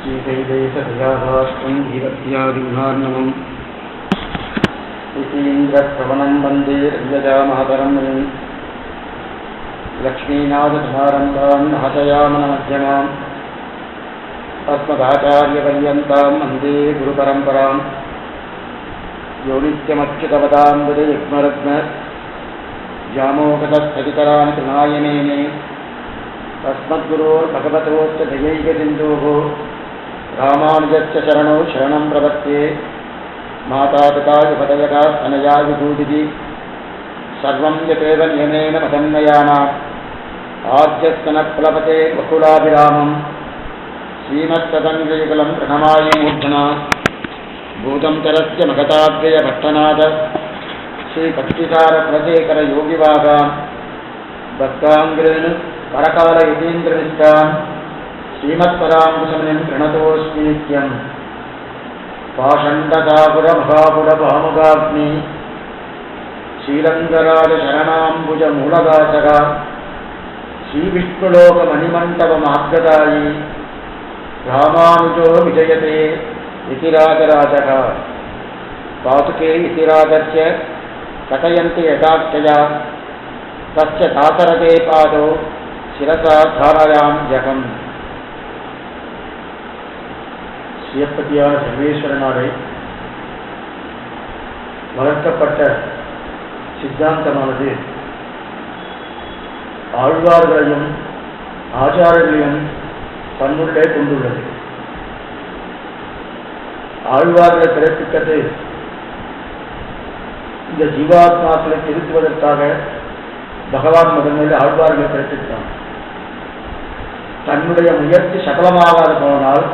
श्रीशैलेशदयाभास्वं धीरत्यादिगुणार्णवम् इतीन्द्रप्रवणं वन्दे रव्यजामहतरं मुनिं लक्ष्मीनाथसमारम्भां नाथयामनमध्यमाम् अस्मदाचार्यपर्यन्तां वन्दे गुरुपरम्पराम् यो नित्यमच्युतपदाम्बुजयुग्मरुग्म व्यामोहतस्थगितरान् तृणायमेने तस्मद्गुरोर्भगवतोश्च दयैकसिन्धोः रामानुजस्य शरणौ शरणं प्रपद्ये मातापिता युपदयका स्तनया विभूतिः सर्वं यतेव नियमेन मदन्वयानाम् आद्यस्तनप्लवते वकुलाभिरामं श्रीमत्तदङ्गयुगलं प्रणमामि मूर्धना भूतं चरस्य मगताद्वयभट्टनाथ श्रीभक्तिसारकुलशेखरयोगिवागान् भक्ताङ्ग्रेणु परकाल यतीन्द्रनिष्ठान् श्रीमत्पराङ्कुशमुनिं प्रणतोऽस्मि नित्यम् पाषण्डकापुरमहापुरभामुगाग्नि श्रीरङ्गराजशरणाम्बुजमूलदासक श्रीविष्णुलोकमणिमण्डपमार्गदायी रामानुजो विजयते यतिराजराजः पातुके यतिराजस्य कथयन्ति यथाक्षया तस्य दासरथे पादो शिरसा धारयाम्यहम्. சிவப்பதியான சர்வேஸ்வரனாலே வளர்க்கப்பட்ட சித்தாந்தமானது ஆழ்வார்களையும் ஆச்சாரர்களையும் தன்னுள்ளே கொண்டுள்ளது. ஆழ்வார்களை பிறப்பித்தது இந்த ஜீவாத்மாக்களை திருத்துவதற்காக பகவான் முதன்மையில் ஆழ்வார்களை பிறப்பித்தான். தன்னுடைய முயற்சி சகலமாகாத போனால்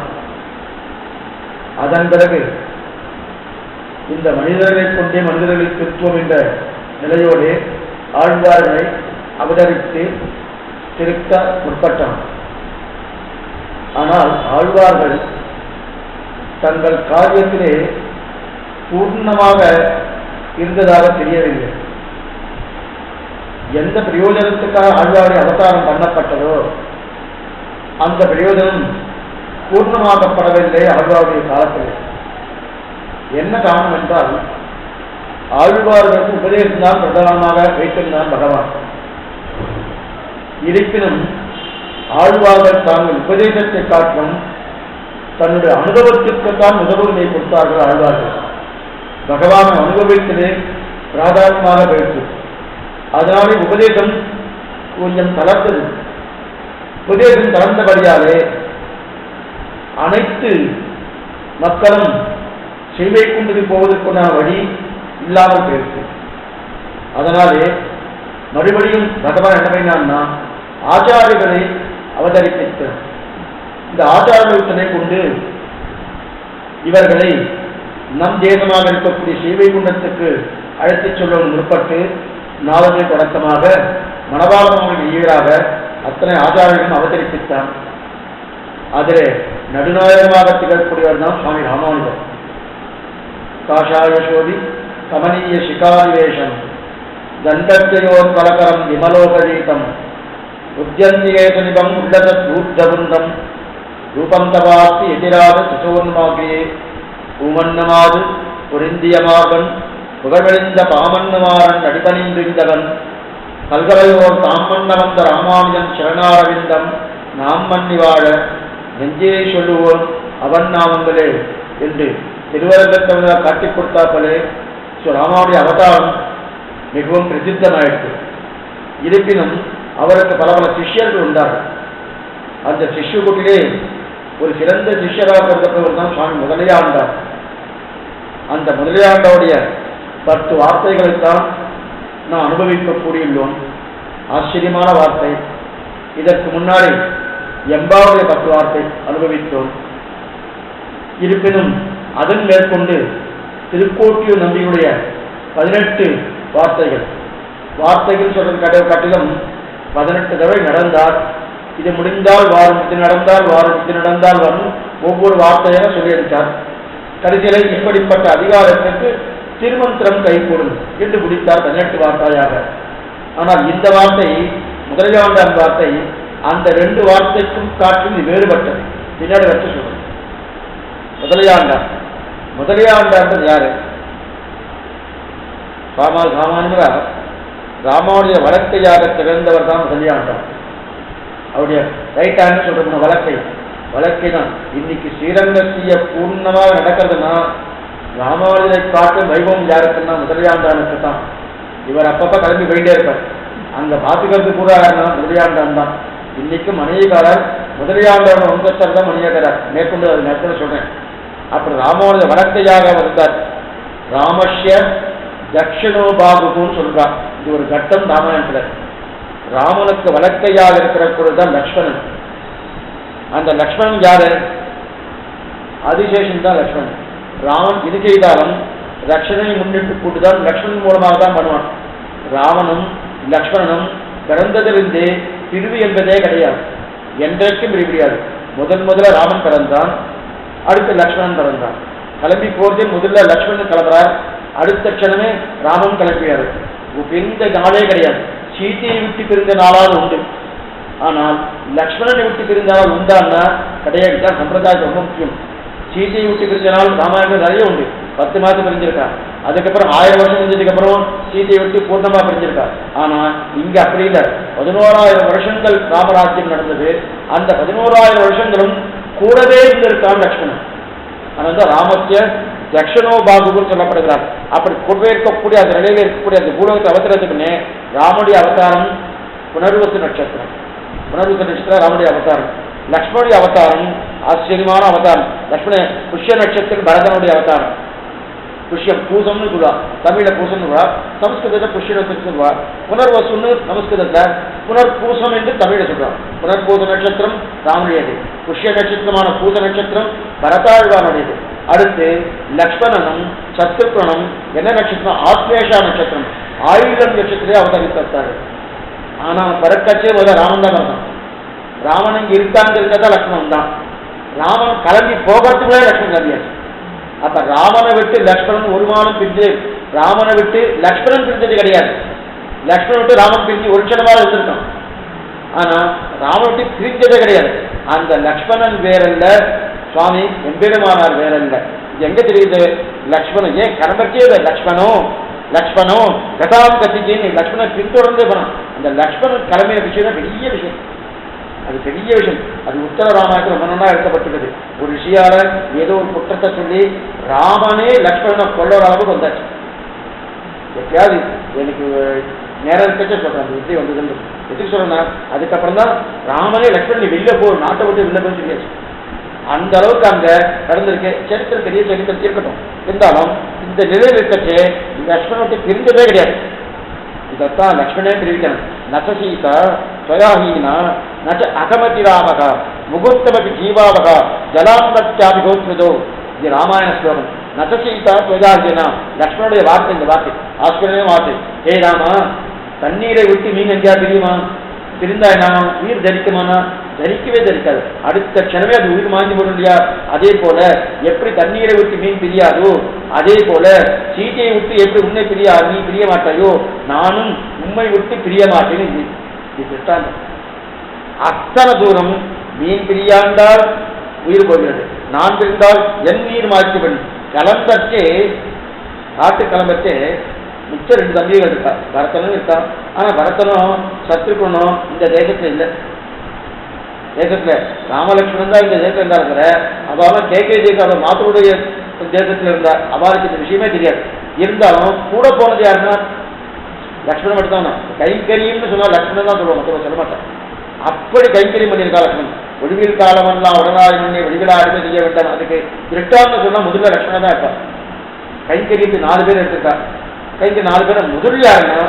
அதன் பிறகு இந்த மனிதர்களை கொண்டே மனிதர்களை திருத்துவோம் என்ற நிலையோடு ஆழ்வார்களை அவதரித்து திருத்த முற்பட்டான். ஆனால் ஆழ்வார்கள் தங்கள் காரியத்திலே பூர்ணமாக இருந்ததாக தெரியவில்லை. எந்த பிரயோஜனத்துக்காக ஆழ்வாருடைய அவதாரம் பண்ணப்பட்டதோ அந்த பிரயோஜனம் பூர்ணமாகப்படவில்லை ஆழ்வாருடைய காலத்தில். என்ன காரணம் என்றால் ஆழ்வார்களுக்கு உபதேசம்தான் பிரதானமாக வைத்திருந்தான் பகவான். இருப்பினும் ஆழ்வார்கள் தாங்கள் உபதேசத்தை காட்டும் தன்னுடைய அனுபவத்திற்குத்தான் முதலுரிமை கொடுத்தார்கள். ஆழ்வார்கள் பகவானை அனுபவித்தது பிராதான்யமாக போயிற்று. அதனாலே உபதேசம் கொஞ்சம் தளர்ந்தது. உபதேசம் தளர்ந்தபடியாலே அனைத்து மக்களும் செய்வை கொண்டு போவதற்குண்டான வழி இல்லாமல் போயிற்று. அதனாலே மறுபடியும் பகவான் என்ன பண்ணினான்னா ஆச்சாரியர்களை அவதரிப்பித்தார். இந்த ஆச்சாரத்தை கொண்டு இவர்களை நம் தேசமாக இருக்கக்கூடிய செய்வை குண்டத்துக்கு அழைத்துச் சொல்ல முற்பட்டு நாவல்கள் தொடக்கமாக மனவாளமாக ஈராக அத்தனை ஆச்சாரியர்களும் அவதரிப்பித்தான். அதிலே நடுநாயகமாக திகழக்கூடியவர் தான் சுவாமி ராமானுஜர். காஷாய சோதி கமனீய சிகாரிவேஷம் தண்டத்யோர் பலகரம் விமலோகரீதம் உத்யந்திகேசனிபம் உள்ளதூர்தபுந்தம் ரூபம் தவாஸ்தி எதிராக சிசோன்மாகியே பூமன்னமாது பொருந்தியமாகன் புகழ்வெளிந்த பாமன்னமாறன் அடிபணிந்திருந்தவன் கல்கலையோர் தாமண்ண வந்த ராமானுஜன் சரணாரவிந்தம் நாம் மன்னி வாழ நெஞ்சே சொல்லுவோம் அவன் நாமங்களே என்று திருவரங்கத்தவர்கள் காட்டிக் கொடுத்தாப்பலே ராமாவுடைய அவதாரம் மிகவும் பிரசித்தமாயிற்று. இருப்பினும் அவருக்கு பல பல சிஷ்யர்கள் உண்டார்கள். அந்த சிஷ்யகுட்டிலே ஒரு சிறந்த சிஷ்யராக கருதப்பவர் தான் சுவாமி முதலியாண்டார். அந்த முதலியாண்டவுடைய 10 வார்த்தைகளைத்தான் நான் அனுபவிக்கக்கூடியுள்ளோம். ஆச்சரியமான வார்த்தை. இதற்கு முன்னாடி எம்பாவுடைய 10 வார்த்தை அனுபவித்தோம். இருப்பினும் அதன் மேற்கொண்டு திருக்கோட்டியூர் நம்பியுடைய 18 வார்த்தைகள் சொல்றது கட்டிலும் 18 தடவை நடந்தார். இது முடிந்தால் வாரும், இது நடந்தால் வாரும், இது நடந்தால் வரும், ஒவ்வொரு வார்த்தையாக சொல்லியிருக்கார். கடைசியிலே இப்படிப்பட்ட அதிகாரத்திற்கு திருமந்திரம் கைகூடும் என்று முடித்தார் 18 வார்த்தையாக. ஆனால் இந்த வார்த்தை முதலியாண்டான் வார்த்தை அந்த 2 வார்த்தைக்கும் காற்றில் வேறுபட்டது. பின்னாடி வச்சு சொல்றேன். முதலியாண்டார். முதலியாண்டார்ன்றது யாரு? சாமானியமா ராமாவுடைய வழக்கையாக திகழ்ந்தவர் தான் முதலியாண்டார். அவருடைய ரைட் ஹேண்ட் சொல்றோம் வழக்கை தான். இன்னைக்கு ஸ்ரீரங்கத்திய பூர்ணமாக நடக்கிறதுனா ராமாவளியை காட்டு வைபவம் யாருக்குன்னா முதலியாண்டானுக்கு தான். இவர் அப்பப்ப கிளம்பி போயிட்டே இருப்பார். அங்க பாத்துக்கிறது கூட யாருன்னா முதலியாண்டான் தான். இன்னைக்கும் மணியக்காரர் முதலியாண்டான வம்சத்தர் தான் மணியக்காரர். மேற்கொண்டு அது நேரத்தில் சொல்றேன். அப்புறம் ராமாவுடைய வழக்கையாக வந்தார். ராமஷ்ய தட்சிணோபாகுன்னு சொல்றார். இது ஒரு கட்டம் ராமாயணத்துல. ராமனுக்கு வழக்கையாக இருக்கிற பொழுதுதான் லக்ஷ்மணன். அந்த லக்ஷ்மணன் யாரு? ஆதிசேஷன் தான் லக்ஷ்மணன். ராமன் இது செய்தாலும் லக்ஷ்மணனை முன்னிட்டு கூட்டுதான் லக்ஷ்மணன் மூலமாக தான் பண்ணுவான். ராமனும் லக்ஷ்மணனும் பிறந்ததிலிருந்தே பிரிவு என்பதே கிடையாது. என்றைக்கும் பிரிவியாது. முதல்ல ராமன் பிறந்தான், அடுத்து லக்ஷ்மணன் பிறந்தான். கிளம்பி போறது முதல்ல லக்ஷ்மணன் கிளம்புறார், அடுத்த க்ஷணமே ராமன் கிளம்பியாரு. பிரிந்த நாளே கிடையாது. சீத்தையை விட்டு பிரிந்த நாளாவது உண்டு. ஆனால் லக்ஷ்மணனை விட்டு பிரிந்த நாள் உண்டான்னா கிடையாது. தான் சம்பிரதாயம் ரொம்ப முக்கியம். சீத்தையை விட்டு பிரிஞ்ச நாள் ராமாயணம் நிறைய உண்டு. 10 மாதம் பிரிஞ்சிருக்கா. அதுக்கப்புறம் 1000 வருஷம் இருந்ததுக்கு அப்புறம் சீத்தையை விட்டு பூர்ணமா பிரிஞ்சிருக்கா. ஆனா இங்க அப்படி இல்லை. 11,000 வருஷங்கள் ராமராஜ்யம் நடந்தது. அந்த 11,000 வருஷங்களும் கூடவே இருந்திருக்கான் லக்ஷ்மணன். அதனால ராமத்திய தட்சிணோபாகுன்னு சொல்லப்படுகிறார். அப்படி கூடவே இருக்கக்கூடிய அந்த நிலையில இருக்கக்கூடிய அந்த பூலோகத்தை அவசரத்துக்குன்னே ராமுடைய அவதாரம் புனர்வசு நட்சத்திரம். புனர்வசு நட்சத்திரம் ராமுடைய அவதாரம். லக்ஷ்மணுடைய அவதாரம் ஆச்சரியமான அவதாரம். லக்ஷ்மண புஷ்ய நட்சத்திரம் பரதனுடைய அவதாரம். புஷ்யம் பூசம்னு சொல்லுவா, தமிழ பூசம்னு சொல்லுவா, சமஸ்கிருதத்தை புஷ்ய நட்சத்திரம் சொல்லுவா. புனர்வசுன்னு சமஸ்கிருதத்துல, புனர்பூசம் என்று தமிழ சொல்றான். புனர்பூச நட்சத்திரம் ராமனுடையது. புஷ்ய நட்சத்திரமான பூச நட்சத்திரம் பரதாழ்வானுடையது. அடுத்து லக்ஷ்மணனும் சத்ருகனும் என்ன நட்சத்திரம்? ஆத்மேஷா நட்சத்திரம். 1000 நட்சத்திரே அவதரித்தாரு. ஆனா பறக்கச்சே முதல்ல ராமன் தான் இருந்தான். ராமன் இங்க இருக்காங்க இருக்கதா லக்ஷ்மணன் தான். ராமன் கிளம்பி போகிறதுக்குள்ளே லக்ஷ்மணன் கிளம்பியாச்சு. அப்ப ராமனை விட்டு லக்ஷ்மணன் ஒரு மாதம் பிரிஞ்சு, ராமனை விட்டு லக்ஷ்மணன் பிரிஞ்சது கிடையாது. லக்ஷ்மணன் விட்டு ராமன் பிரிஞ்சு ஒரு க்ஷணமாக இருந்திருக்கான். ஆனா ராமன் விட்டு பிரிஞ்சதே கிடையாது. அந்த லக்ஷ்மணன் வேறல்ல, சுவாமி எம்பெருமானார் வேறல்ல. இது எங்க தெரியுது? லக்ஷ்மணன் ஏன் கிளம்பச்சே லக்ஷ்மணோ கதாம் கத்திக்கின்னு லக்ஷ்மணன் பின்தொடர்ந்து போனான். அந்த லக்ஷ்மணன் கிளம்பின விஷயம் பெரிய விஷயம். அது பெரிய விஷயம். அது உத்தர ராமாயணத்தில் ரொம்ப நல்லா எழுதப்பட்டுள்ளது. ஒரு ரிஷியால ஏதோ ஒரு குற்றத்தை சொல்லி ராமனே லக்ஷ்மணனை கொல்ல அளவுக்கு வந்தாச்சு. எப்பயாவது எனக்கு நேரம் இருக்கச்சே சொல்றேன். அந்த விஜய் வந்ததுன்னு எதுக்கு சொல்றேன்னா, அதுக்கப்புறம் தான் ராமனே லக்ஷ்மணன் வெளில போ, நாட்டை விட்டு வெளில போய் சொல்லியாச்சு. அந்த அளவுக்கு அங்க நடந்திருக்கு. சரித்திரம் பெரிய சரித்திரம் இருக்கட்டும். இருந்தாலும் இந்த நிலையில் இருக்கச்சே லக்ஷ்மணத்தை பிரிஞ்சதே கிடையாது. இதைத்தான் லக்ஷ்மணே பிரிவிக்கணும். நசசீதா ஸ்வயாஹீனா நச்ச அகமதி ராமக முகூர்த்தமதி ஜீவாவக ஜலாந்தத்யாபிகோத்மிதோ. இது ராமாயண ஸ்லோகம். நசசீதா ஸ்வயாஹீனா லக்ஷ்மணுடைய வார்த்தை. இந்த வார்த்தை ஆஸ்கரமே வார்த்தை. ஏ ராமா, தண்ணீரை விட்டு மீன் எங்கேயா பிரியுமா? பிரிந்தா என்ன உயிர் தரிக்குமானா? தரிக்கவே தரிக்காது. அடுத்த க்ஷணமே அது உயிர் மாஞ்சி போடும் இல்லையா? அதே போல எப்படி தண்ணீரை விட்டு மீன் பிரியாதோ, அதே போல சீத்தையை விட்டு எப்படி உன்னை நீ பிரிய மாட்டாயோ, நானும் உண்மை விட்டு பிரிய மாட்டேன்னு இது திட்டாங்க. அத்தனை தூரம் மீன் பிரியாண்டால் உயிர் போகிறது. நான் பிரிந்தால் என் நீர் மாற்றி கிளம்பச்சே காட்டு கிளம்பச்சே மிச்சம் 2 தம்பிகள் இருக்கா. பரதனும் இருக்கான். ஆனா பரதனும் சத்ருகனும் இந்த தேசத்துல இல்லை. தேசத்துல ராமலட்சுமணன் தான் இந்த தேசத்துல இருந்தாருங்கிற அவன் கேகேஜிக்கு அவர் மாத்தருடைய தேசத்துல இருந்தார். அவருக்கு இந்த விஷயமே தெரியாது. இருந்தாலும் கூட போனது யாருன்னா லக்ஷ்மணன் மட்டும்தான். கைங்கரியம்னு சொன்னா லக்ஷ்மணன் தான் சொல்லுவாங்க, மற்றவங்க சொல்ல மாட்டேன். அப்படி கைங்கரியம் பண்ணியிருக்கா லக்ஷ்மணன். ஒளிவில் காலமெல்லாம் உடனாய் முன்னே வெளிவிடாடுமே செய்ய வேண்டாம். அதுக்கு திருட்டான்னு சொன்னா முதல்ல லக்ஷ்மணன் தான் இருப்பார். கைங்கரியத்துக்கு 4 பேர் எடுத்திருக்கா. கைக்கு 4 பேர் முதல் யாருன்னா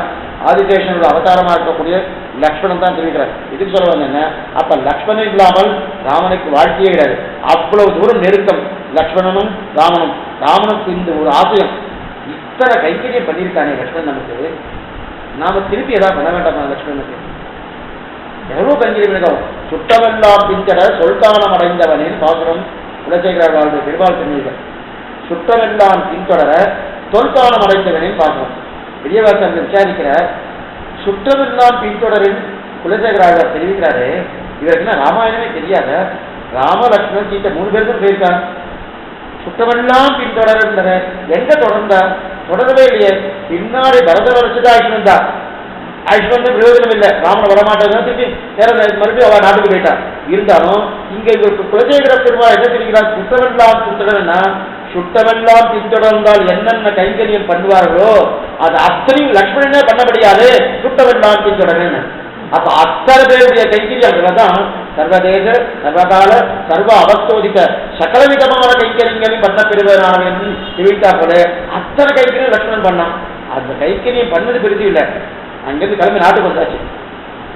ஆதிசேஷனோட அவதாரமா இருக்கக்கூடிய லக்ஷ்மணன் தான் தெரிவிக்கிறார். இதுக்கு சொல்ல வந்தேங்க. அப்ப லக்ஷ்மணன் இல்லாமல் ராமனுக்கு வாழ்க்கையே கிடையாது. அவ்வளவு தூரம் நெருக்கம் லக்ஷ்மணனும் ராமனும். ராமனுக்கு இந்த ஒரு ஆசையம், இத்தனை கைங்கரியம் பண்ணியிருக்கானே லக்ஷ்மணன், நமக்கு நாம திருப்பி ஏதாவது பண்ண வேண்டாமா லக்ஷ்மணனுக்கு? எவ்வளவு கைங்கரியம் இருக்கும். சுட்டமெல்லாம் பிஞ்சட சொல்தானம் அடைந்தவனின் பாசுரம் குலசேகர வாழ்வு பெருமாள் சொன்னீர்கள். சுட்டமெல்லாம் பின்தொடர தொல்காலம் அடைந்தவனின் பாசுரம். பெரியவாசன் விசாரிக்கிற சுற்றமெல்லாம் பின்தொடரின் குலசேகராஜர் தெரிவிக்கிறாரு. இவருக்குன்னா ராமாயணமே தெரியாத. ராம லக்ஷ்மணன் சீத்தை 3 பேருக்கும் போயிருக்காங்க. சுட்டமெல்லாம் பின்தொடர்ந்தன. எங்க தொடர்ந்தா? தொடரவே இல்லையே. பின்னாடி பரத வரைச்சுதான் ஆயிட்டு வந்தா. ஆயிட்டு வந்த பிரயோஜனம் இல்லை. ராமனை வரமாட்டேன் திருப்பி மறுபடியும் அவ நாட்டுக்கு போயிட்டான். இருந்தாலும் இங்க இவருக்கு குலசேகர பெருமாள் என்ன தெரிகிறார்? சுட்டமெல்லாம் சுட்டவன்னா சுட்டமெல்லாம் பின்தொடர்ந்தால் என்னென்ன கைங்கரியம் பண்ணுவார்களோ அது அத்தனையும் லக்ஷ்மணனே பண்ணபடியாது சுட்டமெல்லாம் பின்தொடர்ன்னு. அப்ப அத்தனை பேருடைய கைங்கரியங்கள் தான் சர்வதேச சர்வகால சர்வ அவஸ்தோதிக்க சகலவிதமான கைங்கரியங்களையும் பண்ண பெறுவரான தெரிவித்தா போல அத்தனை கைங்கரியம் லக்ஷ்மணன் பண்ணான். அந்த கைங்கரியம் பண்ணது பெருசு இல்லை. அங்கிருந்து கிளம்பி நாட்டுக்கு வந்தாச்சு.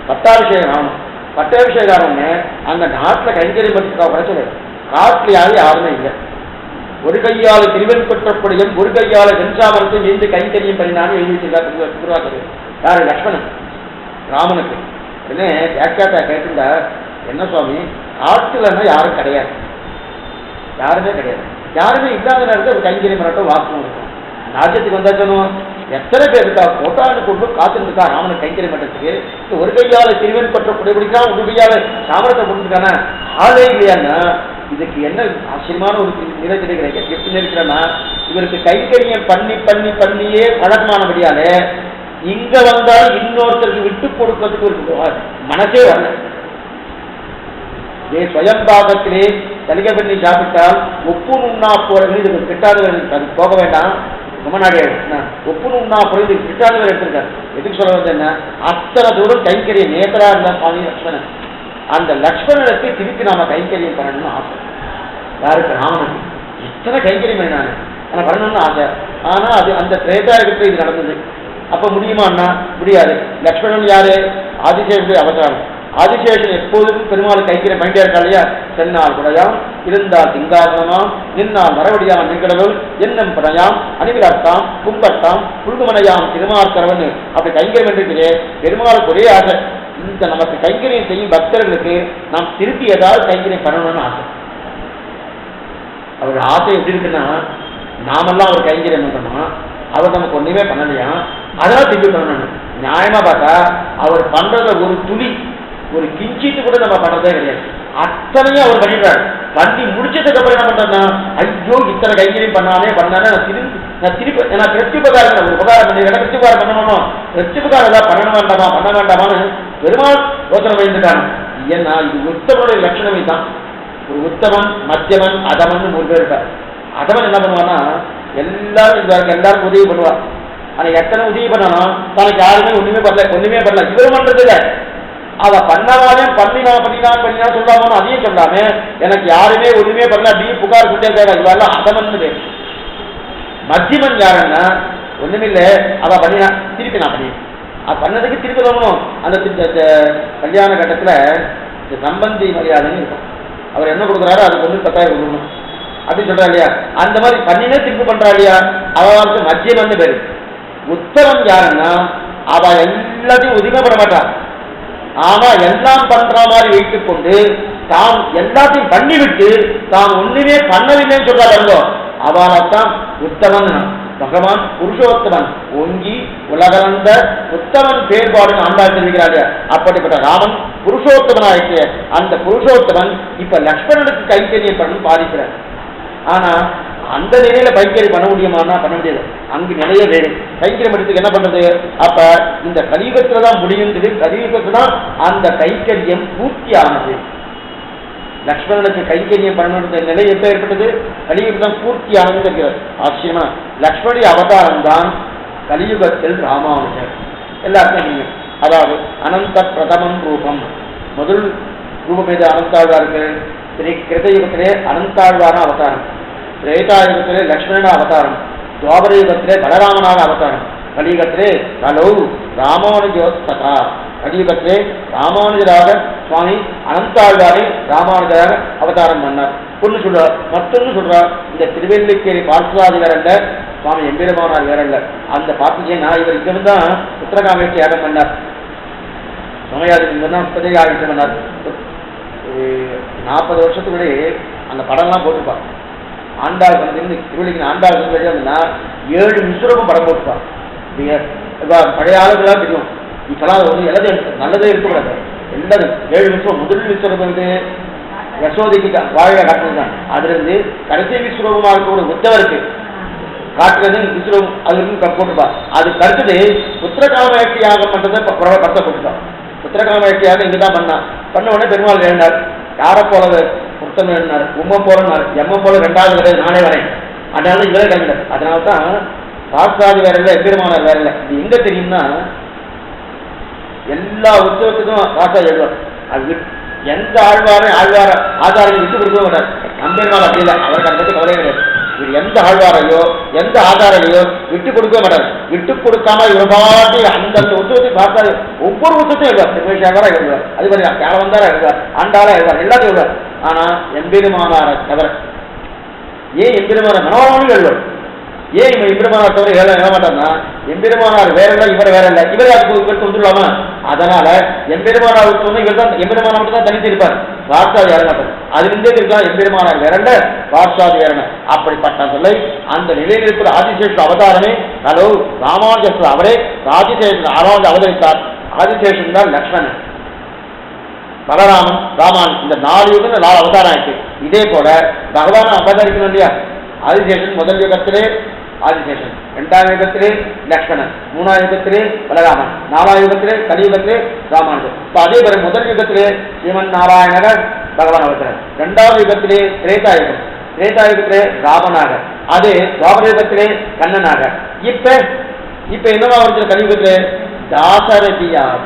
பட்டாபிஷேகம் ஆகணும். பட்டாபிஷேகம் அந்த நாட்டில் கைங்கரியம் பண்ணிட்டு பிரச்சனை. காட்டுல யாருமே இல்லை. ஒரு கையால் திருவன் பெற்றப்படியும் ஒரு கையால வெஞ்சாமரத்தை மீண்டு கைங்கரியம் பண்ணினான்னு எழுதி வச்சிருக்காரு. யாரு? லக்ஷ்மணன் ராமனுக்கு. என்ன வியாக்கியாத்தா கேட்டிருந்தா, என்ன சுவாமி காட்டுலன்னா யாரும் கிடையாது, யாருமே கிடையாது, யாருமே இல்லாத நேரத்தில் ஒரு கைங்கரியம் பண்ணட்டும் வாசனம் இருக்கும். ராஜ்யத்துக்கு வந்தாச்சனும் எத்தனை பேர் இருக்கா போட்டான்னு கொண்டு காத்துருக்கா ராமனை கைங்கரியம் பண்ணுறதுக்கு. ஒரு கையால திருவன் பெற்றப்படி பிடிக்கலாம், ஒரு கையால சாமரத்தை கொடுத்துருக்கானா ஆளே இல்லையான்னா இதுக்கு என்ன ஆச்சரியமான ஒரு நிலை கிடைக்கிறேன். எப்படி இருக்கிறேன்னா இவருக்கு கைங்கரியம் பண்ணி பண்ணி பண்ணியே பழக்கமானபடியாலே இங்க வந்தால் இன்னொருத்தருக்கு விட்டு கொடுக்கிறதுக்கு ஒரு மனசே வரல. சுயம்பாகத்திலே தலிகை பண்ணி சாப்பிட்டால் ஒப்பு உண்ணா போறது இதுக்கு கிட்டாதவர் போக வேண்டாம். ரொம்ப நாடு ஒப்பு உண்ணா போறது இதுக்கு கிட்டாதவர் எடுத்திருக்காரு. எதுக்கு சொல்ல வந்து என்ன அத்தனை தூரம் கைங்கரியம் நேத்தரா இருந்தா சுவாமி லக்ஷ்மணன். அந்த லக்ஷ்மணனுக்கு திருப்பி நாம கைங்கரியம் பண்ணணும்னு ஆசை. யாருக்கு? ராமனுக்கு. இத்தனை கைங்கரியம் பண்ணானு ஆனா பண்ணணும்னு ஆசை. ஆனா அது அந்த திரேதாயுகத்துல இது நடந்தது. அப்ப முடியுமான்னா முடியாது. லக்ஷ்மணன் யாரு? ஆதிசேஷனுடைய அவதாரம். ஆதிசேஷன் எப்போதும் பெருமாள் கைக்கிற மைண்டியா இருக்கா இல்லையா? சென்னால் குடையாம் இருந்தால் திங்காசனமாம் நின்னால் மரவடியாம் நிகழவுள் என்னும் படையாம் அணிவிலாத்தாம் கும்பட்டாம் புல்குமனையாம் திருமார்கரவன் அப்படி கைங்கரியம் என்றே பெருமாளுக்கு ஒரே ஆசை. இந்த நமக்கு கைங்கரியம் செய்யும் பக்தர்களுக்கு நாம் திருப்பி ஏதாவது கைங்கரியம் பண்ணணும்னு ஆசை. அவருடைய ஆசை எப்படி இருக்குன்னா நாமெல்லாம் அவர் கைங்கரியம் பண்ணணும், அவர் நமக்கு ஒண்ணுமே பண்ணலையா அதெல்லாம் திருப்பி பண்ணணும். நியாயமா பார்த்தா அவர் பண்றத ஒரு துளி ஒரு கிஞ்சிட்டு கூட நம்ம பண்றதே கிடையாது. அத்தனையும் அவர் பண்ணிடுறாரு. பண்ணி முடிச்சதுக்கு அப்புறம் என்ன பண்றேன்னா ஐயோ இத்தனை கைங்கரியம் பண்ணாலே பண்ணாலே நான் திருப்பி நான் பிரத்யுபகாரம் ஒரு உபகாரம் பண்ணிருக்கேன், பிரத்யுபகாரம் பண்ணணும், பிரத்யுபகாரம் ஏதாவது பண்ண வேண்டாமான்னு பெருமாள் யோசனை வைத்துட்டாங்க. ஏன்னா இது உத்தமனுடைய லட்சணமே தான். ஒரு உத்தமன் மத்தியமன் அதமன் 3 பேர் இருக்கார். அதமன் என்ன பண்ணுவான்னா எல்லாரும் உதவி பண்ணுவார். ஆனா எத்தனை உதவி பண்ணணும் தனக்கு யாருமே ஒண்ணுமே பண்ணல இவரும் பண்றது இல்லை. அதை பண்ணவாலே பண்ணினா சொல்லாம அதையும் சொல்லாம எனக்கு யாருமே ஒண்ணுமே பண்ணல அப்படி புகார் சொல்லிட்டே இருக்காரு. இவெல்லாம் அதமன் பேர். மத்தியமன் யாருன்னா ஒண்ணுமில்ல அதை பண்ணினா திருப்பி நான் பண்ணி அது பண்ணதுக்கு திருப்பி சொல்லணும். அந்த கல்யாண கட்டத்துல சம்பந்தி மரியாதைன்னு இருக்கும். அவர் என்ன கொடுக்குறாரு அதுக்கு வந்து 10,000 கொடுக்கணும் அப்படின்னு சொல்றா இல்லையா? அந்த மாதிரி பண்ணினே திருப்பி பண்றா இல்லையா? அவளுக்கு மத்தியமன் பேரு. உத்தமன் யாருன்னா அவ எல்லாத்தையும் உதவி பண்ண மாட்டான். ஆனா எல்லாம் பண்ற மாதிரி வைத்துக் கொண்டு தாம் எல்லாத்தையும் பண்ணிவிட்டு தாம் ஒண்ணுமே பண்ணவில்லைன்னு சொல்றாங்க. அவளைத்தான் உத்தமன். பகவான் புருஷோத்தமன் ஒங்கி உலகளந்த உத்தமன் பேர்பாடுன்னு ஆண்டாள் தெரிவிக்கிறாங்க. அப்படிப்பட்ட ராமன் புருஷோத்தமனாயிருக்கு. அந்த புருஷோத்தமன் இப்ப லக்ஷ்மணனுக்கு கைங்கரியம் பண்ணு பாதிக்கிறார். ஆனா அந்த நிலையில கைங்கரியம் பண்ண முடியுமானா பண்ண முடியாது. அங்கு நிறைய வேணும் கைங்கரியம் எடுத்துக்கு என்ன பண்றது? அப்ப இந்த கலியுகத்துல தான் முடியுது. கலியுகத்துல தான் அந்த கைங்கரியம் பூர்த்தி ஆனது. லக்ஷ்மணனுக்கு கைங்கரியம் பண்ணணுன்ற நிலை எப்ப ஏற்பட்டது? கலியுகம் தான் பூர்த்தி ஆனது. ஆச்சரியமா லக்ஷ்மணி அவதாரம் தான் கலியுகத்தில் ராமானுஜர். எல்லாருக்கும் தெரியும். அதாவது அனந்த பிரதமம் ரூபம். முதல் ரூபம் எது? அனந்தாழ்வாருக்கு. கிருதயுகத்திலே அனந்தாழ்வான அவதாரம், திரேதாயுகத்திலே லக்ஷ்மணன அவதாரம், துவாபர யுகத்திலே பலராமனாக அவதாரம், கலியுகத்திலே கலௌ ராமானுஜோத்சதா. கலியுகத்திலே ராமானுஜராக சுவாமி அனந்தாழ்வாரை ராமானுஜராக அவதாரம் பண்ணார். ஒன்று சொல்றார். மற்றொன்று சொல்றார், இந்த திருவெல்லிக்கேரி பார்த்தசாதி வேற அல்ல, சுவாமி எம்பெருமானார் வேற அல்ல. அந்த பார்த்தசே நான் இவர் இங்கிருந்து தான் உத்தரகாமேற்றி யாகம் பண்ணார். சமயாதி தான் உபதேயாகம் பண்ணார். 40 வருஷத்துக்குள்ளே அந்த படம்லாம் போட்டுப்பார். ஆண்டாள் வந்து திருவள்ளிக்கு ஆண்டாள் வந்து 7 விஸ்வரூபம் படம் போட்டுப்பார். பழைய ஆளுகளாக தெரியும். இப்பெல்லாம் வந்து எல்லாத்தையும் நல்லதே இருக்கக்கூடாது. எல்லாரும் 7 விஸ்வரம். முதல் விஸ்வரூபம் வந்து யசோதைக்கு வாழையில காட்டுறதுதான். அதுல இருந்து கடைசி விஸ்வரூபமா இருக்கக்கூடிய உத்தவருக்கு காட்டுறது விஸ்வரூபம் அது போட்டுப்பா. அது கருத்துட்டு புத்திரகாமேட்டியாக பண்றதை பத்த போட்டுட்டான். புத்திரகாமேட்டியாக இங்கதான் பண்ண உடனே பெருமாள் எழுந்தார். யாரை போல புத்தம் எழுந்தார், உம்ம போலன்னார், எம்ம போல ரெண்டாவது கிடையாது நானே வரேன். அதனால இவரே கிளம்பினார். அதனால்தான் சாஸ்திராதி வேற இல்லை, எம்பெருமானார் வேற இல்லை. இது எங்க தெரியும்னா எல்லா உற்சவத்துக்கும் ராசா எழுவார். அது எந்த ஆழ்வார ஆதாரம் விட்டு கொடுக்க மாட்டார். நம்பெருமாள் அப்படி இல்லை, அவருக்கு அதை பற்றி கவலையே கிடையாது. இவர் எந்த ஆழ்வாரையோ எந்த ஆதாரையோ விட்டு கொடுக்க மாட்டார். விட்டு கொடுக்காம இவர் பாட்டி அந்தந்த உற்சவத்தை பார்த்தாரு. ஒவ்வொரு உற்சவத்தையும் எழுவார். திருமேஷாவரா எழுவார், அது மாதிரி யாரை வந்தாரா எழுவார், ஆண்டாரா எழுவார், எல்லாத்தையும் எழுவார். ஆனா எம்பெருமானாரை தவிர ஏன் எம்பெருமான மனோரமனும் எழுவார். ஏன் இவன் எம்பெருமானார் தவிர எழுத மாட்டார்னா எம்பெருமானார் வேற இல்லை, இவர் வேற இல்லை, இவர் இவருக்கு வந்துடலாமா? அதனால எம்பெருமானார் சொன்ன இவர் தான் எம்பெருமானார் மட்டும் தான் தனித்து இருப்பார். வார்த்தாதி வேற மாட்டார். அதுலேருந்தே இருக்கலாம் எம்பெருமானார் வேற இல்லை, வார்த்தாதி வேற. அப்படிப்பட்ட சொல்லை அந்த நிலையில் இருக்கிற ஆதிசேஷன் அவதாரமே ஹலோ ராமானுஜர் அவரே ஆதிசேஷன் ஆராய்ந்து அவதரித்தார். ஆதிசேஷன் தான் லக்ஷ்மணன், பலராமன், ராமான், இந்த 4 யுகத்தில் 4 அவதாரம் ஆயிடுச்சு. இதே போல பகவான் அவதரிக்கணும் இல்லையா? ஆதிசேஷன் முதல் யுகத்திலே ஆதிசேஷன், 2ஆம் யுகத்திலே லக்ஷ்மணன், 3ஆம் யுகத்திலே பலராமன், 4ஆம் யுகத்திலே கலியுகத்திலே ராமானுஜர். இப்போ அதே போல முதல் யுகத்திலே ஸ்ரீமன் நாராயணர் பகவான் அவதரன், 2ஆவது யுகத்திலே திரேதாயுகம், திரேதாயுகத்திலே ராமனாக, அதே துவாபர யுகத்திலே கண்ணனாக, இப்ப என்னவா வந்து கலியுகத்திலே தாசரதியாக.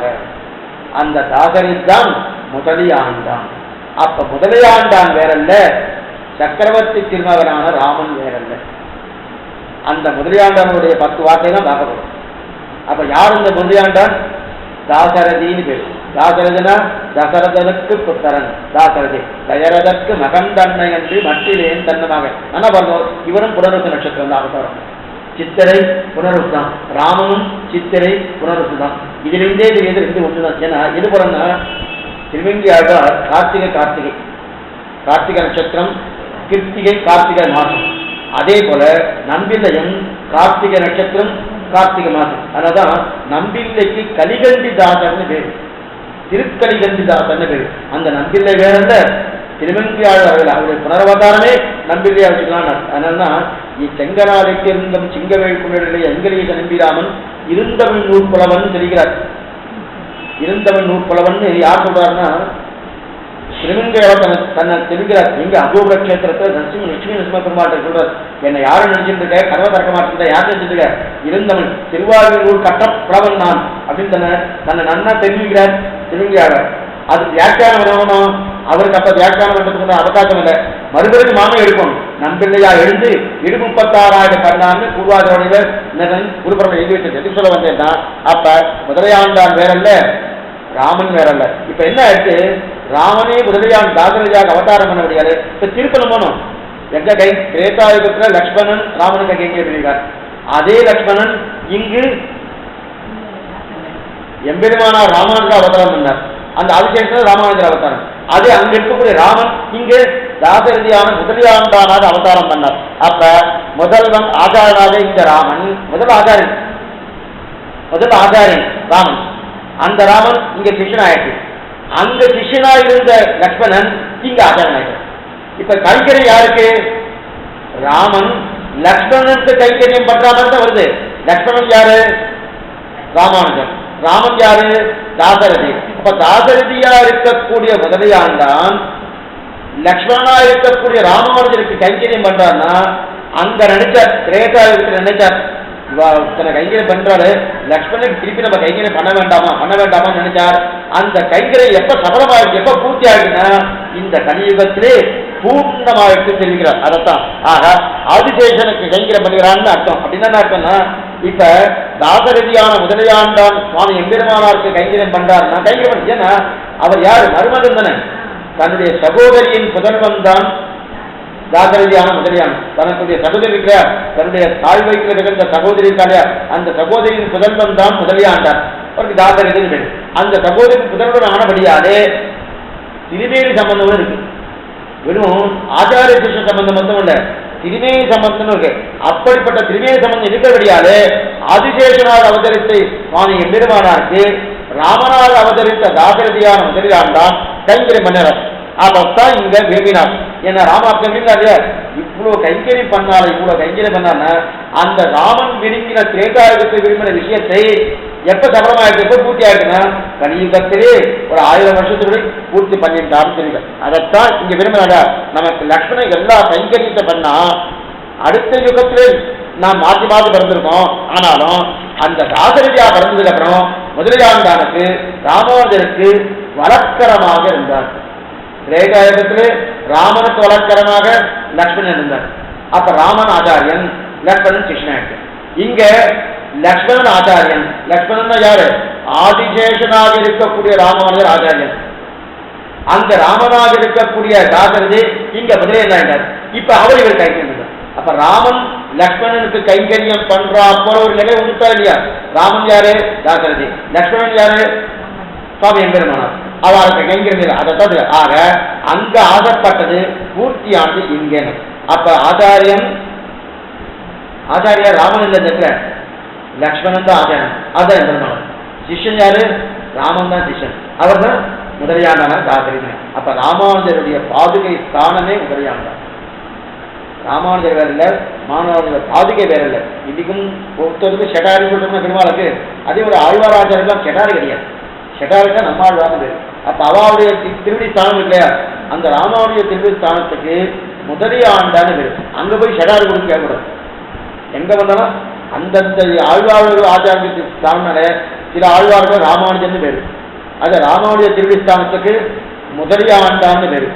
அந்த தாசரதி தான் முதலியாண்டான். அப்ப முதலியாண்டான் வேறல்ல, சக்கரவர்த்தி திருமகனான ராமன் வேறல்ல. அந்த முதலியாண்டானுடைய 10 வார்த்தை தான் பார்க்கப்படும். அப்ப யார் இந்த முதலியாண்டான்? தாசரதின்னு பேர். தாசரதினா தசரதனுக்கு புத்தரன் தாசரதி, தயரதற்கு மகன் தன்னை அன்றி மட்டிலேன் தன்னமாக. ஆனா பாருங்க, இவரும் புனருசு நட்சத்திரம் தான் அவதாரம். சித்திரை புனருசு தான், ராமனும் சித்திரை புனருசு தான். இதுலேருந்தே தெரியுது 2 ஒன்றுதான். ஏன்னா எது போறன்னா திருவங்கி ஆழ்வார் கார்த்திகை நட்சத்திரம், கிருத்திகை கார்த்திகை மாசம். அதே போல நம்பில்லையும் கார்த்திகை நட்சத்திரம், கார்த்திகை மாசம். அதனால்தான் நம்பில்லைக்கு கலிகண்டி தாசர்னு பேரு, திருக்கலிகண்டி தாசர்னு பேரு. அந்த நம்பில்லை வேற திருவங்கியாளர்கள் அவருடைய புனரவதாரமே நம்பில்லையா வச்சுக்கலாம். அதனால்தான் செங்கனாலைக்கு இருந்தும் சிங்கவேல் குழந்தை எங்கலீக நம்பிராமன் இருந்தவன் நூற்புலவன் தெரிகிறார். இருந்தவன் நூற்புலவன் யார் சொல்றாருன்னா திருவங்கையாளர் தன்னை தெரிவிக்கிறார். எங்க அபூர்வ கஷேத்திரத்தில் லட்சுமி நரசிம்ம பெருமாள் சொல்றார், என்னை யாரும் நினைச்சிட்டு இருக்க, கர்வ தரக்க மாட்டேன், யார் நினைச்சிட்டு இருக்க, இருந்தவன் திருவாரூர் கட்ட புலவன் நான் அப்படின்னு தன்னை நன்னா தெரிவிக்கிறார் திருவங்கையாளர். அது வியாக்கியானம் வரணும். அவருக்கு அப்ப வியாக்கியானம் பண்றதுக்கு அவகாசம் இல்லை. மறுபடியும் மாமே எடுக்கணும். நம்பிள்ளையா எழுந்து 36,000 பண்ணான்னு பூர்வாதோடைய குருபுரம் எழுதி வச்சது. எதுக்கு சொல்ல வந்தேன்னா, அப்ப முதலையாண்டான் வேறல்ல, ராமன் வேறல்ல. இப்ப என்ன ஆயிடுச்சு, ராமனே முதலையான் தாசரதியாக அவதாரம் பண்ண முடியாது. இப்ப திருப்பணம் போனோம். எங்க கை திரேதாயுகத்துல லக்ஷ்மணன் ராமனுக்கு கைங்கை பண்ணியிருக்கார். அதே லக்ஷ்மணன் இங்கு எம்பெருமானார் ராமானுஜர் அவதாரம் பண்ணார். அந்த ஆதிசேஷன் ராமானுஜர் அவதாரம். அதே அங்க இருக்கக்கூடிய ராமன் இங்கு தாசரதியான முதலியாண்டானாக அவதாரம் பண்ணார். அப்ப முதல்வன் ஆச்சாரனாக இந்த ராமன் முதல் ஆச்சாரியன் ராமன். அந்த ராமன் இங்க சிஷ்யன் ஆயிடுச்சு. அங்க சிஷ்யனா இருந்த லக்ஷ்மணன் இங்க ஆச்சாரன் ஆயிட்டார். இப்ப கைங்கரியம் யாருக்கு? ராமன் லக்ஷ்மணனுக்கு கைங்கரியம் பண்ற மாதிரி தான் வருது. லக்ஷ்மணன் யாரு? ராமானுஜன். ராமன் யாரு? தாசரதி. அப்ப தாசரதியா இருக்கக்கூடிய முதலியாண்டான் லக்ஷ்மணனா இருக்கக்கூடிய ராமானுஜருக்கு கைங்கரியம் பண்றாருன்னா அங்க நினைச்சார், திரேதாயுகத்தில் நினைச்சார், இத்தனை கைங்கரியம் பண்றாரு, லக்ஷ்மணனுக்கு திருப்பி நம்ம கைங்கரியம் பண்ண வேண்டாமான்னு நினைச்சார். அந்த கைங்கரியம் எப்ப சபலமாயிருக்கு, எப்ப பூர்த்தி ஆகுதுன்னா இந்த கலியுகத்திலே பூர்ணமாயிருக்கு தெரிவிக்கிறார். அதைத்தான் ஆக ஆதிசேஷனுக்கு கைங்கரியம் பண்ணுகிறான்னு அர்த்தம். அப்படின்னா அர்த்தம்னா இப்ப தாசரதியான முதலியாண்டான் சுவாமி எம்பெருமானாருக்கு கைங்கரியம் பண்றாருன்னா கைங்கரியம் ஏன்னா அவர் யாரு? மருமகன் தானே. தன்னுடைய சகோதரியின் புதல்வன் தான் தாசரதியான முதலியான். தனக்குடைய சகோதரி இருக்கிறார், தன்னுடைய தாய் வயிற்றில் இருந்த சகோதரி இருக்காளையா, அந்த சகோதரியின் புதல்வன் தான் முதலியாண்டார். அவருக்கு தாசரதின்னு பேரு. அந்த சகோதரி புதல்வன் ஆனபடியாலே திருமேனி சம்பந்தமும் இருக்கு. வெறும் ஆச்சாரிய சிஷ்ய சம்பந்தம் மட்டும் இல்ல, திருமேனி சம்பந்தம் இருக்கு. அப்படிப்பட்ட திருமேனி சம்பந்தம் இருக்கிறபடியாலே ஆதிசேஷனாக அவதரித்த சுவாமி எம்பெருமானாருக்கு ராமனாக அவதரித்த தாசரதியான முதலியாண்டான் கைங்கரியம் பண்ணார். அதைத்தான் இங்க விரும்பினார். என்ன ராமாப்தம் இல்லையா, இவ்வளவு கைங்கறி பண்ணால, இவ்வளவு கைங்கறி பண்ணால அந்த ராமன் விரும்பின திரேதாயுகத்தை விரும்பின விஷயத்தை எப்ப சபலமாயிருக்கு, எப்ப பூர்த்தி ஆயிருக்குன்னா கலியுகத்திலே ஒரு 1000 வருஷத்துக்கு பூர்த்தி பண்ணிட்டான்னு தெரியுங்க. அதைத்தான் இங்க விரும்பினாடா. நமக்கு லக்ஷ்மணன் எல்லா கைங்கரியத்தை பண்ணா அடுத்த யுகத்திலே நாம் மாற்றி மாற்றி பிறந்திருக்கோம். ஆனாலும் அந்த தாசரதியா பிறந்ததுக்கு அப்புறம் முதலியாண்டானுக்கு ராமானுஜருக்கு வழக்கரமாக இருந்தார். திரேதாயுகத்திலே ராமனுக்கு வழக்கரமாக லக்ஷ்மணன் இருந்தார். அப்ப ராமன் ஆச்சாரியன், லக்ஷ்மணன் சிஷ்ணன். இங்க லக்ஷ்மணன் ஆச்சாரியன். லக்ஷ்மணன் யாரு? ஆதிசேஷனாக இருக்கக்கூடிய ராமானுஜர் ஆச்சாரியன். அந்த ராமனாக இருக்கக்கூடிய தாசரதி இங்க முதலியாண்டார். இப்ப அவர் இவர் கைங்கரியம். அப்ப ராமன் லக்ஷ்மணனுக்கு கைங்கரியம் பண்றா போல ஒரு நிலை உண்டுட்டா இல்லையா? ராமன் யாரு? தாசரதி. லக்ஷ்மணன் யாரு? சுவாமி எம்பெருமானார். அவருக்கு கைங்கரியம். அதை ஆக அங்க ஆசைப்பட்டது பூர்த்தியானது இங்க. அப்ப ஆச்சாரியன் ராமன் இல்லை, லக்ஷ்மணன் தான் ஆச்சாரியன். அதுதான் எம்பெருமானார். சிஷ்யன் யாரு? ராமன் தான் சிஷ்யன். அவர் தான் முதலியாண்டான தாசரின். அப்ப ராமானுஜருடைய பாதுகை ஸ்தானமே முதலியாண்டார். ராமானுஜர் வேற இல்லை, மாணவர்கள் பாதுகை வேற இல்லை. இன்னைக்கும் ஒருத்தருக்கு ஷெட்டாரி சொல்றோம்னா பெருமாளுக்கு அதே ஒரு ஆழ்வாராஜாரெல்லாம் ஷெட்டாரி கிடையாது. ஷெட்டாரிக்கா நம்மாழ்வார்னு பேர். அப்ப அவாவுடைய திருவடி ஸ்தானம் இல்லையா, அந்த ராமாவுடைய திருவடி ஸ்தானத்துக்கு முதலியாண்டான்னு பேர். அங்க போய் ஷெட்டாரி கொடுக்க கேட்கக்கூடாது. எங்க வந்தாலும் அந்தந்த ஆழ்வார்கள் ஆச்சாரியத்துக்கு ஸ்தானால சில ஆழ்வார்கள் ராமானுஜன்னு பேரு. அது ராமானுடைய திருவடி ஸ்தானத்துக்கு முதலியாண்டான்னு பேரு.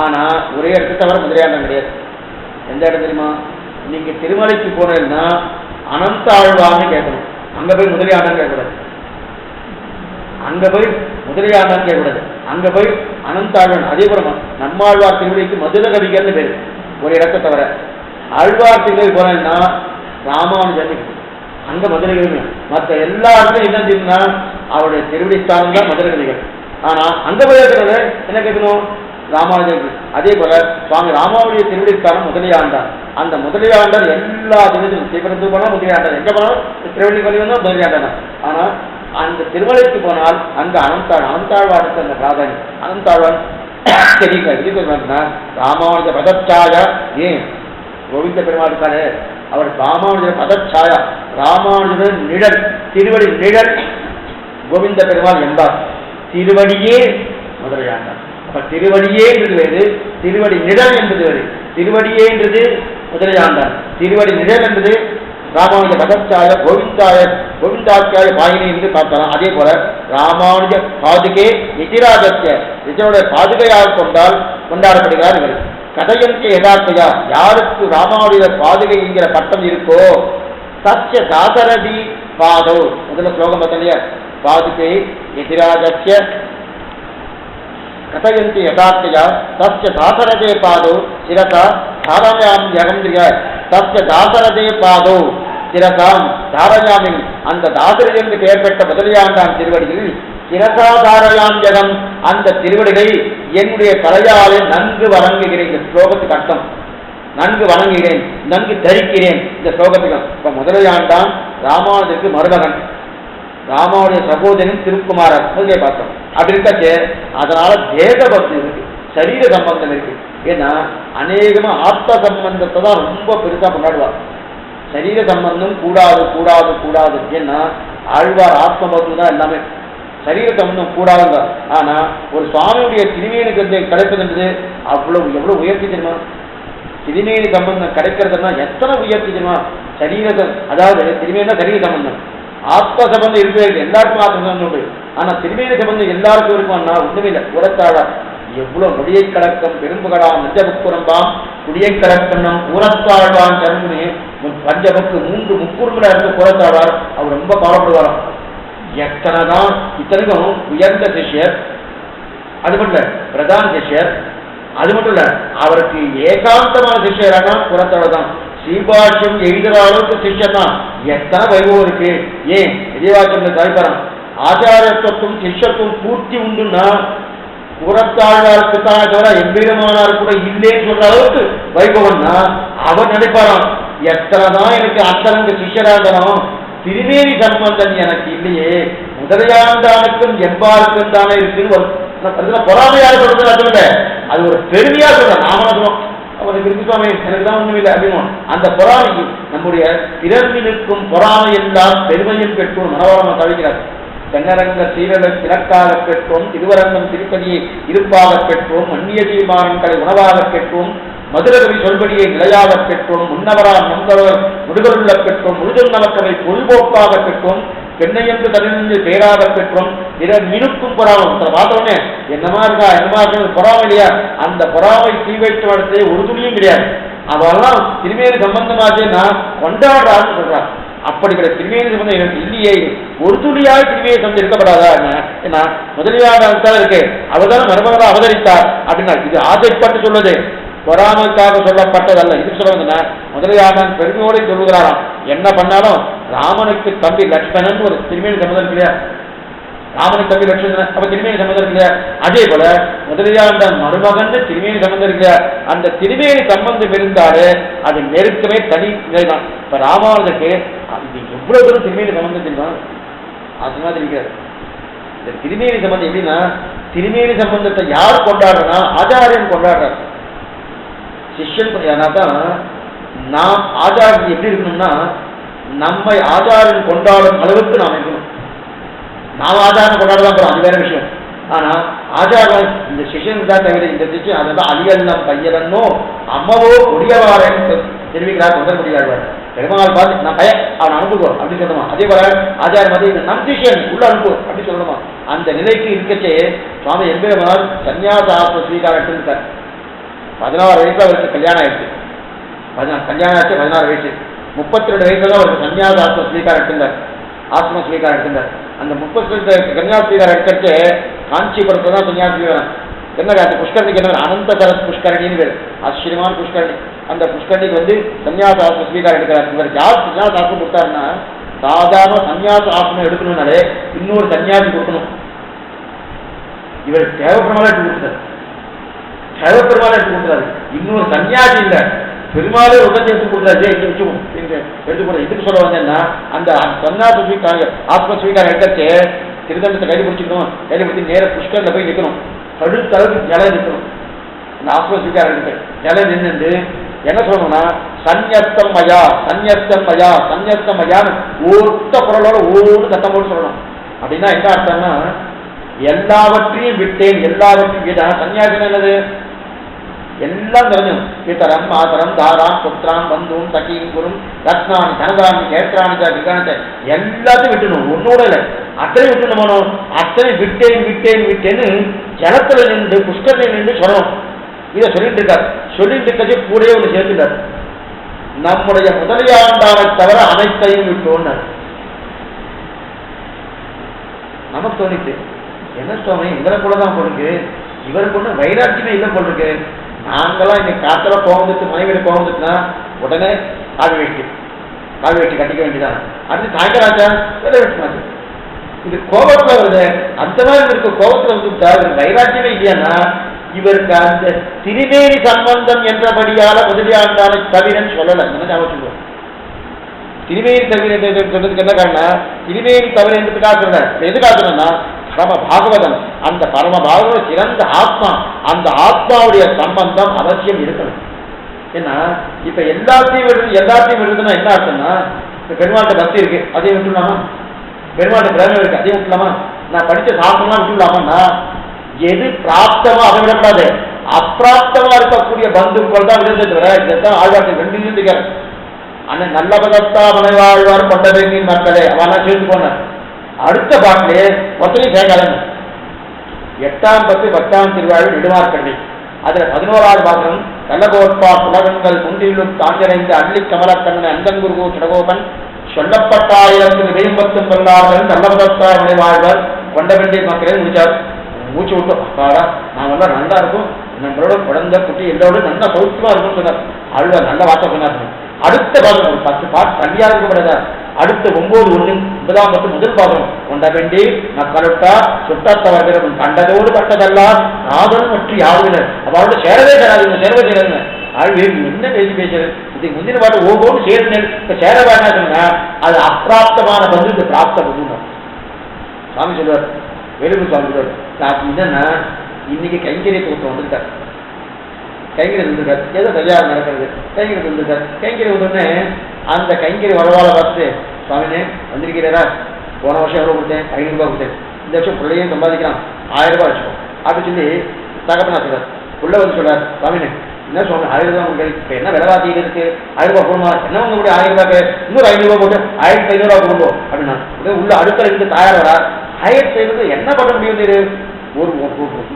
ஆனா ஒரே இடத்துக்கு தவிர முதலியாண்டம் கிடையாது. எந்த இடம் தெரியுமா? நீங்க திருமலைக்கு போனீங்கன்னா அனந்த ஆழ்வான்னு கேட்கணும். அங்க போய் முதலியாண்டான்னு கேட்கக்கூடாது. அங்க போய் முதலியாண்டான்னு கேட்கக்கூடாது. அங்க போய் அனந்த ஆழ்வான். அதே போல நம்மாழ்வார் திருவிழிக்கு மதுர கவிகள்னு பேரு ஒரு இடத்தை தவிர. ஆழ்வார் திருவிழி போனீங்கன்னா ராமானுஜன் அங்க மதுரை கவிகள். மற்ற எல்லாருக்கும் என்ன தெரியும்னா அவருடைய திருவிழி ஸ்தானம் தான் மதுரை கவிகள். ஆனா அங்க போய் இருக்கிறது என்ன கேட்கணும்? ராமானுஜருக்கு. அதே போல சுவாமி ராமாவுடைய திருவிழி ஸ்தானம் முதலியாண்டார். அந்த முதலியாண்டர் எல்லா தினத்திலும் ஸ்ரீபெரும்புதூர் போனால் முதலியாண்டார், எங்க போனாலும் திருவள்ளிப்பள்ளி வந்தால் முதலியாண்டார். ஆனா அந்த திருமலைக்கு போனால் அங்க அனந்தாழ்வாருக்கு அந்த பிராதானியம். அனந்தாழ்வான் தெரியுங்க. ராமானுஜ பதச்சாயா. ஏன் கோவிந்த பெருமாளுக்காரு அவர் ராமானுஜர் பதச்சாயா, ராமானுஜர் நிழல், திருவடி நிழல் கோவிந்த பெருமாள் என்பார். திருவடியே முதலியாண்டார். அப்ப திருவடியே என்பது வேறு, திருவடி நிழல் என்பது வேறு. திருவடியே என்றது முதலியாண்டார், திருவடி நிழல் என்பது ராமானுஜ பதச்சாய கோவிந்தாச்சாய பாயினி என்று பார்க்கலாம். அதே போல ராமானுஜ பாதுகே எதிராஜத்திய இதனுடைய பாதுகையாக கொண்டாடப்படுகிறார் இவர். கதையன்க யதார்த்தையா, யாருக்கு ராமானுஜ பாதுகை என்கிற பட்டம் இருக்கோ சத்திய தாசரதி பாதோ. முதல்ல ஸ்லோகம் பார்த்தலையா, பாதுகை எதிராஜத்திய கதையந்தி யதார்த்தையா தஸ்ய தாசரதே பாதோ சிரசா தாராயாம் யகந்திரிய. தஸ்ய தாசரதே பாதோ சிரசாம் தாராயாமி. அந்த தாசரதி என்று பெயர் பெற்ற முதலியாண்டான் திருவடியில் சிரசா தாராயாம் ஜகம், அந்த திருவடிகளை என்னுடைய தலையாலே நன்கு வணங்குகிறேன். இந்த ஸ்லோகத்துக்கு அர்த்தம் நன்கு வணங்குகிறேன், நன்கு தரிக்கிறேன். இந்த ஸ்லோகத்துக்கு இப்ப முதலியாண்டான் ராமானுஜருக்கு மருமகன், ராமாவுடைய சகோதரன் திருக்குமாரன் முதலே பார்த்தோம். அப்படி இருக்காச்சு. அதனால தேக பக்தி இருக்கு, சரீர சம்பந்தம் இருக்கு. ஏன்னா அநேகமா ஆத்ம சம்பந்தத்தை தான் ரொம்ப பெருசா கொண்டாடுவார். சரீர சம்பந்தம் கூடாது கூடாது கூடாது. ஏன்னா ஆழ்வார் ஆத்ம பக்தி தான் எல்லாமே. சரீர சம்பந்தம் கூடாதுங்க. ஆனா ஒரு சுவாமியுடைய திருமேனுக்கு கிடைப்பதுன்றது அவ்வளவு எவ்வளவு உயர்த்தி தெரியுமா? திருமேனி சம்பந்தம் கிடைக்கிறதுனா எத்தனை உயர்த்தி தெரியுமா? சரீர அதாவது திருமேனா சரீர சம்பந்தம், ஆத்ம சம்பந்தம் இருக்கு, எல்லாருக்கும் ஆத்ம சம்பந்தம் உண்டு. ஆனா திருமேனி சம்பந்தம் எல்லாருக்கும் இருக்கும்னா ஒண்ணுமே இல்லை. உரத்தாழ்வார் எவ்வளவு நொடியை கலக்கம் பெரும்புகடாம் நெஞ்சபுக்குரம்பாம் குடியை கலக்கணும் ஊரத்தாழ்வான் சரணு பஞ்சபுக்கு 3 முக்குறுமுறை இருந்து புறத்தாழ்வார். அவர் ரொம்ப பாவப்படுவாராம். எத்தனைதான் இத்தனைக்கும் உயர்ந்த சிஷ்யர், அது மட்டும் இல்ல பிரதான சிஷ்யர், அது மட்டும் இல்ல அவருக்கு ஏகாந்தமான சிஷ்யரான புறத்தாழ்வார் தான். ஸ்ரீபாஷ்யம் எழுதுற அளவுக்கு சிஷ்யர் தான். எத்தனை வைபவம் இருக்கு. ஏன் விஜயவாச்சம் தாய்ப்பறம் ஆச்சாரத்துவம் சிஷ்யத்துவம் பூர்த்தி உண்டுன்னா புறத்தாழ்வாருக்கு தான் தவிர எம்பீரமானார் கூட இல்லேன்னு சொல்ற அளவுக்கு வைபவம்னா அவர் நினைப்பாராம், எத்தனைதான் எனக்கு அத்தனங்க சிஷ்யரா இருந்தாலும் திருமேனி சம்பந்தம் எனக்கு இல்லையே, முதலியாண்டானுக்கும் எம்பாருக்கும் தானே இருக்குன்னு பொறாமையாக சொல்றது அர்த்தம் இல்லை, அது ஒரு பெருமையா சொல்றேன். நாம சொல்லுவோம் அவருக்கு கிருஷ்ணசுவாமி எனக்கு தான் ஒண்ணும் இல்லை அப்படின்னு. அந்த பொறாமைக்கு நம்முடைய பிறப்பினுக்கும் பொறாமை என்றால் பெருமையும் பெற்றோம் மனோரம தவிக்கிறார். தென்னரங்க சீரலை திறக்காக பெற்றோம், திருவரங்கம் திருப்பதியை இருப்பாக பெற்றோம், மன்னிய தீர்மானங்களை உணவாக பெற்றோம், மதுரகவி சொல்படியை நிலையாக பெற்றோம், முன்னவரால் நம்பவர் முடுகருள்ள பெற்றோம், முழுதும் நமக்கவை பொழுபோக்காக பெற்றோம், பெண்ணையென்று தனிந்து பேராக பெற்றோம், பிறர் மினுக்கும் பொறாமம். பார்த்தோன்னே என்னமா இருக்கா என்னமா இருக்கு பொறாமை இல்லையா? அந்த பொறாமை தீ வைத்து வளர்த்து ஒரு துணியும் கிடையாது. அவெல்லாம் திருமேனி சம்பந்தமாச்சுன்னா கொண்டாடுறான்னு சொல்றான். அப்படிப்பட்ட திருமேனி சம்பந்தம் எனக்கு இல்லையே, ஒரு துளியாய் திருமேனி சம்பந்தம் இருக்கப்படாதா? என்ன முதலியாதான் இருக்கு, அவர்தான் மருமகளாக அவதரித்தார் அப்படின்னா இது ஆசைப்பட்டு சொல்லுது, பொறாமைக்காக சொல்லப்பட்டதல்ல. இது சொல்ல வந்தா முதலியாதான் பெருமையோடு சொல்லுகிறாராம். என்ன பண்ணாலும் ராமனுக்கு தம்பி லட்சுமணன் ஒரு திருமேனி சம்பந்தம் இல்லையா? ராமனுக்கு தம்பி லட்சுமணன் அப்ப திருமேனி சம்பந்தம் இல்லையா? அதே போல முதலியாண்டான் மருமகன் திருமேனி சம்பந்தம் இல்லையா? அந்த திருமேனி சம்பந்தம் இருந்தாலே அது நெருக்கமே தனி நிலைதான். இப்ப ராமாவனுக்கு இது எவ்வளவு தூரம் திருமேனி சம்பந்தம் தெரியுமா? அது மாதிரி இருக்கிறார். இந்த திருமேனி சம்பந்தம் எப்படின்னா, திருமேனி சம்பந்தத்தை யார் கொண்டாடுறா? ஆச்சாரியன் கொண்டாடுறார். சிஷ்யன் தான் நாம் ஆச்சாரியன் எப்படி இருக்கணும்னா, நம்மை ஆச்சாரியன் கொண்டாடும் அளவுக்கு நாம் இருக்கணும். நாம் ஆச்சாரம் கொண்டாடதான் போறோம், அது வேற விஷயம். ஆனா ஆச்சாரம் இந்த சிஷ்யனுக்கு தான் தவிர இந்த சிஷ்யன் அதான் அலியல்லம் பையவனோ அம்மவோ கொடியவாரன்னு தெரிவிக்கிறார் தொந்தரமுடியாழ்வார். பெருமாள் பார்த்து நான் பையன் அவன் அனுப்புவோம் அப்படின்னு சொல்லணுமா? அதே போல ஆச்சாரம் வந்து இந்த நம் சிஷ்யன் உள்ள அனுப்பு அப்படின்னு சொல்லணுமா? அந்த நிலைக்கு இருக்கச்சே சுவாமி எம்பெருமாள் சன்னியாசாஸ்திர ஸ்வீகாரம் இருக்கார். 16 வயசுல அவருக்கு கல்யாணம் ஆயிடுச்சு. கல்யாணம் ஆச்சு 16 வயசு. 32 வயசுல தான் அவருக்கு சன்னியாசாஸ்திர ஸ்வீகாரம் எடுத்திருந்தார், ஆசிரம ஸ்வீகாரம் எடுத்திருந்தார். அந்த 32 கன்னியாசி ஸ்வீகாரம் எடுத்துட்டு காஞ்சிபுரத்துல தான் சன்னியாசி ஸ்வீகாரம். என்ன அந்த புஷ்கரணிக்கு என்ன அனந்த சரஸ் புஷ்கரணின்னு பேர், ஆச்சரியமான புஷ்கரணி. அந்த புஷ்கரணிக்கு வந்து சன்னியாசாஸ்திர ஸ்வீகாரம் எடுக்கிறார். இவர் யார் சன்னியாசாஸ்திரம் கொடுத்தாருன்னா, சாதாரண சன்னியாச ஆசிரமம் எடுக்கணும்னாலே இன்னொரு சன்னியாசி கொடுக்கணும். இவர் தேவப்பெருமாளை எடுத்து கொடுத்தார், தேவப்பெருமாளை எடுத்து கொடுத்தாரு. இன்னொரு சன்னியாசி இல்லை, பெருமாளே உடனே எடுத்து கொடுத்தாரு. இங்க வச்சுக்கணும் எடுத்து கொடுத்த இதுக்கு சொல்ல வந்தேன்னா, அந்த சன்னியாச ஸ்வீகாரம் ஆத்ம ஸ்வீகாரம் எடுத்து திருதண்டத்தை கைது பிடிச்சிக்கணும். கைது பிடிச்சி நேர புஷ்கரில் போய் நிற்கணும், கழுத்தளவுக்கு ஜலம் நிற்கணும். அந்த ஆத்ம ஸ்வீகாரம் எடுத்து ஜலம் நின்று என்ன சொல்லணும்னா, சன்னியஸ்தம் மயா சன்னியஸ்தம் மயா சன்னியஸ்தம் மயான்னு ஒருத்த பொருளோட ஒவ்வொரு சத்தம் போட்டு சொல்லணும். அப்படின்னா என்ன அர்த்தம்னா, எல்லாவற்றையும் விட்டேன், எல்லாவற்றையும் விட்டான். சன்னியாசம் என்னது? எல்லாம் தெரிஞ்சும் பித்தரம் மாதரம் தாராம் புத்திராம் பந்தும் சகியும் குரும் ரத்னானி கனதானி கேத்திராணி விகானத்தை எல்லாத்தையும் விட்டுணும். ஒன்னோட இல்லை, அத்தனை விட்டுணும். அத்தனை விட்டேன் விட்டேன் விட்டேன்னு ஜலத்துல நின்று புஷ்கரில் நின்று சொல்லணும். இதை சொல்லிட்டு இருக்காரு. சொல்லிட்டு இருக்கிறது கூடவே ஒன்று சேர்த்துட்டார், நம்முடைய முதலியாண்டாரை தவிர அனைத்தையும் விட்டோன்னு. நமக்கு தோணிச்சு என்ன சுவாமி இவரை கூட தான் போருக்கு, இவருக்கு ஒன்றும் வைராட்சியமே இல்லை போட்டிருக்கு. நாங்களாம் இன்னைக்கு காத்துல கோவந்துட்டு மனைவியில கோவந்துட்டுனா உடனே கால் வேட்டி கட்டிக்க வேண்டியதான். அடுத்து சாயங்காலாச்சா வேலை வெட்டினாங்க. இது கோபத்துல வருது, அந்த மாதிரி இருக்க கோபத்துல வந்துட்டா இவருக்கு வைராட்சியமே இல்லையானா, இவருக்கு அந்த திருமேனி சம்பந்தம் என்றபடியால முதலியாண்டானை தவிரன்னு சொல்லலை. ஞாபகம் திருமேனி தவிர சொல்றதுக்கு என்ன காரணம்? திருமேனி தவிர எதுக்காக சொல்றேன், எதுக்காக சொன்னா பரம பாகவதம், அந்த பரம பாகவத சிறந்த ஆத்மா, அந்த ஆத்மாவுடைய சம்பந்தம் அவசியம் இருக்கணும். ஏன்னா இப்ப எல்லாத்தையும் விடுறதுன்னா என்ன அர்த்தம்னா, இப்ப பெருமாட்ட பக்தி இருக்கு அதையும் விட்டுலாமா, பெருமாட்ட பிரேமம் இருக்கு அதையும் விட்டுலாமா, நான் படிச்ச சாஸ்திரம்லாம் விட்டுலாமா? எது பிராப்தமோ அதை விடக்கூடாது, அப்பிராப்தமா இருக்கக்கூடிய பந்துக்கள் தான் விடுறதை தவிர இதைத்தான் ஆழ்வார்கள் ரெண்டு இருக்காரு. ஆனா நல்ல பதத்தா மனைவாழ்வார் கொண்ட பேரின் மக்களே அவெல்லாம் சேர்த்து போனார். அடுத்த பாட்டிலே ஒத்தனை சேகலன் 8ஆம் 10 திருவாழ் நெடுமார்கண்ணி, அதுல 11வது பாத்திரம் கள்ளகோட்பா புலகங்கள் முன்றிலும் தாஞ்சடைந்து அள்ளி கமலக்கண்ணன் அந்தங்குருகோ சிடகோபன் சொல்லப்பட்டாயிரத்துக்கு வெய்பத்தும் கொள்ளார்கள் நல்லபதத்தா மனைவாழ்வார் கொண்ட வேண்டிய மக்களே முடிச்சார். மூச்சு விட்டோம், அப்பாடா நாங்கெல்லாம் நல்லா இருக்கும், நம்மளோட குழந்தை குட்டி எல்லோட நல்லா சௌக்கியமா இருக்கும் சொன்னார். ஆழ்வார் நல்ல வார்த்தை சொன்னார். அடுத்த பாதம் ஒரு 10 பாட்டு தனியாக இருக்கப்படுறார். அடுத்த 9:1 9ஆம் பத்து முதல் பாதம் கொண்ட வேண்டி மக்களுட்டா சுட்டத்தவர்கள் கண்டதோடு கண்டதெல்லாம் நாதன் மற்றும் யாரும் அவரோட சேரவே சேராதுங்க, சேரவே சேராதுங்க. ஆழ்வே என்ன பேசுறது, இதுக்கு முந்தின பாட்டு ஒவ்வொரு சேர்ந்து இப்ப சேர வேண்டாம் சொன்னா அது அப்பிராப்தமான பந்து, இது பிராப்த பந்து. சாமி சொல்லுவார், வேலுமணி சுவாமி என்னன்னா இன்னைக்கு கைங்கரியத்தை ஒருத்தர் வந்துருக்காரு. கைங்கரி வந்துருக்காரு, ஏதோ கல்யாணம் நடக்கிறது, கைங்கரி வந்துருக்காரு. கைங்கரி வந்தோடனே அந்த கைங்கரி வரவாளை பார்த்து, சுவாமினே வந்திருக்கிறீரா, போன வருஷம் எவ்வளோ கொடுத்தேன், 500 ரூபா கொடுத்தேன், இந்த வருஷம் பிள்ளையும் சம்பாதிக்கிறான், 1000 ரூபா வச்சுக்கோ அப்படின்னு சொல்லி தகப்பனா சொல்றாரு. உள்ள வந்து சொல்றாரு, சுவாமினே என்ன சுவாமி 1000 ரூபா உங்களுக்கு இப்போ என்ன விலைவாசி இருக்கு, 1000 ரூபா போடுமா, என்ன உங்களுடைய 1000 ரூபாய்க்கு இன்னொரு 500 ரூபா போட்டு 1500 ரூபா கொடுப்போம் அப்படின்னா உள்ள அடுத்த இருந்து தயார் வரா. 1500 என்ன பண்ண முடியும், ஒரு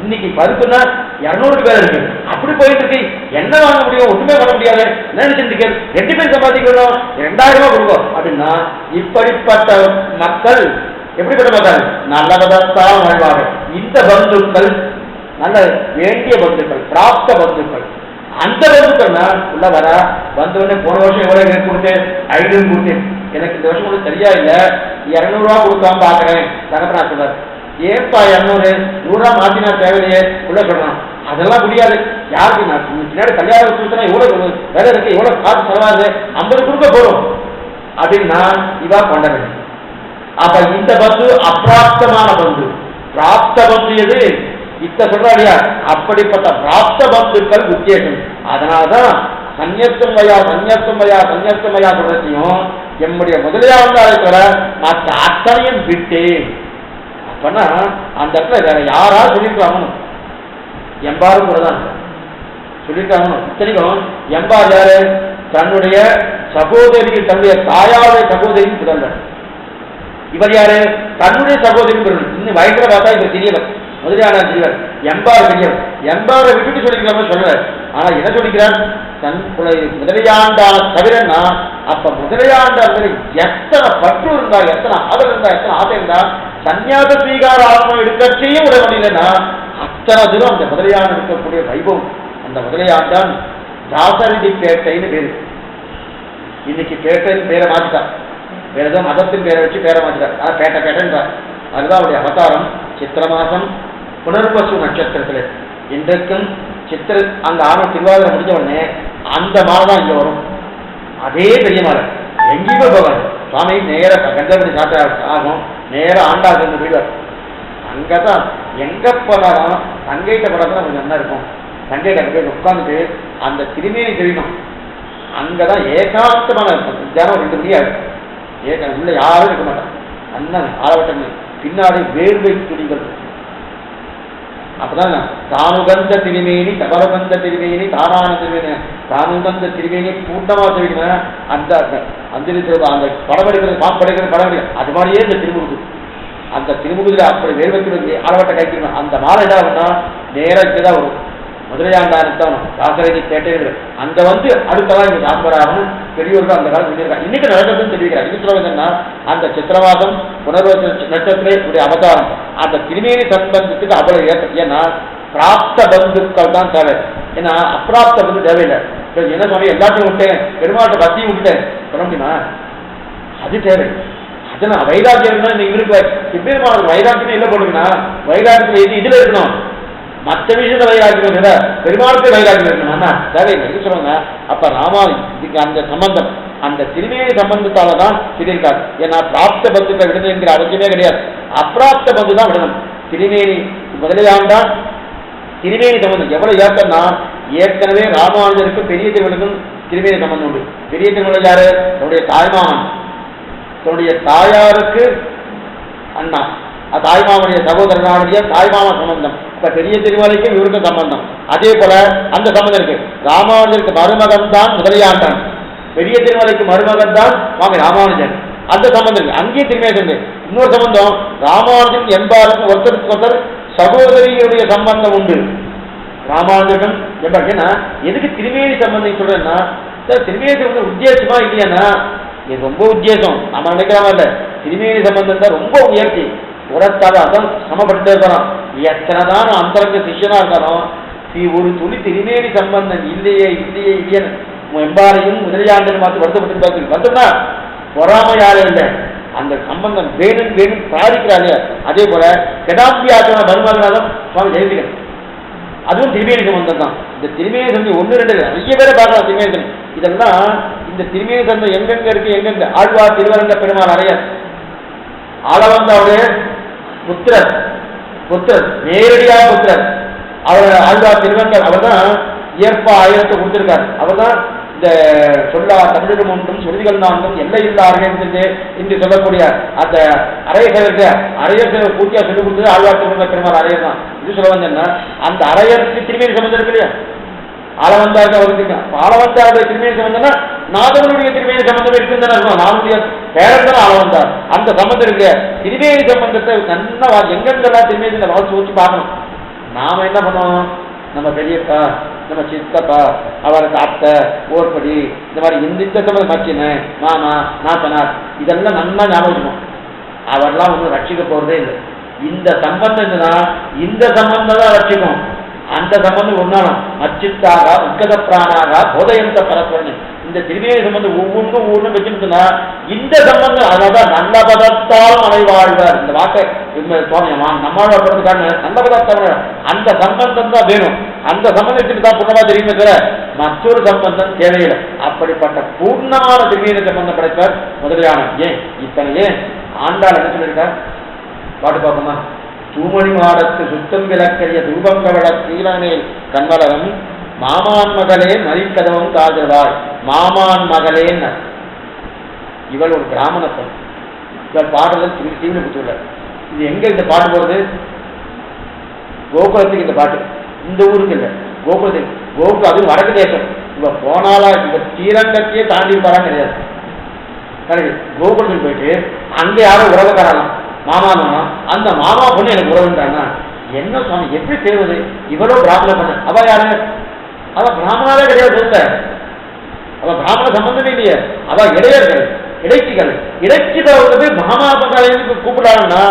இன்னைக்கு பருப்புன்னா 200 பேர் இருக்கு, அப்படி போயிட்டு இருக்கு, என்ன வாங்க முடியும், ஒண்ணுமே பண்ண முடியாது, என்ன நினைச்சிருக்க 2 பேர் சம்பாதிக்கணும், 2000 ரூபாய் கொடுக்கும் அப்படின்னா இப்படிப்பட்ட மக்கள் எப்படிப்பட்ட மக்கள் நல்லதான் வாழ்வாங்க. இந்த பந்துக்கள் நல்ல வேண்டிய பந்துக்கள், பிராப்த பந்துக்கள். அந்த பந்துக்கள்னா உள்ள வர வந்தவொடனே போன வருஷம் எவ்வளவு ரேட் கொடுத்தேன், 500 கொடுத்தேன், எனக்கு இந்த வருஷம் உங்களுக்கு சரியா இல்லை, 200 ரூபா கொடுக்காம பாக்குறேன் தகப்பனா சொல்றாரு. ஏன்பா 200 100 மாத்தினா தேவையில்லையே உள்ள சொல்றான். அதெல்லாம் முடியாது, யாருக்கு நான் பின்னாடி கல்யாணம் கொடுத்தா எவ்வளவு வேலை இருக்கு, எவ்வளவு காசு செலவாது, 50 கொடுக்க போறோம் அப்படின்னா இவா கொண்ட வேண்டும். அப்ப இந்த பந்து அப்பிராப்தமான பந்து. பிராப்த பந்து எது இத்த சொல்றாடியா, அப்படிப்பட்ட பிராப்த பந்துக்கள் உத்தேசம். அதனாலதான் சன்னியஸ்தம் வயா சன்னியஸ்தம் வயா சன்னியஸ்தம் வயா சொல்றதையும் எம்முடைய முதலியாவதாரை தவிர மற்ற அத்தனையும் விட்டு அப்பனா அந்த இடத்துல வேற யாராவது சொல்லிருக்காங்கணும், எம்பாரும் கூட தான் சொல்லியிருக்காங்கணும். இத்தனைக்கும் எம்பார் யாரு, தன்னுடைய சகோதரி, தன்னுடைய தாயாருடைய சகோதரின் புதல்வர். இவர் யாரு, தன்னுடைய சகோதரி புதல்வர். இன்னும் வயசுல பார்த்தா இவர் தெரியவர், முதலியான தெரியவர், எம்பார் தெரியவர். எம்பாரை விட்டுட்டு சொல்லிக்கிறாம சொல்றார். ஆனா என்ன சொல்லிக்கிறார், தன் முதலியாண்டான தவிரன்னா அப்ப முதலியாண்டார் எத்தனை பற்று இருந்தா, எத்தனை ஆதரவு இருந்தா, எத்தனை ஆசை இருந்தா, சன்னியாச ஸ்வீகார ஆத்மா எடுக்கத்தையும் உடைய முடியலன்னா அத்தனை தூரம் அந்த முதலியாண்டு இருக்கக்கூடிய வைபவம். அந்த முதலியாண்டான் தாசரதி பேட்டைன்னு பேரு. இன்னைக்கு பேட்டைன்னு பேரை மாற்றிட்டான், வேற ஏதோ மதத்தின் பேரை வச்சு பேரை மாற்றிட்டார். ஆனா பேட்டை பேட்டைன்றார். அதுதான் அவருடைய அவதாரம். சித்திர மாசம் புனர்வசு நட்சத்திரத்துல இன்றைக்கும் சித்திர அந்த ஆணம் திருவாதிரை முடிஞ்ச உடனே அந்த மாலை தான் இங்க வரும். அதே பெரிய மாலை எங்கேயுமே போகாது. சுவாமி நேர கண்டபடி சாத்தா ஆகும், நேர ஆண்டாள் இருந்து போயிடுவார். அங்கதான் எங்க போனாலும் தங்கைட்ட படத்துல கொஞ்சம் நல்லா இருக்கும். தங்கைட்ட போய் உட்காந்துட்டு அந்த திருமேனி தெரியணும். அங்கதான் ஏகாந்தமான தியானம் 2 மணியாது. உள்ள யாரும் இருக்க மாட்டான். அண்ணன் ஆளவட்டம் பின்னாடி வேர்வை துணிகள். அப்பதான் தானுகந்த திருமேனி, தபரகந்த திருமேனி, தாரான திருமேனி, தானுகந்த திருமேனி கூட்டமா தெரிவிக்கணும். அந்த அந்த படம் எடுக்கிறது, பாம்பு படைக்கிறது, படம் எடுக்கிறது, அது மாதிரியே இந்த திருமுருகு. அந்த திருமுகத்தில் அப்படி வேர்வை துணி ஆளவட்ட கைக்கணும். அந்த மாலை என்ன ஆகும்னா நேரம் இங்கதான் வரும். முதலியாண்டான் தாசரதி பேட்டைகள் அங்க வந்து அடுத்ததான் இங்க சாம்பராகணும் பெரியவர்கள் அந்த காலம் சொல்லியிருக்காங்க. இன்னைக்கு நடக்கிறதுன்னு தெரிவிக்கிறார். இது சொல்லுவதுன்னா அந்த சித்திரவாசம் புனர்வச நட்சத்திர அவதாரம் அந்த திருமேனி சம்பந்தத்துக்கு அவ்வளவு ஏற்ற. ஏன்னா பிராப்த பந்துக்கள் தான் தேவை. ஏன்னா அப்பிராப்த பந்து தேவையில்லை. என்ன சொல்லி எல்லாத்தையும் விட்டேன், பெருமாட்ட பத்தியும் விட்டுட்டேன் சொல்ல முடியுமா? அது தேவை. அதனால் வைராக்கியம் இருக்கு. சிப்பெருமானுக்கு வைராக்கியம் என்ன போடுங்கன்னா வைராக்கியம் இதுல இருக்கணும். மற்ற விஷயத்த வைராக்கியம் இல்லை, பெருமாளுக்கு வைராக்கியம் இருக்கணும்னா தேவையில்லை. இது சொல்லுவாங்க. அப்ப இதுக்கு அந்த சம்பந்தம் அந்த திருமேனி சம்பந்தத்தால தான் சொல்லியிருக்காரு. ஏன்னா பிராப்த பந்துக்களை விடுதல் என்கிற அவசியமே கிடையாது. அப்பிராப்த பந்து தான் விடணும். திருமேனி முதலியாண்டான் திருமேனி சம்பந்தம் எவ்வளவு ஏற்கனா ஏற்கனவே ராமானுஜருக்கு பெரிய திருமணத்துக்கும் திருமேனி சம்பந்தம் உண்டு. பெரிய திருமணம் யாரு? தன்னுடைய தாய்மாமன், தன்னுடைய தாயாருக்கு அண்ணா, தாய்மாமனுடைய சகோதரனுடைய தாய்மாம சம்பந்தம். இப்ப பெரிய திருமலைக்கும் இவருக்கும் சம்பந்தம். அதே போல அந்த சம்பந்தம் இருக்கு. ராமானுஜருக்கு மருமகன் தான் முதலியாண்டான், பெரிய திருமலைக்கு மருமகன் தான் சுவாமி ராமானுஜன். அந்த சம்பந்தம் இருக்கு. அங்கேயும் திருமேனி இருக்கு. இன்னொரு சம்பந்தம் ராமானுஜன் எம்பாருக்கும் ஒருத்தருக்கு ஒருத்தர் சகோதரியுடைய சம்பந்தம் உண்டு. ராமானுஜன் எம்பாருக்குன்னா எதுக்கு திருமேனி சம்பந்தம் சொல்றேன்னா திருமேனி சம்பந்தம் உத்தேசமா இல்லையானா இது ரொம்ப உத்தேசம். நம்ம நினைக்கிற மாதிரி இல்லை. திருமேனி சம்பந்தம் தான் ரொம்ப உயர்த்தி உரத்தாத அதான் சமப்பட்டு இருக்கிறோம். எத்தனைதான் அந்தரங்க சிஷ்யனா இருந்தாலும் ஒரு துளி திருமேனி சம்பந்தம் இல்லையே இல்லையே இல்லையன்னு எம்பாரையும் முதலியாண்டன் பார்த்து வருத்தப்பட்டு பார்த்து வந்தோம்னா பொறாம யாரும் இல்லை. அந்த சம்பந்தம் வேணும் வேணும் சாதிக்கிறாரு. அதே போல கெடாம்பியாச்சன பருமநாதம் சுவாமி ஜெயந்திகன் அதுவும் திருமேனி சம்பந்தம் தான். இந்த திருமேனி சம்பந்தம் 1 2 நிறைய பேரை பார்க்கலாம். திருமேனி சம்பந்தம் இதெல்லாம் இந்த திருமேனி சம்பந்தம் எங்கெங்க இருக்கு, எங்கெங்க ஆழ்வார் திருவரங்க பெருமாள் அறையர் ஆளவந்தாவுடைய புத்திரர் புத்திரர், நேரடியாக புத்திரர். அவர் ஆழ்வார் திருவங்கர், அவர் தான் இயற்பா ஆயிரத்தை கொடுத்திருக்காரு. அவர் தான் இந்த சொல்லா தமிழிடம் ஒன்றும் சுருதிகள் நான்கும் எல்லையில்லா அறையிருந்து என்று சொல்லக்கூடிய அந்த அரையர் பூர்த்தியா சொல்லிக் கொடுத்தது ஆழ்வார் திருவங்க பெருமாள் அரையர் தான். இது சொல்ல வந்தேன்னா அந்த அரையருக்கு திருமேனி சம்பந்தம் இருக்கு இல்லையா, ஆளவந்தாருக்கு அவருக்கு ஆளவந்தாருடைய திருமேனி சம்பந்தம்னா நாதனுடைய திருமேனி சம்பந்தம் இருக்குன்னு அர்த்தம். நானுடைய பேரன் ஆளவந்தார், அந்த சம்பந்தம் இருக்கு. திருமேனி சம்பந்தத்தை நல்லா எங்கெங்கெல்லாம் திருமேனி வாசி வச்சு பார்க்கணும். நாம என்ன பண்ணுவோம், நம்ம பெரியப்பா, நம்ம சித்தப்பா, அவருக்கு அத்தை, ஓர்படி, இந்த மாதிரி இந்த சம்பந்தம் மச்சின மாமா நாத்தனார், இதெல்லாம் நல்லா ஞாபகம். அவரெல்லாம் ஒன்றும் ரட்சிக்க போறதே இல்லை. இந்த சம்பந்தம் இருந்ததுன்னா இந்த சம்பந்தம் தான் ரட்சிக்கும். அந்த சம்பந்தம் ஒன்னாலும் மச்சித்தாக உட்கத பிராணாக போதையந்த பரஸ்பரன் இந்த திருமேனி சம்பந்தம் ஒவ்வொன்றும் வச்சுருந்தா இந்த சம்பந்தம் அதனால்தான் நல்ல பதத்தாலும் அனைவாழ்வார். இந்த வார்த்தை நம்மளோட படத்துக்கான நல்ல பதத்தால் அந்த சம்பந்தம் தான் வேணும். அந்த சம்பந்தத்துக்கு தான் பூர்ணமா தெரியுமே தவிர மற்றொரு சம்பந்தம் தேவையில்லை. அப்படிப்பட்ட பூர்ணமான திருமேனி சம்பந்தம் படைப்பார் முதலியான. ஏன் இத்தனையே ஆண்டாள் என்ன சொல்லியிருக்கார் பாட்டு பார்ப்போமா? தூமணி மாடத்து சுத்தம் விளக்கரிய தூபங்கவள ஸ்ரீலமேல் கண்மலகம் மாமான் மகளே மறிக்கதவும் காதல்வாய். மாமான் மகளேன்னு இவள் ஒரு பிராமண பெண். இவள் பாடுறது தீவிர புத்தூர். இது எங்க இந்த பாட்டு போறது? கோகுலத்துக்கு இந்த பாட்டு, இந்த ஊருக்கு இல்லை, கோகுலத்துக்கு. கோகுலம் அது வடக்கு தேசம். இவ போனாலா இவ ஸ்ரீரங்கத்தையே தாண்டி வரான் கிடையாது. கோகுலத்துக்கு போயிட்டு அங்கே யாரும் உறவுக்காரலாம் மாமா மாமா, அந்த மாமா பொண்ணு எனக்கு உறவுன்றாங்க. என்ன சுவாமி எப்படி செய்வது? இவரோ பிராமண பொண்ணு. அவ யாரு? அவ பிராமணாவே கிடையாது. சொல்ல அவ பிராமண சம்பந்தமே இல்லையே. அவ இடையர்கள், இடைச்சிகள். இடைச்சிகளை மாமா பங்காளிக்கு கூப்பிடாங்கன்னா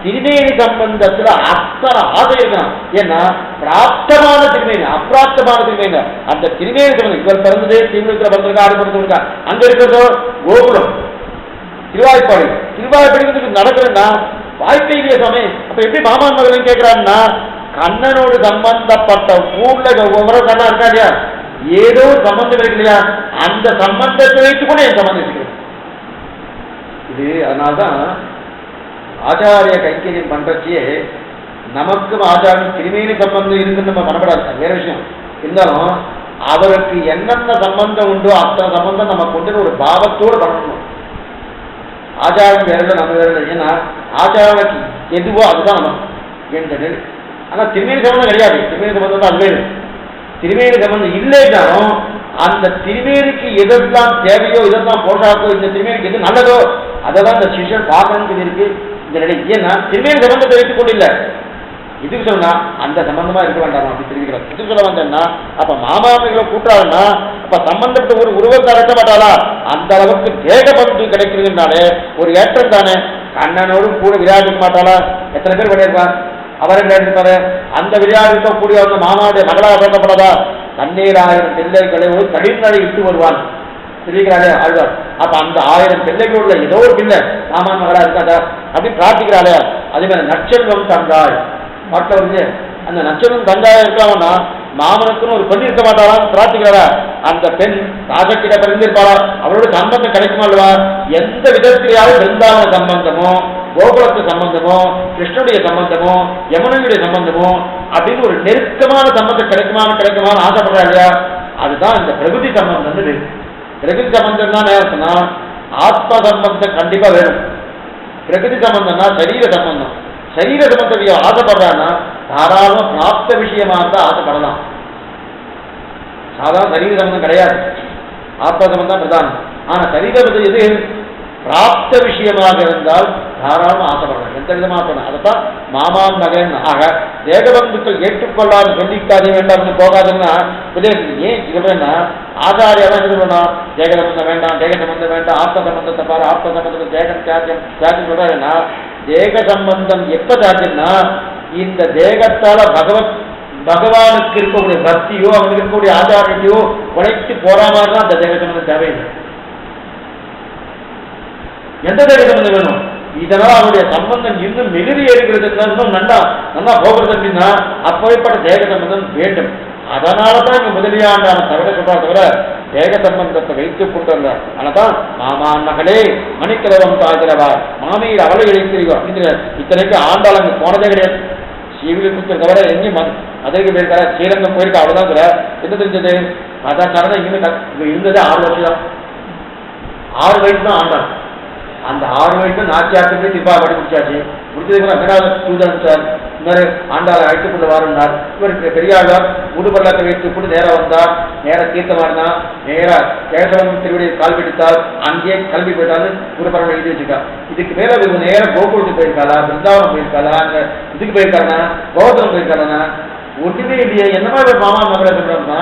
திருமேனி சம்பந்தத்துல அத்தனை ஆசை இருக்கான். ஏன்னா பிராப்தமான திருமேனி, அப்பிராப்தமான திருமேனி. அந்த திருமேனி சம்பந்தம் இவர் பிறந்தது திருவிழா பண்றதுக்கு ஆடுபடுத்திருக்கா. அங்க இருக்கிறதோ கோகுலம் திருவாய்ப்பாடி. திருவாய்ப்பாடி நடக்கிறேன்னா வாய்ப்பே இல்லையா சுவாமி? அப்ப எப்படி மாமான் மகன் கேட்கிறான்னா கண்ணனோடு சம்பந்தப்பட்ட ஊர்ல ஒவ்வொரு கண்ணா இருக்கா இல்லையா, ஏதோ சம்பந்தம் இருக்கு இல்லையா, அந்த சம்பந்தத்தை வைத்து கூட என் சம்பந்தம் இருக்கிறது. இது அதனால்தான் ஆச்சாரிய கைங்கரியம் பண்றச்சே நமக்கும் ஆச்சாரியம் திருமேனி சம்பந்தம் இருக்குன்னு நம்ம பண்ணப்படாது, வேற விஷயம். இருந்தாலும் அவருக்கு என்னென்ன சம்பந்தம் உண்டோ அத்தனை சம்பந்தம் நம்ம கொண்டு ஒரு பாவத்தோடு பண்ணணும். ஆச்சாரம் வேற நம்ம வேற. ஏன்னா ஆச்சாரனுக்கு எதுவோ அதுதான் நமக்கு என்றது. ஆனால் திருமேனி சம்பந்தம் கிடையாது. திருமேனி சம்பந்தம் தான் அது வேறு. திருமேனி சம்பந்தம் இல்லைன்னாலும் அந்த திருமேனிக்கு எதெல்லாம் தேவையோ, இதெல்லாம் போஷாக்கோ, இந்த திருமேனிக்கு எது நல்லதோ அதை தான் இந்த சிஷன் பார்க்கணும்னு இருக்கு இந்த நிலை. ஏன்னா திருமேனி சம்பந்தத்தை வைத்துக் கொண்டு இல்லை. இதுக்கு சொன்னா அந்த சம்பந்தமா இருக்க வேண்டாம் அப்படி தெரிவிக்கிறார். இதுக்கு சொல்ல வந்தேன்னா அப்ப மாமாமிகளை கூட்டாளுன்னா அப்ப சம்பந்தப்பட்ட ஒரு உருவத்தை அடக்க மாட்டாளா? அந்த அளவுக்கு தேக பங்கு கிடைக்கிறதுனாலே ஒரு ஏற்றம் தானே. கண்ணனோடும் கூட விளையாடிக்க மாட்டாளா? எத்தனை பேர் விளையாடுவார்? அவரை விளையாடிருப்பாரு. அந்த விளையாடிக்கக்கூடிய அவங்க மாமாவுடைய மகளாக பேசப்படாதா? தண்ணீராயிரம் பிள்ளைகளை ஒரு தடிநடை இட்டு வருவான் தெரிவிக்கிறாளே ஆழ்வார். அப்ப அந்த 1000 பிள்ளைகளோட ஏதோ ஒரு பிள்ளை மாமான் மகளா இருக்காதா அப்படி பிரார்த்திக்கிறாளே. அதே மாதிரி நற்செல்வம் தந்தாள் பாட்டில் வந்து அந்த நட்சத்திரம் தஞ்சாயம் இருக்காங்கன்னா மாமனுக்குன்னு ஒரு பெண் இருக்க மாட்டாளான்னு பிரார்த்திக்கிறாரா? அந்த பெண் ராஜக்கிட்ட பிறந்திருப்பாளா? அவளோட சம்பந்தம் கிடைக்குமா இல்லவா? எந்த விதத்திலேயாவது பிருந்தாவன சம்பந்தமோ, கோகுலத்து சம்பந்தமோ, கிருஷ்ணனுடைய சம்பந்தமோ, யமுனையுடைய சம்பந்தமோ அப்படின்னு ஒரு நெருக்கமான சம்பந்தம் கிடைக்குமான்னு ஆசைப்படுறா இல்லையா? அதுதான் இந்த பிரகிருதி சம்பந்தம்னு வேணும். பிரகிருதி சம்பந்தம் தான் நேரத்துனா ஆத்ம சம்பந்தம் கண்டிப்பா வேணும். பிரகிருதி சம்பந்தம்னா சரீர சம்பந்தம். சரீர சம்பந்தம் ஆசைப்படுறான்னா தாராளமா பிராப்த விஷயமா இருந்தா ஆசைப்படலாம். சாதாரண சரீர சம்பந்தம் கிடையாது, ஆத்ம சம்பந்தம் பிரதானம். ஆனா சரீர சம்பந்தம் எது பிராப்த விஷயமாக இருந்தால் தாராளமா ஆசைப்படலாம். எந்த விதமா ஆசைப்படலாம். அதைத்தான் மாமான் மகன். ஆக தேகபந்துக்கள் ஏற்றுக்கொள்ளாது சொல்லிக்காதே வேண்டாம்னு போகாதுன்னா ஏன் சொல்றேன்னா ஆச்சாரியா என்ன சொல்லணும்? தேக சம்பந்தம் வேண்டாம், தேக சம்பந்தம் வேண்டாம், ஆத்ம சம்பந்தத்தை பாரு, ஆத்ம சம்பந்தத்தை தேகம் தியாகம் சொல்றாருன்னா தேக சம்பந்தம் எப்ப சாத்தியம்னா இந்த தேகத்தால பகவானுக்கு இருக்கக்கூடிய பக்தியோ அவனுக்கு இருக்கக்கூடிய ஆச்சாரியத்தையோ உழைத்து போறாமதான் அந்த தேக சம்பந்தம் தேவையில்லை. எந்த தேக சம்பந்தம் வேணும்? இதனால அவனுடைய சம்பந்தம் இன்னும் மிகுதி ஏறுகிறது, இன்னும் நல்லா போகிறது அப்படின்னா அப்படிப்பட்ட தேக சம்பந்தம் வேண்டும். அதனாலதான் இங்க முதலியாண்டான தவிர சொல்றா தவிர தேக சம்பந்தத்தை வைத்துக் கொண்டு வந்தார். அதனால்தான் மாமான் மகளே மணிக்கிழவம் தாழ்கிறவா மாமியில் அவளை இழைக்கிறீங்க அப்படின்னு இத்தனைக்கு ஆண்டாள் அங்க போனதே கிடையாது. ஸ்ரீவில்லிபுத்தூர் தவிர எங்கேயும் மதுரைக்கு போயிருக்காரு, ஸ்ரீரங்கம் போயிருக்கா, அவ்வளோதான். என்ன தெரிஞ்சது? அதான் சாரதான் இங்கே இருந்தது 6 வருஷம் தான். 6 வயசு தான் ஆண்டான். அந்த 6 வயசு நாச்சியாருக்கு போய் திருப்பா படி முடிச்சாச்சு. முடிச்சதுக்கு ரங்கநாத தூதன் சார் இந்த மாதிரி ஆண்டாளை அழைத்து கொண்டு வாருந்தார். இவருக்கு பெரியாழ்வார் உடுபல்லாக்க வைத்து கொண்டு நேரம் வந்தார். நேராக தீர்த்தமாடினா நேராக கேசவன் திருவிடையை கால் பிடித்தார். அங்கேயே கிளம்பி போயிட்டாரு. உடுபரம் எழுதி வச்சுக்கா. இதுக்கு மேல இவங்க நேரம் கோகுலத்துக்கு போயிருக்காளா, பிருந்தாவனம் போயிருக்காளா, அங்க இதுக்கு போயிருக்காருன்னா கோவத்தனம் போயிருக்காருன்னா ஒன்றுமே இல்லையே. என்ன மாதிரி மாமா மகளை சொல்றோம்னா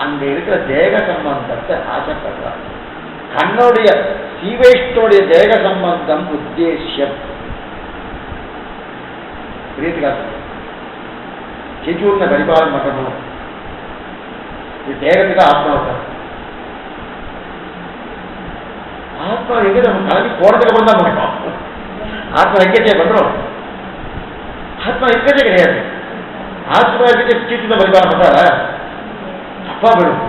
அங்க இருக்கிற தேக சம்பந்தத்தை ஆசைப்படுறார். கண்ணுடைய சீவைஷ்டோடைய தேக சம்பந்தம் உத்தேசியம் சிச்சூர்ன பரிபாலனம் பண்ணணும். இது தேகத்துக்கு ஆத்மாவுக்கு. ஆத்மா எங்க நம்ம கிளம்பி போறதுக்கு அப்புறம் தான் பண்ணோம். ஆத்மா எக்கச்சே பண்றோம். ஆத்மா இருக்கச்சே கிடையாது. ஆத்மா இருக்கச்சே சிச்சூர்ன பரிபாலனம் பண்றாரா? அப்பா போயிடும்.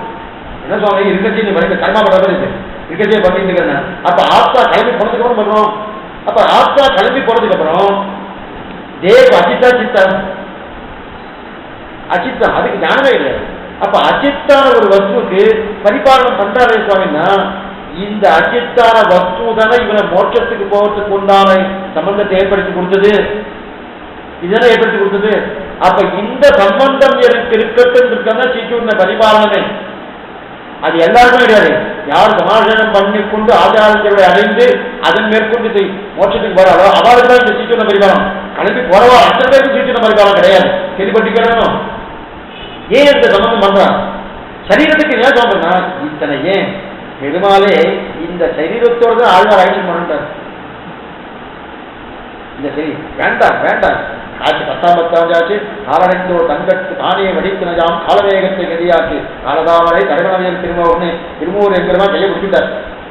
என்ன சுவாமி இருக்கச்சே படிக்க கர்மா பண்ற மாதிரி இருக்கு. இருக்கச்சே பண்ணிட்டு இருக்கிறேன். அப்ப ஆத்மா கிளம்பி போனதுக்கு அப்புறம் பண்றோம். அப்ப ஆத்மா கிளம்பி போனதுக்கு அப்புறம் தேவ அச்சித்தா சித்தா அச்சித்தா அதுக்கு ஞானமே கிடையாது. அப்ப அச்சித்தான ஒரு வஸ்துவுக்கு பரிபாலனம் பண்றாரு சுவாமின்னா இந்த அச்சித்தான வஸ்து தானே இவனை மோட்சத்துக்கு போகிறதுக்கு உண்டான சம்பந்தத்தை ஏற்படுத்தி கொடுத்தது. இதனை ஏற்படுத்தி கொடுத்தது. அப்ப இந்த சம்பந்தம் எனக்கு இருக்கட்டும் இருக்காங்க சீக்கிரம் பரிபாலனமே. அது எல்லாருமே கிடையாது. யார் சமாதானம் பண்ணிக்கொண்டு ஆச்சாரத்தை அடைந்து அதன் மேற்கொண்டு மோட்சத்துக்கு வராதோ அவருக்கு தான் இந்த சீக்கிரம் பரிபாலம். கிளம்பி போறவா அத்தனை பேருக்கு சீக்கிரம் பரிபாலம் கிடையாது. கேள்விப்பட்டிருக்கணும். ஏன் இந்த சம்பந்தம் பண்றான்? சரீரத்துக்கு ஏன் சொல்றா இத்தனை ஏன் பெருமாளே இந்த சரீரத்தோடு தான் ஆழ்வார் ஆக்ஷன் பண்ணிட்டார். இந்த சரி வேண்டாம் வேண்டாம் காட்சி 10 ஆச்சு. காலனைத்தோ தங்கத்து தானே வடித்தினஜாம் காலவேகத்தை கதியாச்சு காலதாமரை தடவனையில் திருமூர் என்கிறமா கையை பிடிச்சிட்டார்.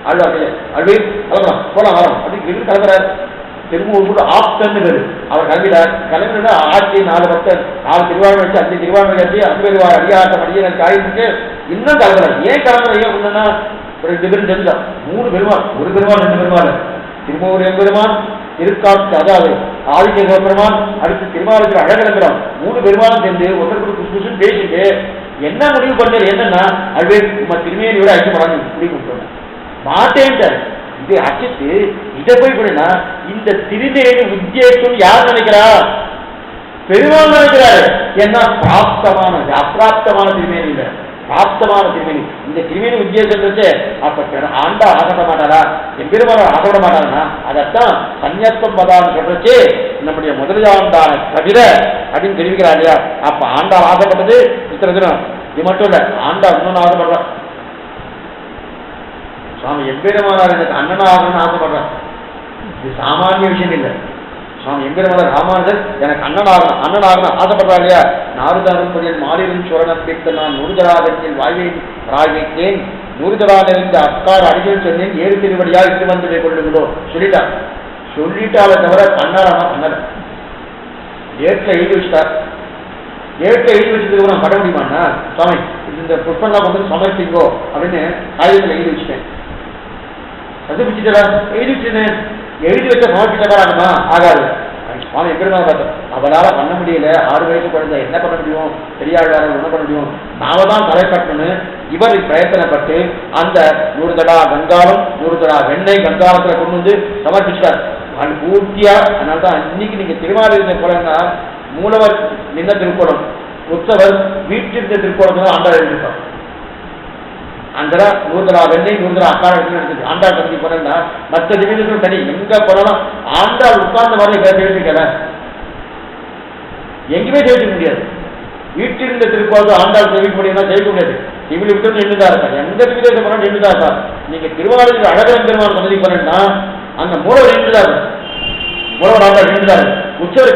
ஆழ்வார் கையை அழுவி கிளம்பலாம் போலாம் வரோம் அப்படின்னு கிளம்புறாரு. திருமூர் கூட ஆப்தன்னு பேரு. அவர் கிளம்பிட்டார். கிளம்பினா ஆட்சி 4 பக்தர் 4 திருவாரூர் வச்சு 5 திருவாரூர் கட்டி 5 பேர் அடியாட்டம் அடிய காயிருக்கு இன்னும் கிளம்புறாரு. ஏன் கிளம்புற? ஏன் ஒண்ணுன்னா ஒரு 2 பேரும் தெரிஞ்சா 3 பெருமாள், 1 பெருமாள் 2 பெருமாள். திருமூர் எம்பெருமான், திருக்காட்சி அதாவது ஆதிக்க பெருமான், அடுத்து திருமாலுக்கு அழகிழக்கிறான். 3 பெருமாளும் சேர்ந்து ஒருத்தருக்கு குசுன்னு பேசிட்டு என்ன முடிவு பண்ணது? என்னன்னா அழுவே திருமையை விட அழைக்கப்படாது முடிவு கொடுத்தோம் மாட்டேன்ட்டார். இது அச்சித்து இதை போய் பண்ணா இந்த திருமேனி உத்தியேசம் யார் நினைக்கிறா? பெருமாள் நினைக்கிறாரு. என்ன பிராப்தமான அப்பிராப்தமான திருமேனி இல்லை, பிராப்தமான திருமேனி. இந்த திருமேனி உத்தியேசம் வச்சு அப்ப ஆண்டா ஆகப்பட மாட்டாரா, எம்பெருமாள் ஆகப்பட மாட்டாருன்னா அதைத்தான் சன்னியத்துவம் பதான்னு சொல்றச்சு நம்முடைய முதலாண்டான தவிர அப்படின்னு தெரிவிக்கிறார் இல்லையா? அப்ப ஆண்டாள் ஆகப்பட்டது இத்தனை தினம். இது மட்டும் இல்ல, ஆண்டாள் இன்னொன்னு ஆகப்படுறான். சுவாமி எம்பெருமானார் எனக்கு அண்ணனாகணும்னு ஆசைப்படுறார். இது சாமானிய விஷயம் இல்லை. சுவாமி எம்பெருமானார் ராமானுஜர் எனக்கு அண்ணனாகணும் ஆசைப்படுறா இல்லையா? நாருதாருப்பதில் மாறிடும் சுரணம் பிடித்த நான் நூறுதராகத்தில் வாய் வைத்தேன். நூறுதராக இருந்த அக்கார் அடிகள் சொன்னேன். 7 திருவடியா இட்டு வந்து கொள்ளுங்களோ சொல்லிட்டார். சொல்லிட்டால தவிர கண்ணாராமா கண்ணர் ஏற்ற எழுதி வச்சுட்டார். ஏற்ற எழுதி வச்சதுக்கு நான் பட முடியுமாண்ணா? சுவாமி இந்த புஷ்பங்கா வந்து சமர்ப்பிங்கோ அப்படின்னு காகிதத்தில் எழுதி வச்சுட்டேன். சதுபிச்சுட்டா எழுதி வச்சுட்டேன். எழுதி வச்ச சமர்ப்பிச்சா ஆகாது. சுவாமி எம்பெருமான் பார்த்தோம் அவளால பண்ண முடியல. 6 வயசு குழந்தை என்ன பண்ண முடியும்? பெரியாழ்வார என்ன பண்ண முடியும்? நாம தான் தலை கட்டணும்னு இவர் பிரயத்தனப்பட்டு அந்த 100 தடா கங்காலம் 100 தடா வெண்ணெய் கங்காலத்துல கொண்டு வந்து சமர்ப்பிச்சிட்டார். அது பூர்த்தியா. அதனால்தான் இன்னைக்கு நீங்க திருமாலிருந்த குழந்தை மூலவர் நின்ன திருக்கோணம், உற்சவர் வீட்டிருந்த திருக்கோணத்துல ஆண்டாள் எழுதிருப்பார். அந்த 100 தடா வெண்ணெய் 100 தடா அக்காள் எடுத்து ஆண்டாள் தம்பி போனா மற்ற திடீர்னு தனி எங்க போனாலும் ஆண்டாள் உட்கார்ந்த மாதிரி தெரிவிக்கல, எங்குமே தெரிவிக்க முடியாது. வீட்டிருந்த திருக்கோணத்தை ஆண்டாள் தெரிவிக்க முடியும்னா தெரிவிக்க முடியாது. இவளை விட்டு நின்றுதா இருக்கார். எந்த விதத்தை போனா நின்றுதா இருக்கார். நீங்க திருவாரூர் அழகன் பெருமாள் சன்னதி போனா அந்த மூலவர் நின்றுதா இருக்கு. மூலவர் ஆண்டாள் நின்றுதா இருக்கு. உற்சவர்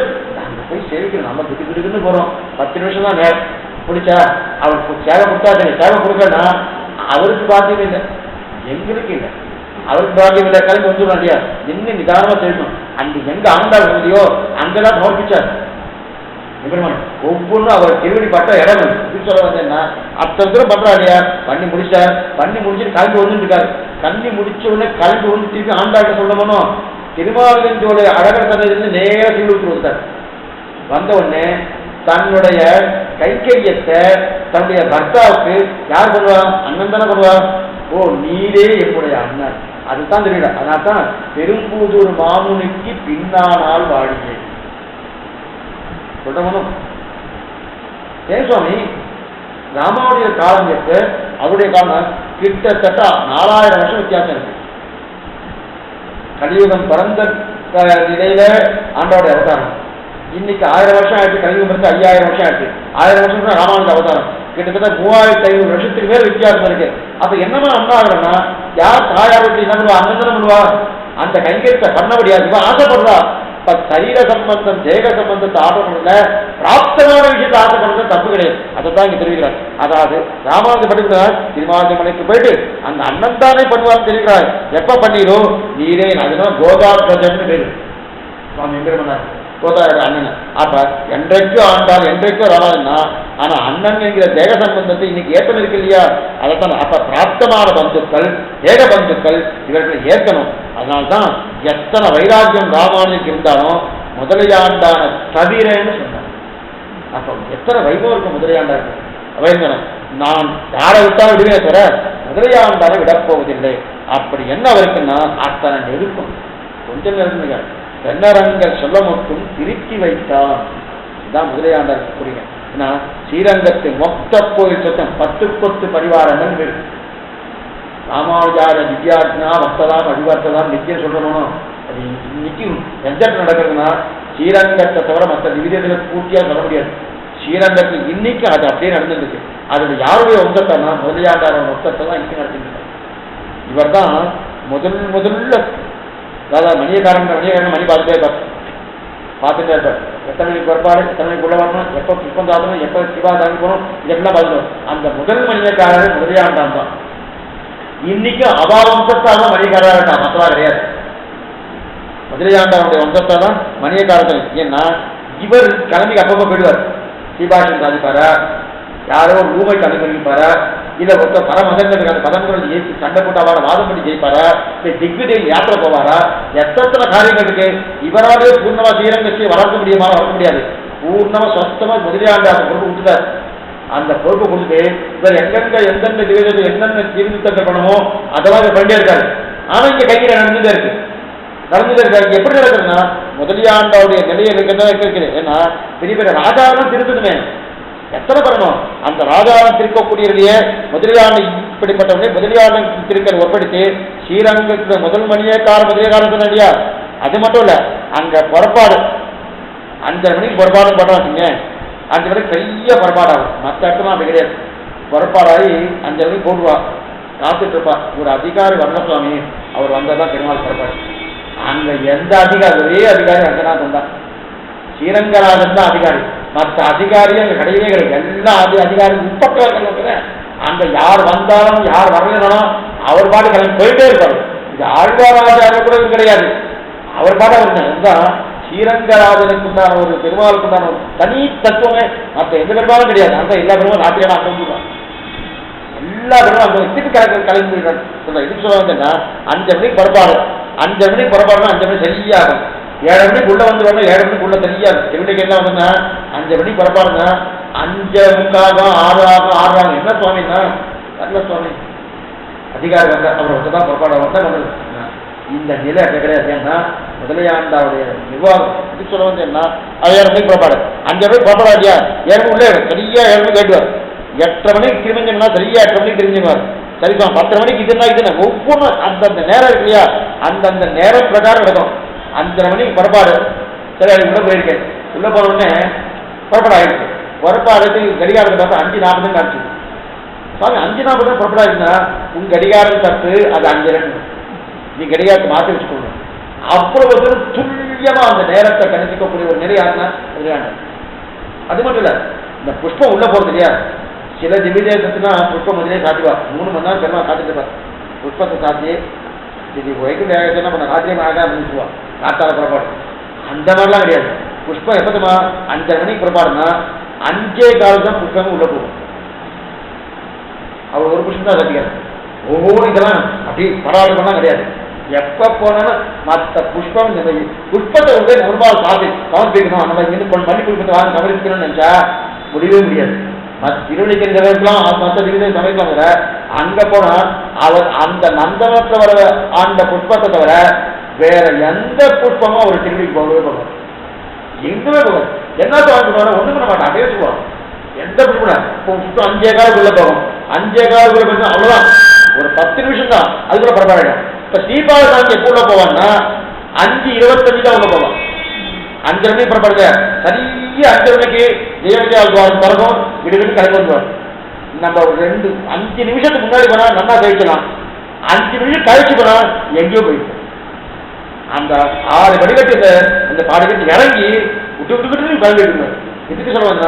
போய் சேவிக்கணும். நம்ம திடுக்குன்னு போறோம். 10 நிமிஷம் தான் நேரம் பிடிச்சா அவருக்கு சேவை கொடுத்தா சேவை கொடுக்கலன்னா அவருக்கு பாக்கியம் இல்லை, எங்களுக்கு இல்லை. அவருக்கு பாக்கியம் இல்லை. கிளம்பி வந்துடும் இல்லையா? இன்னும் நிதானமா செய்யணும். அந்த எங்க ஆண்டாள் முடியோ அங்கதான் சமர்ப்பிச்சார் பெருமாள். ஒவ்வொன்றும் அவர் திருவடி பட்ட இடம் சொல்ல வந்தேன்னா அத்தனை தூரம் பண்றா இல்லையா? பண்ணி முடிச்சார். பண்ணி முடிச்சுட்டு கிளம்பி வந்துட்டு இருக்காரு. கண்ணி முடிச்ச உடனே கிளம்பி வந்து திருப்பி ஆண்டாள்கிட்ட சொல்லணும். திருமாலின் அழகர் சன்னதிலிருந்து நேர திருவிழு கொடுத்தார். வந்த உடனே தன்னுடைய கைங்கரியத்தை தன்னுடைய பர்த்தாவுக்கு யார் பண்ணுவா? அண்ணன் தானே பண்ணுவா. ஓ, நீரே என்னுடைய அண்ணன், அதுதான் தெரியல. அதனால தான் பெரும்பூதூர் மாமுனிக்கு பின்னானால் வாழியே சொல்லணும். ஏன் சுவாமி, ராமாவுடைய காலம் எப்ப, அவருடைய காலம் கிட்டத்தட்ட 4000 வருஷம் வித்தியாசம் இருக்கு. கலியுகம் பிறந்த நிலையில ஆண்டோடைய அவதாரம் இன்னைக்கு 1000 வருஷம் ஆயிடுச்சு. கலியுகம் பிறந்து 5000 வருஷம் ஆயிடுச்சு. 1000 வருஷம் தான் ராமானுஜ அவதாரம். கிட்டத்தட்ட 3500 வருஷத்துக்கு மேல வித்தியாசம் இருக்கு. அப்ப என்னமா அண்ணா ஆகுறன்னா, யார் தாயார் வீட்டு என்ன பண்ணுவா? அண்ணன் பண்ணுவா. அந்த கைங்கரியத்தை பண்ண முடியாது, ஆசைப்படுறா. சரீர சம்பந்தம் தேக சம்பந்தத்தை ஆசைப்படுறதுல பிராப்தமான விஷயத்தை ஆசைப்படுறது தப்பு கிடையாது. அதைத்தான் இங்க தெரிவிக்கிறார். அதாவது ராமானுஜ படிக்கிறார், திருமாவளவனுக்கு போயிட்டு அந்த அண்ணன் தானே பண்ணுவான்னு தெரிவிக்கிறார். எப்ப பண்ணிடும் நீரே, அதுதான் கோதாத்வஜன் பேரு சுவாமி எம்பெருமானார். கோதாயோட அண்ணன். அப்ப என்றைக்கும் ஆண்டால் என்றைக்கும் ராமாயணா. ஆனா அண்ணன் என்கிற தேக சம்பந்தத்தை இன்னைக்கு ஏற்றம் இருக்கு இல்லையா? அதைத்தான் அப்ப பிராப்தமான பந்துக்கள் தேக பந்துக்கள் இவர்களை ஏற்கணும். அதனால்தான் எத்தனை வைராக்கியம் ராமானுக்கு இருந்தாலும் முதலையாண்டான தவிரன்னு சொன்னார். அப்ப எத்தனை வைபவம் இருக்கும் முதலையாண்டா இருக்கு. வைங்கணும், நான் யாரை விட்டாலும் விடுவே தவிர முதலையாண்டாரை விடப்போவதில்லை. அப்படி என்ன இருக்குன்னா அத்தனை நெருக்கம். கொஞ்சம் நெருங்குங்க. தென்னரங்கர் சொல்ல மட்டும் திருக்கி வைத்தான். இதுதான் முதலையாண்டார் புரியுங்க. ஏன்னா ஸ்ரீரங்கத்தில் மொத்த கோயில் சொத்தம் 10 பரிவாரங்கள் இருக்கு. ராமானுஜார வித்யார்த்தனா வர்த்ததாம் அடிவார்த்ததாம் நித்தியம் சொல்லணும். அது இன்னைக்கு எஜெக்ட் நடக்கிறதுனா ஸ்ரீரங்கத்தை தவிர மற்ற விவிதங்களை பூர்த்தியா சொல்ல முடியாது. ஸ்ரீரங்கத்தில் இன்னைக்கு அது அப்படியே நடந்துருக்கு. அதுல யாருடைய ஒத்தத்தைனா முதலியாண்டார ஒத்தத்தை தான் இன்னைக்கு நடத்திட்டு. இவர் தான் முதல்ல அதாவது மணியக்காரன் மணி பார்த்துட்டே இருப்பார். எத்தனை மணிக்கு வருப்பாரு, எத்தனை மணிக்கு உள்ள வரணும், எப்போ புஷ்பம் சாத்தணும், எப்போ சிவா தாங்கி போகணும், இதெல்லாம் பார்க்கணும். அந்த முதல் மணியக்காரர் முதலியாண்டான் தான். இன்னைக்கு அவா வம்சத்தால் தான் மணியக்காரராக இருக்கான், மற்றவா கிடையாது. முதலியாண்டாருடைய வம்சத்தால் தான் மணியக்காரர்கள். ஏன்னா இவர் கிளம்பி அப்பப்போ போயிடுவார். சீபாஷன் சாதிப்பாரா, யாரோ ரூமைக்கு அனுப்பிப்பாரா, இல்ல ஒருத்த பரமதங்களுக்கு அந்த பதங்கள் ஏற்றி சண்டை போட்டு அவரை வாதம் பண்ணி ஜெயிப்பாரா, திக்விஜய் யாத்திரை போவாரா, எத்தனை காரியங்கள் இருக்கு. இவராலே பூர்ணமா ஸ்ரீரங்கத்தை வளர்க்க முடியுமா? வளர்க்க முடியாது. பூர்ணமா சொந்தமா முதலியாண்டு அந்த பொறுப்பு கொடுத்தார். அந்த பொறுப்பு கொடுத்து இவர் எந்தெந்த நிவேதத்தை என்னென்ன தீர்த்தத்தை பண்ணமோ அதெல்லாம் பண்ணிட்டே இருக்காரு. ஆனா இங்க கையில நடந்துட்டே இருக்கு. எப்படி நடக்குதுன்னா முதலியாண்டாவுடைய நிலையை இருக்குது. ஏன்னா பெரிய பெரிய ராஜாவும் திருத்தணுமே, எத்தனை பண்ணணும். அந்த ராஜாவும் திருக்கக்கூடியவர்களையே முதலியாண்டு இப்படிப்பட்டவர்களே முதலியாண்டு திருக்கல் ஒப்படைத்து ஸ்ரீரங்கத்தில் முதல் முதலியக்காரன் சொன்னியா. அது மட்டும் இல்ல, அங்க புறப்பாடு 5 மணிக்கு புறப்பாடு பண்றாங்க. 5 மணிக்கு பெரிய புறப்பாடாகும். மற்ற இடத்துல அப்படி கிடையாது. புறப்பாடாகி 5 மணிக்கு போடுவா, காத்துட்டு இருப்பா. ஒரு அதிகாரி வர்ணசுவாமி அவர் வந்ததான் பெருமாள் புறப்பாடு. அங்க எந்த அதிகாரி, ஒரே அதிகாரி ரங்கநாதன் தான். ஸ்ரீரங்கராஜன் தான் அதிகாரி. மற்ற அதிகாரியும் அங்க கிடையவே கிடையாது. எல்லா அதிகாரி உட்பட்டவர்கள் அங்க யார் வந்தாலும் யார் வரலனாலும் அவர் பாட்டு கிளம்பி போயிட்டே இருப்பாரு. இது ஆழ்வாராஜார கூட கிடையாது. அவர் பாட்டு அவர் ஸ்ரீரங்கராஜனுக்கு உண்டான ஒரு பெருமாளுக்கு உண்டான ஒரு தனி தத்துவமே மற்ற எந்த பெருமாளும் கிடையாது. அந்த எல்லா பெருமாளும் ராத்திரியான அக்கௌண்ட் எல்லா பெருமாளும் திருப்பி கிளம்பி சொல்ல. இது சொல்ல வந்தேன்னா 5 மணிக்கு புறப்பாடு. 5 மணிக்கு புறப்பாடுனா 5 மணி சரியாகும். 7 மணிக்கு உள்ள வந்து வரணும். 7 மணிக்கு உள்ள தெரியாது. எவ்வளவு என்ன வந்தா 5 மணிக்கு புறப்பாடுனா 5:45 ஆகும், 6 ஆகும், 6 ஆகும். என்ன சுவாமின்னா நல்ல சுவாமி அதிகாரி வந்த அவர் வந்துதான் புறப்பாடு வந்தா இந்த நிலை அப்படி கிடையாது. ஏன்னா முதலையாண்டாவுடைய நிர்வாகம் இது சொல்ல வந்து என்ன 7 மணிக்கு புறப்பாடு. 5 மணிக்கு புறப்பாடு இல்லையா, 7 மணி உள்ளே சரியா 7 மணிக்கு கேட்டுவார். 8:30 மணிக்கு திரும்பிஞ்சோம்னா சரியா 8 மணிக்கு தெரிஞ்சுவார். சரிப்பா 10 மணிக்கு இதுன்னா ஒவ்வொன்றும் அந்தந்த நேரம் இருக்கு இல்லையா, அந்தந்த நேரம் பிரகாரம் நடக்கும். 5:30 மணிக்கு புறப்பாடு. சரி, அது உள்ள போயிருக்கேன். உள்ள போன உடனே புறப்பாடு ஆயிடுச்சு. புறப்பாடு கடிகாரத்தை பார்த்தா 5:40 ஆச்சு. சாமி 5:40 புறப்படா இருந்தா உங்க கடிகாரம் தப்பு, அது 5:02. நீ கடிகாரத்தை மாற்றி வச்சுக்கணும். அவ்வளவு துல்லியமா அந்த நேரத்தை கணிக்கக்கூடிய ஒரு நிலையாருன்னா அது மட்டும் இல்ல, இந்த புஷ்பம் உள்ள போறது இல்லையா, சில திவ்யதேசத்துனா புஷ்பம் முதலே சாத்திவார். 3 மணி நேரம் பெருமா காத்துட்டு இருப்பார். புஷ்பத்தை சாத்தி இது வரைக்கும் வேகத்தை பண்ண ராத்திரியும் ஆகாதுவா காத்தால புறப்பாடு. அந்த மாதிரிலாம் கிடையாது. புஷ்பம் எப்போதுமா 5:30 மணிக்கு புறப்பாடுனா 5:15 தான் புஷ்பமும் உள்ள போகும். அவர் ஒரு புஷ்பம் தான் சாத்திக்காரு. ஒவ்வொரு இதெல்லாம் அப்படி பரவாயில்ல பண்ணலாம் கிடையாது. எப்ப போனாலும் மற்ற புஷ்பம் புஷ்பத்தை வந்து நொறுமால் சமர்ப்பிக்கணும், அந்த மாதிரி இருந்து பண்ணி புஷ்பத்தை வாங்க சமர்ப்பிக்கணும்னு நினைச்சா முடியவே முடியாது. திருவள்ளிக்கெல்லாம் மற்ற திவ்ய சமைப்பாங்க. அங்க போனா அவர் அந்த நந்தனத்தை வர அந்த புஷ்பத்தை தவிர வேற எந்த புஷ்பமும் அவர் திருவிழிக்கு போகவே போவார், எங்குமே போவார். என்னத்த வாங்கிட்டு ஒண்ணு பண்ண மாட்டான், அப்படியே சொல்லுவாங்க. எந்த புஷ்பம் 5 காலுக்குள்ள போகும், 5 காலுக்குள்ள போய் அவ்வளவுதான், ஒரு 10 நிமிஷம் தான், அதுக்குள்ள பரவாயில்ல. இப்ப தீபாவளி காலத்து எப்ப உள்ள போவான்னா 5:25 தான் உள்ள போவான். 5:30 மணி புறப்படுது, சரியா 5 மணிக்கு ஜெயமதியால் பிறகும் விடுவிட்டு கிளம்பி வந்துடுவார். நம்ம ஒரு 5 நிமிஷத்துக்கு முன்னாடி போனா நல்லா கழிக்கலாம், 5 நிமிஷம் கழிச்சு போனா எங்கேயோ போயிடும். அந்த 6 படிக்கட்டு அந்த பாடிக்கட்டு இறங்கி விட்டு விட்டுக்கிட்டு கிளம்பிட்டு இதுக்கு சொல்லுவாங்க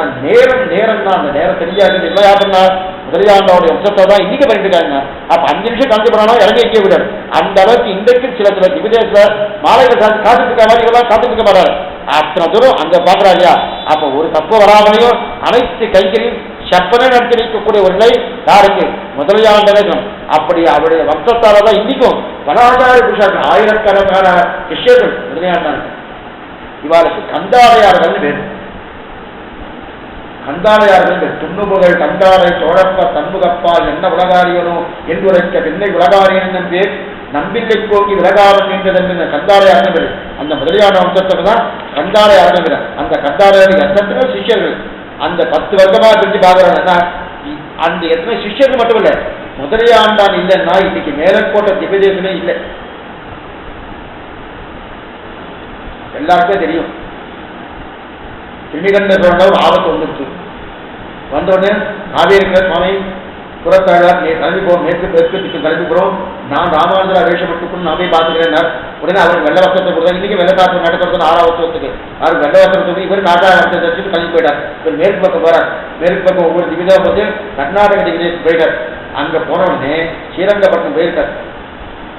நேரம் தான். அந்த நேரம் தெரியாது. என்ன யாருன்னா முதலியாண்டோடைய வம்சத்தை தான் இன்னைக்கு பண்ணிட்டு இருக்காங்க. அப்ப 5 நிமிஷம் கலந்து போனாலும் இறங்கி வைக்க விடாது. அந்த அளவுக்கு இன்றைக்கு சில விதேசத்துல மாலைகள் காத்துட்டு இருக்க மாதிரி இவெல்லாம் காத்துட்டு இருக்க மாட்டாரு. அத்தனை தூரம் அங்க பாக்குறாங்க. அப்ப ஒரு தப்பு வராமலையும் அனைத்து கைகளையும் சப்பனே நடத்தி வைக்கக்கூடிய ஒரு நிலை யாருக்கு? முதலியாண்டனே. அப்படி அவருடைய வம்சத்தாலதான் இன்னைக்கும் பலாதார புருஷாக்கள் ஆயிரக்கணக்கான விஷயங்கள் முதலியாண்டாங்க. இவாளுக்கு கந்தாடையார்கள் பேரு. கந்தாடையார்கள் துண்ணுபுகள் கந்தாடை சோழப்ப தன்முகப்பா என்ன உலகாரியனோ என்றுரைக்க பின்னை உலகாரியன் பேர் நம்பிக்கை போக்கி விலகாரம் என்றதென்று கந்தாடையார்கள் பேரு. அந்த முதலியான வம்சத்துக்கு தான் கந்தாடையார்கள். அந்த கந்தாடையார்கள் எத்தனை சிஷ்யர்கள் அந்த 10 வருஷமா பிரிஞ்சு பாக்குறாங்கன்னா அந்த எத்தனை சிஷ்யர்கள் மட்டும் இல்ல, முதலியாண்டான் இல்லைன்னா இன்னைக்கு மேலக்கோட்டை திவ்யதேசமே இல்லை. எல்லாருக்கும் தெரியும். திருமிகண்ட சோழன ஒரு ஆபத்து வந்துருச்சு. வந்தோடனே காவேரிக்க சுவாமி புறத்தாழார் கிளம்பி போவோம், மேற்கு கிளம்பி போறோம், நான் ராமானுஜரா வேஷப்பட்டுக்கணும் நாமே பார்த்துக்கிறேன். உடனே அவர் வெள்ள வசத்தை கொடுத்தாரு. இன்னைக்கு வெள்ள காற்று நடக்கிறது 6ஆவது வருஷத்துக்கு அவர் வெள்ள வசத்துக்கு இவர் காட்டா வச்சுட்டு கிளம்பி போயிட்டார். இவர் மேற்கு பக்கம் போறார். மேற்கு பக்கம் ஒவ்வொரு திவிதா போட்டு கர்நாடக திவிதேசம் போயிட்டார். அங்க போன உடனே ஸ்ரீரங்கப்பட்டினம் போயிருக்கார்.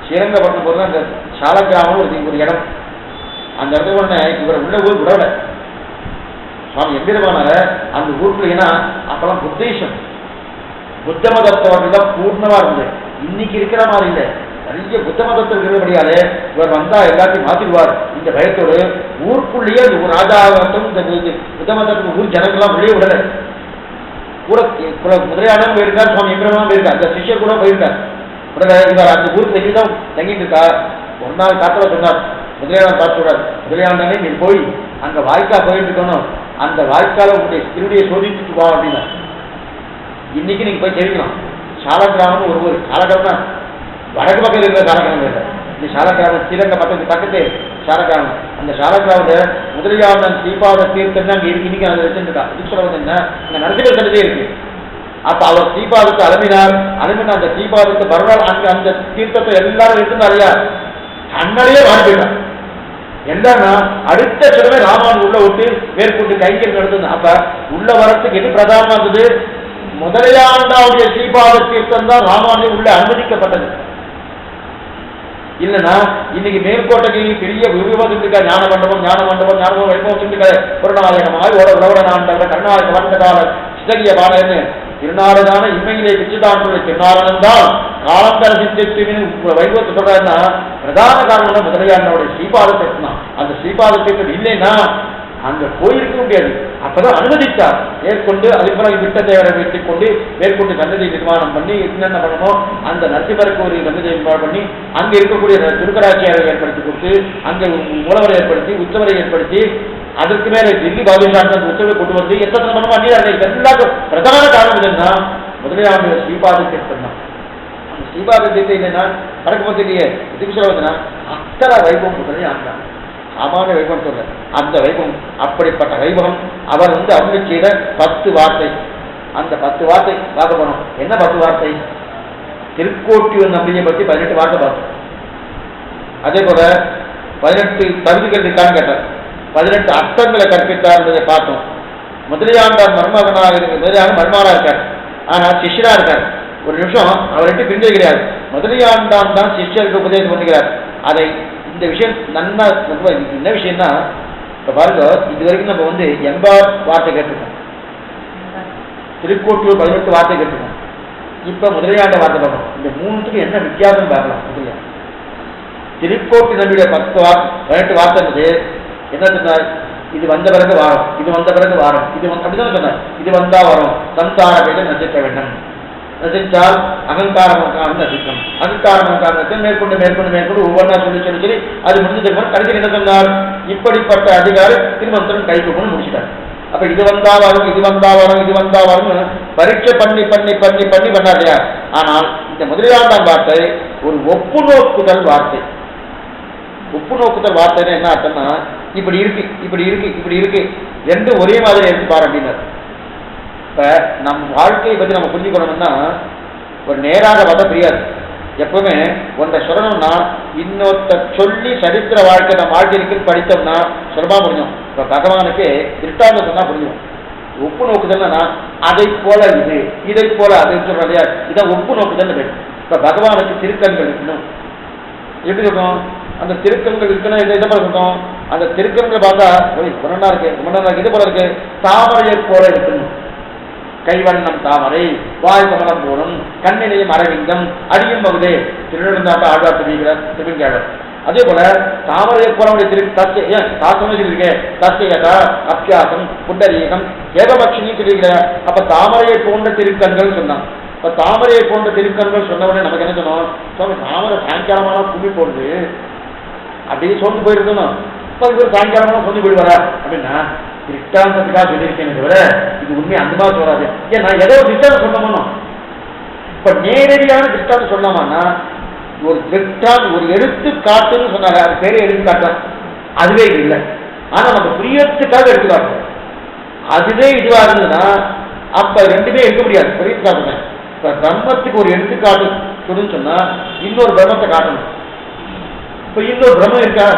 ஸ்ரீரங்கப்பட்டினம் போறது அந்த சாலக்கிராமம் ஒரு இடம். அந்த இடத்துல உடனே இவர் உள்ள ஊர் விடல. சுவாமி எம்பிரமானார அந்த ஊருக்குள்ள, ஏன்னா அப்பெல்லாம் புத்தேசம் புத்த மதத்தோடு தான் பூர்ணமா இருந்தது. இன்னைக்கு இருக்கிற மாதிரி இல்லை. நிறைய புத்த மதத்தில் இருக்கிறபடியாலே இவர் வந்தா எல்லாத்தையும் மாத்திடுவார். இந்த பயத்தோடு ஊருக்குள்ளேயே ஒரு ராஜாவட்டும் இந்த புத்த மதத்துக்கு ஊர் ஜனங்கள்லாம் வெளியே விடல. கூட முதலியாரும் போயிருக்கார், சுவாமி எம்பிரமானும் போயிருக்கார், அந்த சிஷ்யர் கூட போயிருக்கார். உடனே இவர் அந்த ஊருக்கு தங்கி தான் தங்கிட்டு இருக்கா. ஒரு நாள் காத்துல சொன்னார், முதலியாரம் பார்த்து சொல்றாரு, முதலியாரே நீ போய் அங்க வாய்க்கா போயிட்டு இருக்கணும், அந்த வாய்க்கால உங்களுடைய திருடியை சோதிச்சுட்டு போ அப்படின்னா. இன்னைக்கு நீங்க போய் தெரிவிக்கலாம். சாலக்கிராமம் ஒரு சாலக்கிராமம் வடக்கு பக்கம் இருக்கிற சாலக்கிராமம் இல்லை. இந்த சாலக்கிராமம் ஸ்ரீரங்க பக்கத்து சாலக்கிராமம். அந்த சாலக்கிராமத்தை முதலியாரன் ஸ்ரீபாத தீர்த்தம் அங்கே இருக்கு. இன்னைக்கு அதை வச்சுருக்கா. இது சொல்றது என்ன, அங்க நரசிம்மர் சன்னதியே இருக்கு. அப்ப அவர் ஸ்ரீபாதத்தை அலுமினா அந்த ஸ்ரீபாதத்தை மறுநாள் அங்க அந்த தீர்த்தத்தை எல்லாரும் இருந்தாரையா அண்ணலையே வாழ்ந்துட்டார். என்னன்னா அடுத்த சிலவே ராமான் உள்ள விட்டு மேற்கொண்டு கைகள் நடந்தது. அப்ப உள்ள வரத்துக்கு எது பிரதானமா இருந்தது? முதலியாண்டாவுடைய ஸ்ரீபாத தீர்த்தம் தான் ராமானுடைய உள்ள அனுமதிக்கப்பட்டது. இல்லைன்னா இன்னைக்கு மேற்கோட்டைக்கு பெரிய விரிவாதம் இருக்கா. ஞான மண்டபம் வைபவம் இருக்காரு. புறநாயகமாய் ஓட உறவனாண்டவர் கருணாயக வந்தகால சிதகிய பாலன்னு திருநாடகான இன்மையிலே பிச்சுதாண்டுடைய திருநாரணம் தான் காலந்தர சித்தின் வைபவத்தை சொல்றாருன்னா பிரதான காரணம் முதலியாண்டோடைய ஸ்ரீபாத தீர்த்தம் தான். அந்த ஸ்ரீபாத தீர்த்தம் இல்லைன்னா அங்க போயிருக்க முடியாது. அப்பதான் அனுமதித்தார். மேற்கொண்டு அதுபோல விட்ட தேவரை வைத்துக் கொண்டு மேற்கொண்டு சன்னதி நிர்மாணம் பண்ணி என்னென்ன பண்ணணும் அந்த நரசிம்மருக்கு ஒரு சன்னதி நிர்மாணம் பண்ணி அங்க இருக்கக்கூடிய திருக்கராட்சியாரை ஏற்படுத்தி கொடுத்து அங்க மூலவரை ஏற்படுத்தி உற்சவரை ஏற்படுத்தி அதற்கு மேல தில்லி பாதுஷான் உத்தரவை கொண்டு வந்து எத்தனை பண்ண மாட்டேன். எல்லாருக்கும் பிரதான காரணம் என்னன்னா முதலியாருடைய ஸ்ரீபாத தீர்த்தம் தான். அந்த ஸ்ரீபாத தீர்த்தம் இல்லைன்னா பறக்க இல்லையே. இதுக்கு சொல்லுவதுன்னா அத்தனை வைபவம் முதலியாண்டான் சாமானிய வைபவம் சொல்ற அந்த வைபவம். அப்படிப்பட்ட வைபவம் அவர் அருளி செய்த 10 வார்த்தை. அந்த 10 வார்த்தை பார்க்க போனோம். என்ன 10 வார்த்தை? திருக்கோட்டியூர் நம்பியை பற்றி 18 வார்த்தை பார்த்தோம். அதே போல 18 தகுதிகள் இருக்கான்னு கேட்டார். 18 அர்த்தங்களை கற்பித்தார் என்பதை பார்த்தோம். முதலியாண்டான் மர்மகனாக இருக்கு. முதலியாண்டு மர்மாரா இருக்கார், ஆனா சிஷ்யரா இருக்கார். ஒரு நிமிஷம் அவர்கிட்ட பிரிஞ்சு கிடையாது. முதலியாண்டான் தான் சிஷ்யருக்கு உபதேசம் பண்ணுகிறார். அதை இந்த விஷயம் நன்னா என்ன விஷயம்னா, இப்ப பாருங்க, இது வரைக்கும் நம்ம 80 வார்த்தை கேட்டிருக்கோம். திருக்கோட்டியூர் 18 வார்த்தை கேட்டிருக்கோம். இப்ப முதலியாண்ட வார்த்தை பார்க்கணும். இந்த 3த்துக்கு என்ன வித்தியாசம் பார்க்கலாம். முதலியார் திருக்கோட்டி நம்பியுடைய 18 வார்த்தை இருந்தது. என்ன சொன்னார்? இது வந்த பிறகு வாரம், இது வந்த பிறகு வாரம், இது அப்படிதான் சொன்னார். இது வந்தா வரும், சம்சார வேதம் நசிக்க வேண்டும், நசிச்சால் அகங்காரமாக நசிக்கும், அகங்காரமாக மேற்கொண்டு மேற்கொண்டு மேற்கொண்டு ஒவ்வொன்றா சொல்லி சொல்லி சொல்லி அது முடிஞ்சதுக்கு கடைசியில் என்ன சொன்னார்? இப்படிப்பட்ட அதிகாரி திருமந்திரம் கைக்கு கொண்டு முடிச்சிட்டார். அப்ப இது வந்தா வரும், இது வந்தா வரும், இது வந்தா வரும் பரீட்சை பண்ணி பண்ணி பண்ணி பண்ணி பண்ணார் இல்லையா? ஆனால் இந்த முதலியாண்டாம் வார்த்தை ஒரு ஒப்பு நோக்குதல் வார்த்தை. ஒப்பு நோக்குதல் வார்த்தைன்னு என்ன அர்த்தம்னா, இப்படி இருக்கு இப்படி இருக்கு இப்படி இருக்கு ரெண்டும் ஒரே மாதிரி எடுத்துப்பார் அப்படின்னாரு. இப்ப நம் வாழ்க்கையை பத்தி நம்ம புரிஞ்சுக்கணும்னா ஒரு நேராக பார்த்தா தெரியாது. எப்பவுமே ஒன்றை சொல்லணும்னா இன்னொருத்த சொல்லி சரித்திர வாழ்க்கை நம்ம வாழ்க்கை படித்தோம்னா சுலபமா புரிஞ்சோம். இப்ப பகவானுக்கு திருஷ்டாந்தம் சொன்னா புரியும். ஒப்பு நோக்குதல்னா அதை போல இது, இதை போல அது சொல்றோம் இல்லையா? இதான் ஒப்பு நோக்குதல் பேர். இப்ப பகவானுக்கு திருக்கண்கள் இருக்கணும். எப்படி இருக்கும்? அந்த திருக்கண்கள் இருக்குன்னா இதை போல இருக்கும். அந்த திருக்கண்களை பார்த்தா குணண்டா இருக்கு, குணண்டா இருக்கு, இது போல இருக்கு. தாமரையை போல இருக்கணும். கைவண்ணம் தாமரை, வாய் கமலம் போலும், கண்ணிலையும் அரவிந்தம், அடியும் பகுதே திருநெடுந்தாட்ட ஆழ்வார் திருவிங்காளர். அதே போல தாமரையை போல தஸ்யதா அபியாசம் புண்டரீகம் ஏகபக்ஷினி சொல்லியிருக்கிற. அப்ப தாமரையை போன்ற திருக்கண்கள் சொன்னான். இப்ப தாமரையை போன்ற திருக்கண்கள் சொன்ன உடனே நமக்கு என்ன சொன்னோம்? சுவாமி தாமரை சாயங்காலமான கும்மி போடுது அப்படியே சொந்து போயிருக்கணும். இப்ப இவர் சாயங்காலமான சொந்து போயிடுவாரா அப்படின்னா திருஷ்டாந்தத்துக்காக சொல்லியிருக்கேன் தவிர இது உண்மை அந்த மாதிரி சொல்லாது. ஏன்னா ஏதோ ஒரு திருஷ்டாந்தம் சொன்னோம்னா இப்ப நேரடியான திருஷ்டாந்தம் சொன்னோம்னா ஒரு திருஷ்டாந்தம் ஒரு எடுத்துக்காட்டுன்னு சொன்னாங்க. அது பேரே எடுத்துக்காட்டம், அதுவே இல்லை. ஆனா நம்ம புரியறதுக்காக எடுத்துக்காட்டும். அதுவே இதுவா இருந்ததுன்னா அப்ப ரெண்டுமே எடுக்க முடியாது. புரியுது? இப்ப பிரம்மத்துக்கு ஒரு எடுத்துக்காட்டு சொல்லுன்னு சொன்னா இன்னொரு பிரம்மத்தை காட்டணும். இப்ப இன்னொரு பிரம்மம் இருக்கா?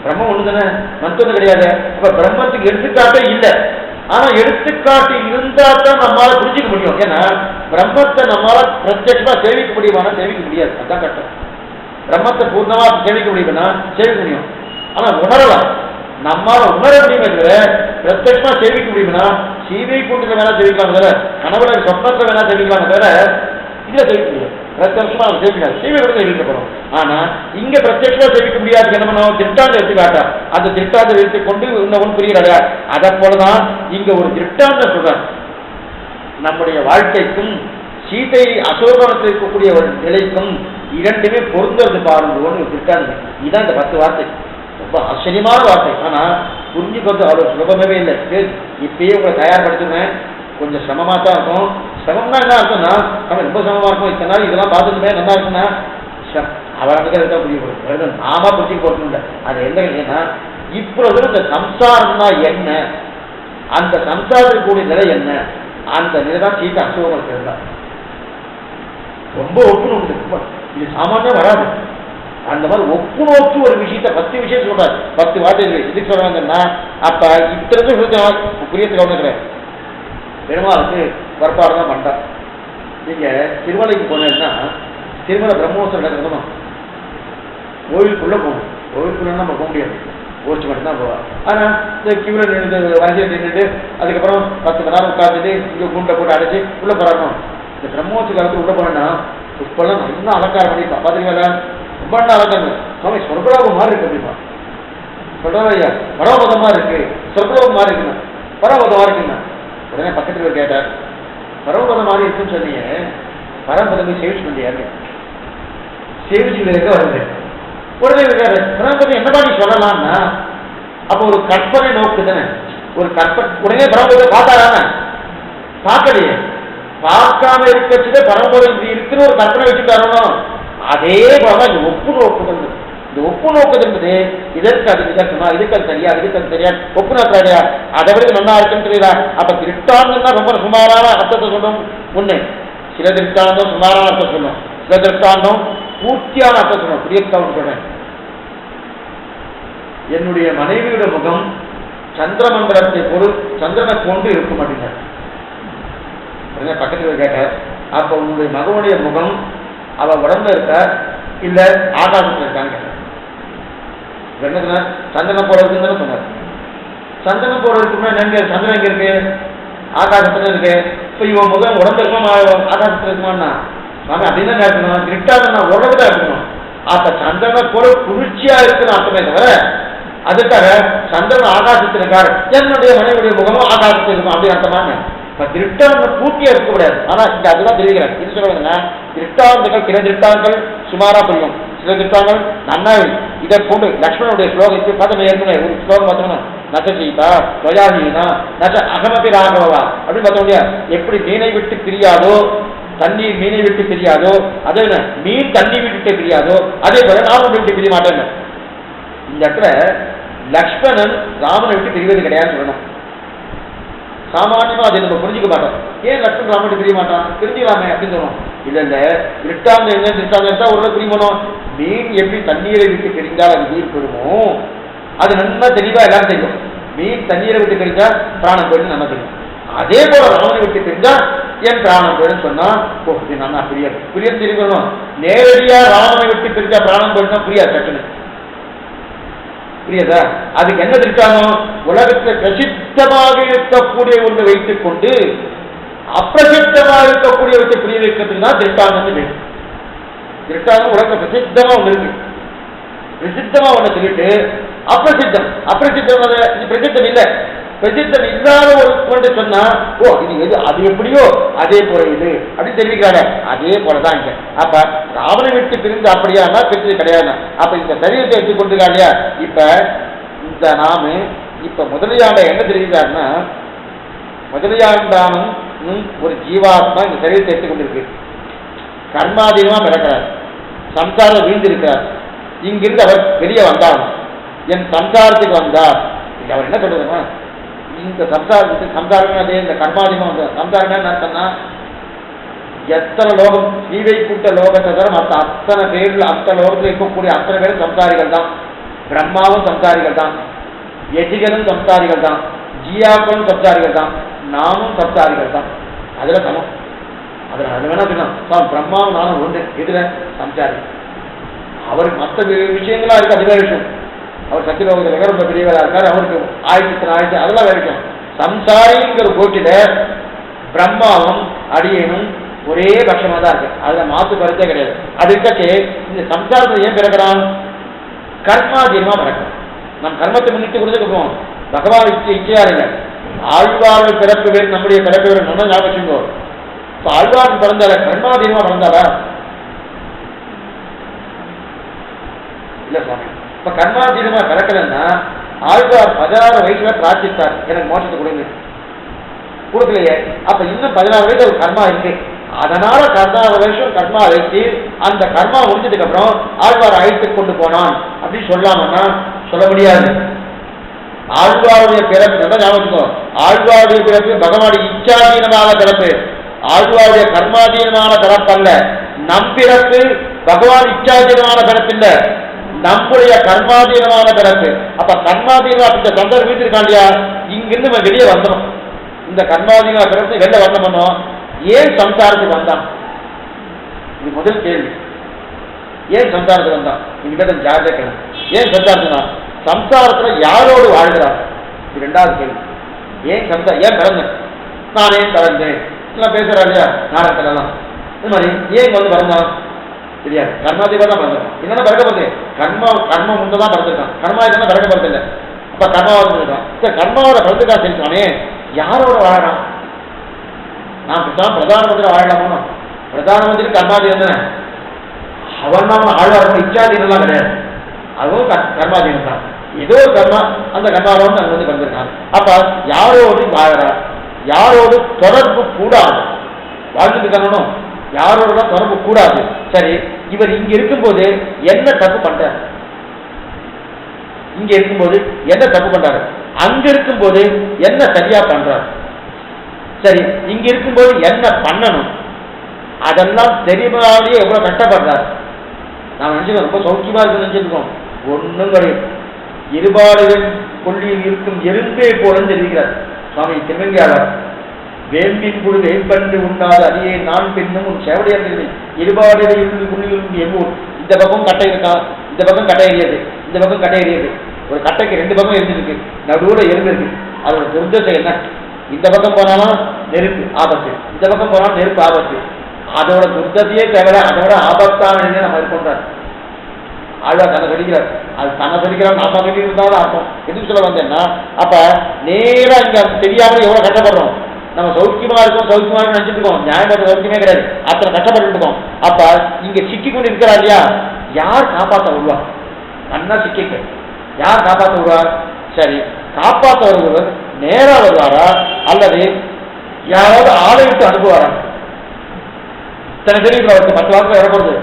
பிரம்மம் ஒண்ணுதானே, மத்தொன்னு கிடையாது. அப்ப பிரம்மத்துக்கு எடுத்துக்காட்டே இல்லை. ஆனா எடுத்துக்காட்டு இருந்தா தான் நம்மளால புரிஞ்சுக்க முடியும். ஏன்னா பிரம்மத்தை நம்மளால பிரத்யட்சமா சேவிக்க முடியுமானா சேவிக்க முடியாது. அதுதான் கஷ்டம். பிரம்மத்தை பூர்ணமா சேவிக்க முடியும்னா சேவிக்க முடியும், ஆனா உணரலாம். நம்மால உணர முடியுமே தவிர பிரத்யட்சமா சேவிக்க முடியும்னா சீவை கூட்டத்தில் வேணா சேவிக்கலாம் தவிர கணவன சொப்பனத்தை வேணா சேவிக்கலாம் தவிர இதுல சேவிக்க முடியாது. பிரத்யட்சமா நம்ம சேவிக்கலாம், சீவை கூட சேவிக்கப்படும். ஆனா இங்க பிரத்யட்சமா சேவிக்க முடியாது. என்ன பண்ணுவோம்? திருட்டாந்த எடுத்து காட்டா. அந்த திருட்டாந்த எடுத்துக் கொண்டு இன்னொன்று புரியுறா. அதை போலதான் இங்க ஒரு திருட்டாந்த சொல்ற. நம்முடைய வாழ்க்கைக்கும் சீதை அசோகனத்தில் இருக்கக்கூடிய ஒரு நிலைக்கும் இரண்டுமே பொருந்தது பாருங்க ஒரு திருட்டாந்த. இதுதான் இந்த 10 வார்த்தை. ரொம்ப ஆச்சரியமான வார்த்தை. ஆனா புரிஞ்சுக்கிறது அவ்வளவு சுலபமே இல்லை. இப்பயே உங்களை தயார்படுத்துவேன், கொஞ்சம் சிரமமா தான் இருக்கும். சிரமம்னா என்ன அர்த்தம்னா நம்ம ரொம்ப சிரமமா இருக்கும். இத்தனை நாள் இதெல்லாம் பார்த்துட்டுமே நல்லா இருக்குன்னா அவர்களுக்கு புரிய நாம புரிஞ்சுக்க போறது இல்லை. அது என்ன? இப்பொழுது இந்த சம்சாரம்னா என்ன, அந்த சம்சாரத்துக்கு கூடிய நிலை என்ன, அந்த நிலை தான் சீட்டை அசுவம் இருந்தா ரொம்ப ஒப்பு நோக்கு. இது சாமானியம் வராது. அந்த மாதிரி ஒப்பு நோக்கி ஒரு விஷயத்த 10 விஷயம் சொல்றாரு. 10 வார்த்தைகள் எதுக்கு சொல்றாங்கன்னா அப்ப இத்தனை புரியத்து கவனிக்கிறேன். பெருமாளுக்கு பரப்பாடு தான் பண்றா. நீங்க திருமலைக்கு போனீங்கன்னா திருமலை பிரம்மோத்சவம் நடக்கணும், கோவிலுக்குள்ள போகணும். கோவிலுக்குள்ள நம்ம போக முடியாது, ஓடிச்சு மட்டும்தான் போவார். ஆனா இந்த கியூல நின்று வரிசையில் நின்றுட்டு அதுக்கப்புறம் 10 மணி நேரம் உட்காந்துட்டு இங்க கூண்டை போட்டு அடைச்சு உள்ள போறாங்க. இந்த பிரம்மோத்சவ காலத்துக்கு உள்ள போனேன்னா இப்பெல்லாம் நல்லா அலங்காரம் பண்ணிருப்பான். பாத்தீங்களா? ரொம்ப நல்லா அலங்காரம். சுவாமி சொர்க்கலோகம் மாதிரி இருக்கு அப்படிமா சொல்றாரு. ஐயா பரவபதமா இருக்கு, சொர்க்கலோகம் மாதிரி இருக்குண்ணா, பரவபதமா இருக்குண்ணா. உடனே பக்கத்துல கேட்டார், பரவபதம் மாதிரி இருக்குன்னு சொன்னீங்க, பரவபதம் போய் சேவிச்சு பண்ணியாரு? சேவிச்சு இருக்க வருது. உடனே இருக்காரு பரவபதம் என்ன மாதிரி சொல்லலாம்னா அப்ப ஒரு கற்பனை நோக்கு தானே, ஒரு கற்பனை. உடனே பரவபதம் பார்த்தாரான? பார்க்கலையே. பார்க்காம இருக்கச்சுதே பரவபதம் இப்படி இருக்குன்னு ஒரு கற்பனை வச்சுட்டாரோ. அதே போலதான் இந்த ஒப்பு நோக்குதல். இந்த ஒப்பு நோக்குதல் என்பது இதற்கு அது இதற்குமா, இதுக்கு அது சரியா, இதுக்கு அது சரியா, ஒப்பு நோக்கா அதை விட நல்லா இருக்குன்னு தெரியுதா? அப்ப திருஷ்டாந்தம் ரொம்ப சுமாரான அர்த்தத்தை சொல்லும். ஒண்ணு சில திருஷ்டாந்தம் சுமாரான அர்த்தம் சொல்லும், சில திருஷ்டாந்தம் பூர்த்தியான அர்த்தம் சொல்லும். புரியத்தான் சொல்றேன். என்னுடைய மனைவியோட முகம் சந்திரமண்டலத்தை பொருள் சந்திரனை கொண்டு இருக்கும் அப்படின்னா பக்கத்தில் கேட்ட. அப்ப உங்களுடைய மகனுடைய முகம் அவ உடம்புல இருக்க இல்ல ஆகாசத்துல இருக்காங்க? சந்தனம் போட இருக்குன்னு சொன்னார். சந்தனம் போட இருக்குன்னா எங்க சந்திரன் எங்க இருக்கு? ஆகாசத்துல இருக்கு. இப்ப இவன் முகம் உடம்பு இருக்குமா ஆகாசத்துல இருக்குமான்னா சாமி அப்படின்னா இருக்கணும். கிரிட்டாதான் உடம்புதான் இருக்கணும். அந்த சந்திரனை போல குளிர்ச்சியா இருக்குன்னு அர்த்தமே தவிர அதுக்காக சந்திரன் ஆகாசத்தில் இருக்காரு என்னுடைய மனைவியுடைய முகமும் ஆகாசத்தில் இருக்கும் அப்படி அர்த்தமான இப்ப திருட்டாந்தம் பூர்த்தியா இருக்க முடியாது. ஆனா இங்க அதுதான் தெரிவிக்கிறார். இது சொல்லுவாங்க திருட்டாந்தங்கள் பிற திருட்டாங்கள் சுமாரா புரியும், சில திருட்டாங்கள் நன்னாவி. இதை கொண்டு லக்ஷ்மணனுடைய ஸ்லோகத்துக்கு பார்த்தோம் ஏற்கனவே ஒரு ஸ்லோகம் பார்த்தோம்னா நசீதா துவயாஹீனா நச அகமபி ராகவா அப்படின்னு பார்த்தோம் இல்லையா. எப்படி மீனை விட்டு பிரியாதோ தண்ணீர் மீனை விட்டு பிரியாதோ அதே மீன் தண்ணி விட்டு பிரியாதோ அதே போல நானும் விட்டு பிரிய மாட்டேன். இந்த இடத்துல லக்ஷ்மணன் ராமனை விட்டு பிரிவது கிடையாது சொல்லணும். சாமானியமா அதை நம்ம புரிஞ்சுக்க மாட்டோம். ஏன் லக்ஷ்மணன் ராமனை பிரிய மாட்டான், பிரிஞ்சுக்கலாமே அப்படின்னு சொல்லுவோம். இல்ல இல்ல திருட்டாந்தம் என்ன திருட்டாந்தம் தான் ஒரு பிரியமணும். மீன் எப்படி தண்ணீரை விட்டு பிரிந்தால் அது உயிர் பெறுமோ அது நல்லா தெளிவா எல்லாரும் தெரியும். மீன் தண்ணீரை விட்டு பிரிஞ்சா பிராணம் போயிட்டு நம்ம தெரியும். அதே போல ராமனை விட்டு பிரிஞ்சா என் பிராணம் போயிடுன்னு சொன்னா ஓ இது நல்லா புரியாது. புரிய தெரிவிக்கணும். நேரடியா ராமனை விட்டு பிரிஞ்சா பிராணம் போயிடுனா புரியாது டக்குன்னு. புரியுதா? அதுக்கு என்ன திருட்டானோ உலகத்தில் பிரசித்தமாக இருக்கக்கூடிய ஒன்று வைத்துக் கொண்டு அப்பிரசித்தமாக இருக்கக்கூடிய வச்சு புரிய வைக்கிறதுக்கு தான் திருட்டானது. திருட்டானம் உலகத்தில் பிரசித்தமா ஒன்று இருக்கு. பிரசித்தமா ஒன்று சொல்லிட்டு அப்பிரசித்தம் அப்பிரசித்தம் பிரசித்தம் இல்லை பிரசித்தம் இல்லாத ஒரு கொண்டு சொன்னா ஓ இது எது அது எப்படியோ அதே போல இது அப்படின்னு தெரிவிக்கிறாங்க. அதே போலதான் இங்க. அப்ப ராவணை விட்டு பிரிந்து அப்படியானா பிரிஞ்சது கிடையாது. அப்ப இந்த சரீரத்தை எடுத்துக்கொண்டிருக்கா இல்லையா. இப்ப இந்த நாம இப்ப முதலியாண்ட என்ன தெரிவிக்கிறாருன்னா முதலியாண்டானும் ஒரு ஜீவாத்மா இந்த சரீரத்தை எடுத்துக்கொண்டிருக்கு. கர்மாதீனமா பிறக்கிறார், சம்சாரம் வீழ்ந்திருக்கிறார். இங்கிருந்து அவர் வெளியே வந்தார், என் சம்சாரத்துக்கு வந்தார். அவர் என்ன சொல்றதுன்னா இந்த சம்சாரத்துக்கு சம்சாரம் அதே இந்த கர்மாதீனம் வந்த சம்சாரம் என்ன சொன்னா எத்தனை லோகம் ஸ்ரீவை கூட்ட லோகத்தை தவிர மற்ற அத்தனை பேர்கள் அத்தனை லோகத்தில் இருக்கக்கூடிய அத்தனை பேரும் சம்சாரிகள் தான். பிரம்மாவும் சம்சாரிகள் தான், எஜிகனும் சம்சாரிகள் தான், ஜியாக்களும் சம்சாரிகள் தான், நானும் சம்சாரிகள் தான். அதுல சமம். அதுல அது வேணா சொன்னா பிரம்மாவும் நானும் ஒன்று. எதுல சம்சாரி. அவருக்கு மற்ற விஷயங்களா இருக்கு, அது வேற விஷயம். அவர் சத்தியலோகத்தில் ரொம்ப பெரியவராக இருக்காரு, அவருக்கு ஆயிரத்தி அதெல்லாம் வரைக்கும். சம்சாரிங்கிற கோட்டில பிரம்மாவும் அடியனும் ஒரே பட்சமா தான் இருக்கு. அதுல மாற்று கருத்தே கிடையாது. அது இருக்கே இந்த சம்சாரத்தை ஏன் பிறக்கிறான்? கர்மாதீனமா பிறக்கிறான். நம் கர்மத்தை முன்னிட்டு கொடுத்துருக்கோம். பகவான் இச்சையா இல்லை. ஆழ்வார்கள் பிறப்பு வேறு நம்முடைய பிறப்பு வேறு நம்ம ஞாபகம் வச்சுக்கோ. இப்ப ஆழ்வார்கள் பிறந்தால கர்மாதீனமா பிறந்தாரா இல்ல சுவாமி. இப்ப கர்மாதீனமா பிறக்கலன்னா ஆழ்வார் 16 வயசுல பிரார்த்தித்தார் எனக்கு மோட்சத்தை கொடுங்க, கொடுக்கலையே. அப்ப இன்னும் 16 வயசு ஒரு கர்மா இருக்கு. அதனால 16 வருஷம் கர்மா வைத்து அந்த கர்மா முடிஞ்சதுக்கு அப்புறம் ஆழ்வார் அழைத்துக் கொண்டு போனான் அப்படின்னு சொல்லாமன்னா சொல்ல முடியாது. ஆழ்வாருடைய பிறப்பு நல்லா ஞாபகம். ஆழ்வாருடைய பிறப்பு பகவானுடைய இச்சாதீனமான பிறப்பு, ஆழ்வாருடைய கர்மாதீனமான பிறப்பு அல்ல. நம் பிறப்பு பகவான் இச்சாதீனமான பிறப்பு இல்ல, நம்முடைய கர்மாதீனமான பிறப்பு. அப்ப கர்மாதீனம் அப்படின்ற சந்தர்ப்பம் வீட்டிருக்கான் இல்லையா, இங்கிருந்து நம்ம வெளியே வந்தோம். இந்த கர்மாதீன பிறப்பு வெளில வந்த பண்ணோம். ஏன் சம்சாரத்துக்கு வந்தான்? இது முதல் கேள்வி. ஏன் சம்சாரத்துக்கு வந்தான்? இனிமேல் ஜாகிரதை. ஏன் சம்சாரத்துக்கு? சம்சாரத்துல யாரோடு வாழ்கிறார்? இது ரெண்டாவது கேள்வி. ஏன் ஏன் பிறந்தேன் நான், ஏன் பிறந்தேன் எல்லாம் பேசுறா இல்லையா நாடகத்துல எல்லாம். இது மாதிரி ஏன் வந்து பிறந்தான் தெரியாது. கர்மாதீபா தான் பிறந்திருக்கான். என்னன்னா பிறக்கப்படுது கர்மம் முன்னதான் பிறந்திருக்கான். கர்மா இல்லைன்னா பிறக்கப்படுறது இல்லை. அப்ப கர்மாவோட பிறந்திருக்கான். சரி கர்மாவோட பிறந்துக்கான் தெரிஞ்சானே யாரோட வாழறான்? நான் பிரதான மந்திரி வாழலாமோ? பிரதான மந்திரி கர்மாதீனம் தானே. அவன் ஆழ்வார் இச்சாதீனம்லாம் கிடையாது, அதுவும் கர்மாதீனம் தான். ஏதோ ஒரு கர்மா அந்த கர்மாவோட அங்க வந்து பிறந்திருக்கான். அப்ப யாரோடு வாழறார்? யாரோடு தொடர்பு கூடாது. வாழ்ந்துட்டு இருக்கணும், யாரோட தொடர்பு கூடாது. சரி, இவர் இங்க இருக்கும்போது என்ன தப்பு பண்றாரு? இங்க இருக்கும்போது என்ன தப்பு பண்றாரு? அங்க இருக்கும்போது என்ன சரியா பண்றாரு? சரி, இங்க இருக்கும்போது என்ன பண்ணணும்? அதெல்லாம் தெரியாமலே எவ்வளவு கஷ்டப்படுறாரு. நான் நினைச்சுக்கோம் ரொம்ப சௌக்கியமா இருக்கு நினைச்சிருக்கோம். ஒன்றும் கிடையாது. இருபாடுகள் கொள்ளியில் இருக்கும் எறும்பே போலன்னு தெரிவிக்கிறார் சுவாமி திருமங்கியாளர். வேம்பின் குழு வேம்பன்று உண்ணாத அடியே நான் பெண்ணும் உன் சேவடையர்கள் இருபாடுகள் கொள்ளியில் எவ்வூர். இந்த பக்கம் கட்டை இருக்கான், இந்த பக்கம் கட்டை எறியது, இந்த பக்கம் கட்டை எறியது. ஒரு கட்டைக்கு 2 பக்கம் எரிஞ்சிருக்கு, நடுவுல எறும்பு இருக்கு. அதோட துர்தசை என்ன? இந்த பக்கம் போனாலும் நெருப்பு ஆபத்து, இந்த பக்கம் போனாலும் நெருப்பு ஆபத்து. அதோட துர்தத்தையே தேவை, அதோட ஆபத்தான நம்ம இருக்கின்றார். ஆழ்வார் தன்னை சொல்லிக்கிறார். அது தன்னை சொல்லிக்கிறார், நான் சொல்லிட்டு இருந்தாலும் அர்த்தம். எதுக்கு சொல்ல வந்தேன்னா, அப்ப நேரா இங்க தெரியாமல் எவ்வளவு கஷ்டப்படுறோம். நம்ம சௌக்கியமா இருக்கோம், சௌக்கியமா இருக்கும் நினைச்சிட்டு இருக்கோம். நியாயமான சௌக்கியமே கிடையாது, அத்தனை கஷ்டப்பட்டு இருக்கோம். அப்ப இங்க சிக்கி கொண்டு இருக்கிறா இல்லையா, யார் காப்பாற்ற வருவா? நன்னா சிக்கிக்க யார் காப்பாற்ற வருவார்? சரி, காப்பாற்ற வருவர் நேரா வருவாரா அல்லது யாராவது ஆளை விட்டு அனுப்புவாரா? இத்தனை தெரியும் அவருக்கு 10 வாரத்தில் வரப்படுது.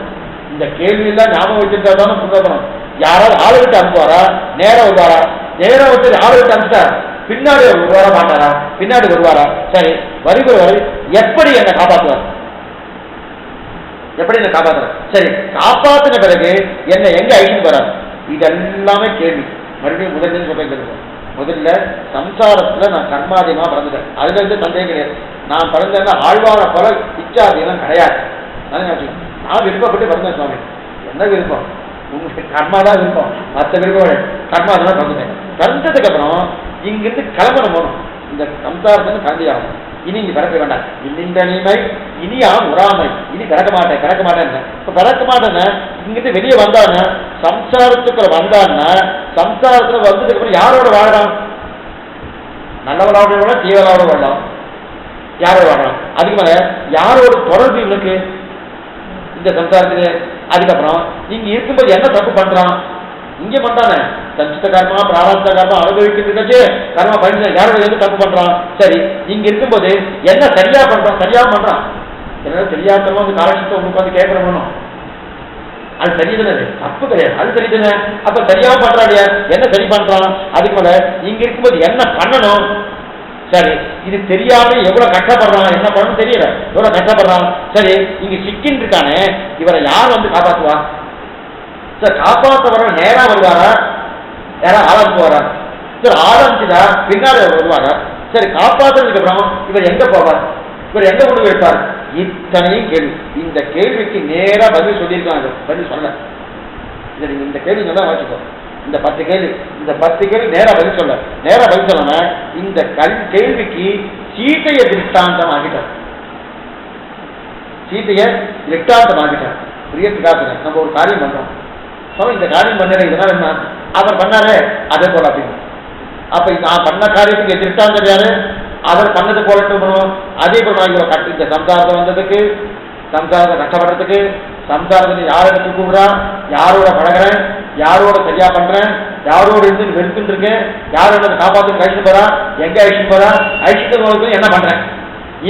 இந்த கேள்வி எல்லாம் ஞாபகம் வச்சிருந்தாலும் புரிதப்படும். யாராவது ஆளை விட்டு அனுப்புவாரா, நேரம் வருவாரா? நேரம் வச்சு ஆளை விட்டு அனுப்பிட்டா பின்னாடி வருவாரா மாட்டாரா? பின்னாடி வருவாரா? சரி, வருகிறவர் எப்படி என்னை காப்பாற்றுவார்? எப்படி என்ன காப்பாற்றுவார்? சரி, காப்பாற்றின பிறகு என்னை எங்க அழிச்சு போறார்? இதெல்லாமே கேள்வி. மறுபடியும் முதல்ல சொல்லிட்டு முதல்ல சம்சாரத்துல நான் கர்மாதீனமா பிறந்துட்டேன், அதுல இருந்து சந்தேகம் கிடையாது. நான் பிறந்தேன்னா ஆழ்வார போல இச்சாதீனம் கிடையாது. நான் விருப்பப்பட்டு பிறந்தேன் சுவாமி. என்ன விருப்பம்? உங்களுக்கு கர்மா தான் விருப்பம், மற்ற விருப்பம் கர்மாதீனமா பிறந்துட்டேன். பிறந்ததுக்கு அப்புறம் இங்கிருந்து கிளம்பணும், போகணும். இந்த சம்சாரத்துல கலந்து ஆகணும். இனி இங்க பிறக்க வேண்டாம். இன்னின்ற நீமை இனியா உறாமை, இனி பிறக்க மாட்டேன் பிறக்க மாட்டேன்னு. இப்ப பிறக்க மாட்டேன்னு இங்கிருந்து வெளியே வந்தான்னு, சம்சாரத்துக்குள்ள வந்தான்னா, சம்சாரத்துல வந்ததுக்கு அப்புறம் யாரோட வாழலாம்? நல்லவளோட வாழலாம், தீவலோட வாழலாம், யாரோட வாழலாம்? அதுக்கு மேல யாரோட தொடர்பு இவனுக்கு இந்த சம்சாரத்துக்கு? அதுக்கப்புறம் இங்க இருக்கும்போது என்ன தப்பு பண்றான்? இங்க பண்றானே சஞ்சித கர்மா, பிராரப்த கர்மா அனுபவிக்கிறது கர்மா பண்ண யாரோட எது தப்பு பண்றான்? சரி, இங்க இருக்கும்போது என்ன சரியா பண்றான்? சரியா பண்றான். என்ன தெரியாதவங்க வந்து காலட்சத்தை உங்களுக்கு வந்து கேட்கணும், அது சரிதானே? தப்பு கிடையாது, அது சரிதானே. அப்ப சரியா பண்றாடியா, என்ன சரி பண்றான்? அதுக்கு மேல இங்க இருக்கும்போது என்ன பண்ணணும்? சரி, இது தெரியாம எவ்வளவு கஷ்டப்படுறான், என்ன பண்ணணும் தெரியல, எவ்வளவு கஷ்டப்படுறான். சரி, இங்க சிக்கின்னு இருக்கானே, இவரை யார் வந்து காப்பாற்றுவா? சார், காப்பாற்ற வர நேரா வருவாரா, யாரா ஆரம்பிச்சுவாரா? சார், ஆரம்பிச்சுதா பின்னாடி வருவாரா? சரி, காப்பாற்றுறதுக்கு அப்புறம் இவர் எங்க போவார்? இவர் எங்க கொண்டு வைப்பார்? இத்தனையும் கேள்வி. இந்த கேள்விக்கு நேரா பதில் சொல்லியிருக்காங்க. பதில் சொல்ல நீங்க இந்த கேள்வி நல்லா வச்சுக்கோ. இந்த 10 கேள்வி, இந்த 10 கேள்வி நேரா பதில் சொல்ல. நேரா பதில் சொல்லாம இந்த கேள்விக்கு சீதையை திருஷ்டாந்தம் ஆகிட்டார். சீதையை திருஷ்டாந்தம் ஆகிட்டார். பிரியத்துக்காக நம்ம ஒரு காரியம் பண்றோம், இந்த காரியம் பண்ண இதெல்லாம் என்ன அவர் பண்ணாரு அதே போல அப்படின்னு. அப்ப நான் பண்ண காரியத்துக்கு திருஷ்டாந்தம் யாரு? அவர் பண்ணது போலட்டும். அதே போல கட்டு இந்த சம்சாரத்தை வந்ததுக்கு, சம்சாரத்தை கஷ்டப்படுறதுக்கு, சம்சாரத்தை யாரோட கூப்பிடுறான், யாரோட பழகிறேன், யாரோட சரியா பண்றேன், யாரோட இருந்து வெறுத்துட்டு இருக்கேன், யாரோட காப்பாற்று அழிச்சு போறான், எங்க அழிச்சு போறான், அழிச்சுட்டு என்ன பண்றேன்,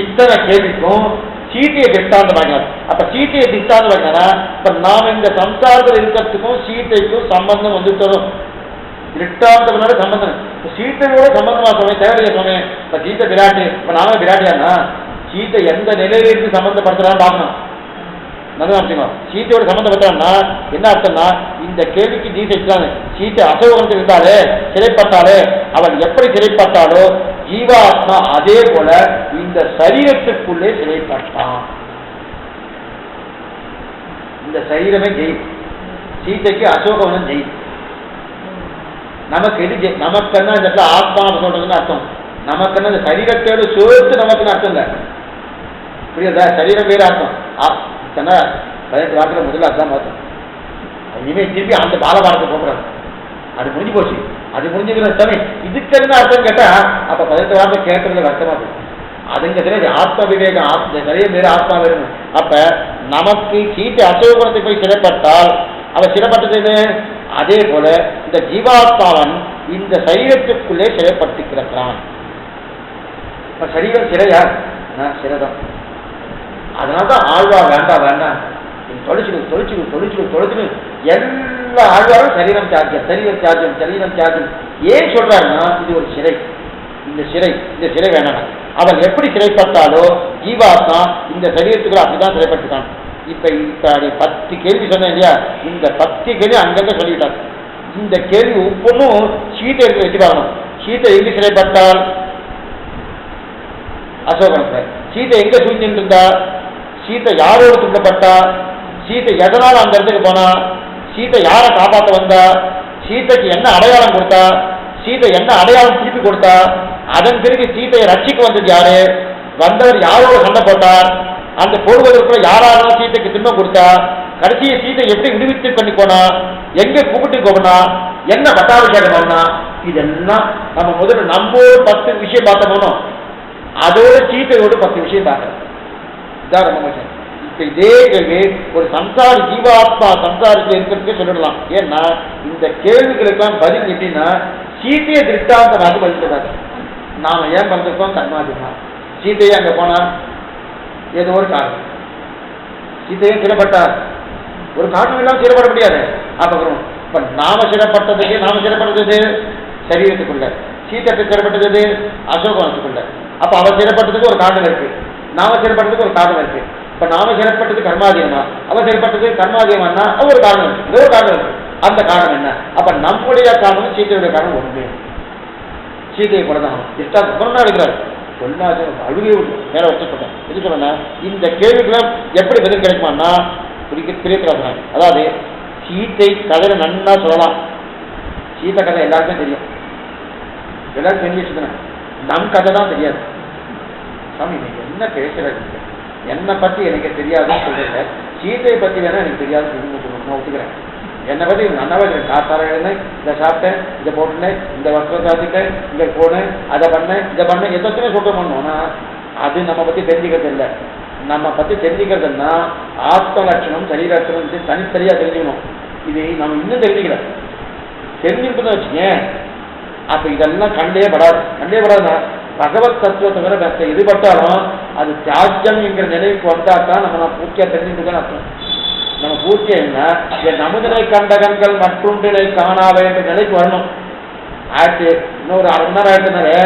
இத்தனை கேள்விக்கும் சீத்தையை திஷ்டாந்தம் வாங்கினார். அப்ப சீத்தையை திஷ்டாந்தம் வாங்கினா இப்ப நாம இந்த சம்சாரத்தில் இருக்கிறதுக்கும் சீத்தைக்கும் சம்பந்தம் வந்து தரும். திஷ்டாந்தம்னால சம்பந்தம். சீத்தையோட சம்பந்தமா சொன்னேன், தேவையில்லை சொன்னேன். இப்ப சீத்தை விராட்டு, இப்ப நாம விராட்டியானா சீத்தை எந்த நிலையில இருந்து சம்பந்தப்படுத்துறான்னு பார்க்கணும். சீத்தையோட சம்பந்தப்பட்டான்னா என்ன அர்த்தம்னா, இந்த கேள்விக்கு நீ செஞ்சாங்க. சீத்தை அசோகத்தில் இருந்தாலே, சிறைப்பட்டாலே, அவள் எப்படி சிறைப்பட்டாலோ ஜீவாத்மா அதே போல இந்த சரீரத்துக்குள்ளே சிறைப்பட்டான். இந்த சரீரமே ஜெய். சீத்தைக்கு அசோகவனம் ஜெய். நமக்கு எது நமக்குன்னா இந்த இடத்துல ஆத்மா சொல்றதுன்னு அர்த்தம். நமக்குன்னா இந்த சரீரத்தோடு சேர்த்து நமக்குன்னு அர்த்தம் இல்லை, புரியுதா? சரீரம் வேறு அர்த்தம். 18 வாரத்தில் முதல்ல அதுதான் பார்த்தோம். இனிமேல் திருப்பி அந்த பாலபாரத்தை போடுறாங்க. அது முடிஞ்சு போச்சு, அது முடிஞ்சுக்கிற சாமி. இதுக்கு என்ன அர்த்தம் கேட்டா அப்ப 18 வாரத்தை கேட்கறதுல அர்த்தமா போகும். அதுங்க தெரியாது ஆத்ம விவேகம், சரீரம் வேறு ஆத்மா வேறு. அப்ப நமக்கு சீட்டு அசோகத்தை போய் சிறைப்பட்டால் அவ சிறைப்பட்டது அதே போல இந்த ஜீவாத்மாவன் இந்த சரீரத்துக்குள்ளே சிறைப்பட்டு கிடக்கிறான். இப்ப சரீரம் சிறையா? சிறைதான். அதனால்தான் ஆழ்வார் வேண்டாம் வேண்டாம் தொலைச்சுக்கணும் தொலைச்சுக்கணும் தொலைச்சுக்கணும் தொலைச்சுக்கணும் எல்லா ஆழ்வாரும் சரீரம் தியாகம், சரீரம் தியாகம், சரீரம் தியாகம். ஏன் சொல்றாருன்னா இது ஒரு சிறை. இந்த சிறை வேண்டாம். அவன் எப்படி சிறைப்பட்டாலோ ஜீவாத்மா இந்த சரீரத்துக்குள்ள அப்படிதான் சிறைப்பட்டுட்டான். இப்ப 10 கேள்வி சொன்னேன் இல்லையா, இந்த 10 கேள்வி அங்கங்க சொல்லிட்டான். இந்த கேள்வி ஒவ்வொன்றும் சீட்டை எடுத்து வச்சு பார்க்கணும். சீட்டை எங்க சிறைப்பட்டால்? அசோகனத்தை. சீதை எங்க சூழ்நிட்டு இருந்தா? சீத்தை யாரோடு துண்டப்பட்டா? சீத்தை எதனால் அந்த இடத்துக்கு போனா? சீத்தை யாரை காப்பாற்ற வந்தா? சீத்தைக்கு என்ன அடையாளம் கொடுத்தா? சீதை என்ன அடையாளம் திருப்பி கொடுத்தா? அதன் பிறகு சீத்தையை ரட்சிக்க வந்தது யாரு? வந்தவர் யாரோட சண்டை போட்டார்? அந்த போடுவதற்குள்ள யாராலும் சீத்தைக்கு துன்பம் கொடுத்தா? கடைசியை சீத்தை எப்படி விடுவித்து பண்ணி போனா? எங்க கூப்பிட்டு போகணும்னா, என்ன பட்டாபிஷேகம் பண்ணா, இதெல்லாம் நம்ம முதல்ல நம்ம 10 விஷயம் பார்த்தோமோ அதோட சீத்தையோடு 10 விஷயம் பார்க்கணும். இதான் ரொம்ப விஷயம். இப்ப இதே கேள்வி ஒரு சம்சாரி ஜீவாத்மா சம்சாரத்தில் இருக்கிறதுக்கு சொல்லிடலாம். ஏன்னா இந்த கேள்விகளுக்கெல்லாம் பதில் எப்படின்னா சீத்தையை திருஷ்டாந்தமாக பதில் சொல்றாரு. நாம ஏன் வந்திருக்கோம்? கர்மாதிமா. சீத்தையே அங்க போனா ஏதோ ஒரு காரணம். சீத்தையே சிறப்பட்டார், ஒரு காரணம் இல்லாமல் சிறப்பட முடியாது. அப்ப இப்ப நாம சிறப்பட்டது சரீரத்துக்குள்ள, சீத்தை சிறப்பட்டது அசோகத்துக்குள்ள. அப்ப அவ சிறப்பட்டதுக்கு ஒரு காரணம் இருக்கு, நாம சிறப்பட்டதுக்கு ஒரு காரணம் இருக்கு. இப்ப நாம சிறப்பட்டது கர்மாதீனமா, அவ சிறப்பட்டது கர்மாதீனமானா ஒரு காரணம் இருக்கு, ஏதோ ஒரு காரணம் இருக்கு. அந்த காரணம் என்ன? அப்ப நம்முடைய காரணம் சீத்தையுடைய காரணம் ஒன்று. சீதையை போலதான் இஷ்டம் எடுக்கிறார். சொல்லாது அழுகே மேல வச்சப்பட்டேன். எது சொல்ல இந்த கேள்விக்கெல்லாம் எப்படி பதில் கிடைக்குமான்னா பிரியக்கிறாங்க. அதாவது சீத்தை கதையை நன்னா சொல்லலாம். சீத்தை கதை எல்லாருக்கும் தெரியும், எல்லாரும் தெரிஞ்சு வச்சுக்கணும். நம் கதை தான் தெரியாது. சாமி நீங்க என்ன பேசுறது, என்னை பத்தி எனக்கு தெரியாதுன்னு சொல்றீங்க, சீத்தையை பத்தி வேணா எனக்கு தெரியாது சொல்லணும். நான் ஒத்துக்கிறேன். என்னை பத்தி நன்னாவே காத்தார எழுந்தேன், இதை சாப்பிட்டேன், இதை போட்டுனேன், இந்த வஸ்திரம் சாப்பிட்டேன், இங்க போனேன், அதை பண்ணேன், இதை பண்ணேன், எத்தனையுமே சொல்ல பண்ணோம்னா அது நம்ம பத்தி தெரிஞ்சுக்கிறது இல்லை. நம்ம பத்தி தெரிஞ்சுக்கிறதுன்னா ஆத்ம லட்சணம் சரீர லட்சணம் தனித்தனியா தெரிஞ்சுக்கணும். இது நம்ம இன்னும் தெரிஞ்சுக்கல. தெரிஞ்சுக்கிட்டு வச்சுக்கேன் அப்ப இதெல்லாம் கண்டே படாதுன்னா பகவத் தத்துவத்தை வர மற்ற எதுபட்டாலும் அது தியாஜ்யம் என்கிற நிலைக்கு வந்தாதான் நம்ம பூர்த்தியா தெரிஞ்சுக்கணும் அர்த்தம். நம்ம பூர்த்தியா என்ன நமுதனை கண்ட கண்கள் மற்றொன்றினை காணாத என்ற நிலைக்கு வரணும். ஆயிடுச்சு இன்னொரு 1/2 மணி நேரம் ஆயிடுச்சுனாலே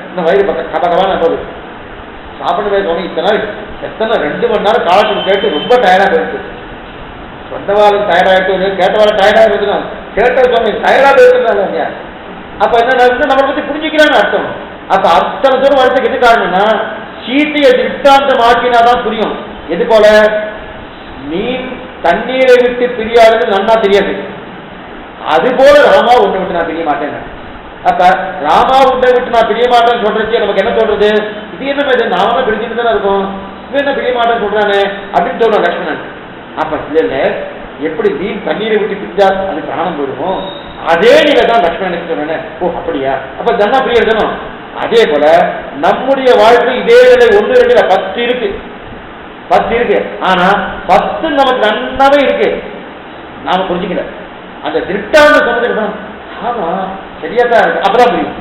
இந்த வயிறு பக்கம் கபகவான போகுது. சாப்பிடவே தோணி எத்தனை 2 மணி நேரம் காலத்துக்கு கேட்டு ரொம்ப டயர்டா போயிடுச்சு. சொந்தவாளும் டயர்டாயிட்டு கேட்டவாளும் டயர்டா இருந்துடும். கேட்ட தோணி டயர்டா போயிருந்தாங்க. அப்ப என்ன நம்மளை பத்தி புரிஞ்சுக்கிறான்னு அர்த்தம். அப்ப அத்தனை தூரம் வரதுக்கு எது காரணம்னா சீத்தையை திருஷ்டாந்தம் ஆக்கினாதான் புரியும். எது போல மீன் தண்ணீரை விட்டு பிரியாதுன்னு நன்னா தெரியாது, அது போல ராமா உன்னை விட்டு நான் பிரிய மாட்டேன். அப்ப ராமா உன்னை விட்டு நான் பிரிய மாட்டேன்னு சொல்றச்சு நமக்கு என்ன சொல்றது? இது என்ன இது நாம பிரிஞ்சுட்டு தானே இருக்கும், இது என்ன பிரிய மாட்டேன்னு சொல்றானே அப்படின்னு சொல்றான் லட்சுமணன். அப்ப இல்ல எப்படி மீன் தண்ணீரை விட்டு பிரிஞ்சா அது பிராணம் போயிடுமோ அதே நிலை தான் லட்சுமணனுக்கு சொன்னேன். ஓ அப்படியா, அப்ப தன்னா பிரிய இருக்கணும். அதே போல நம்முடைய வாழ்க்கை இதே நிலை 1 2 10 இருக்கு. ஆனா 10 நமக்கு நன்னாவே இருக்கு, நாம புரிஞ்சுக்கல. அந்த திருட்டான சொன்னதுக்கு தான் ஆமா சரியா தான் இருக்கு, அப்பதான் புரியும்.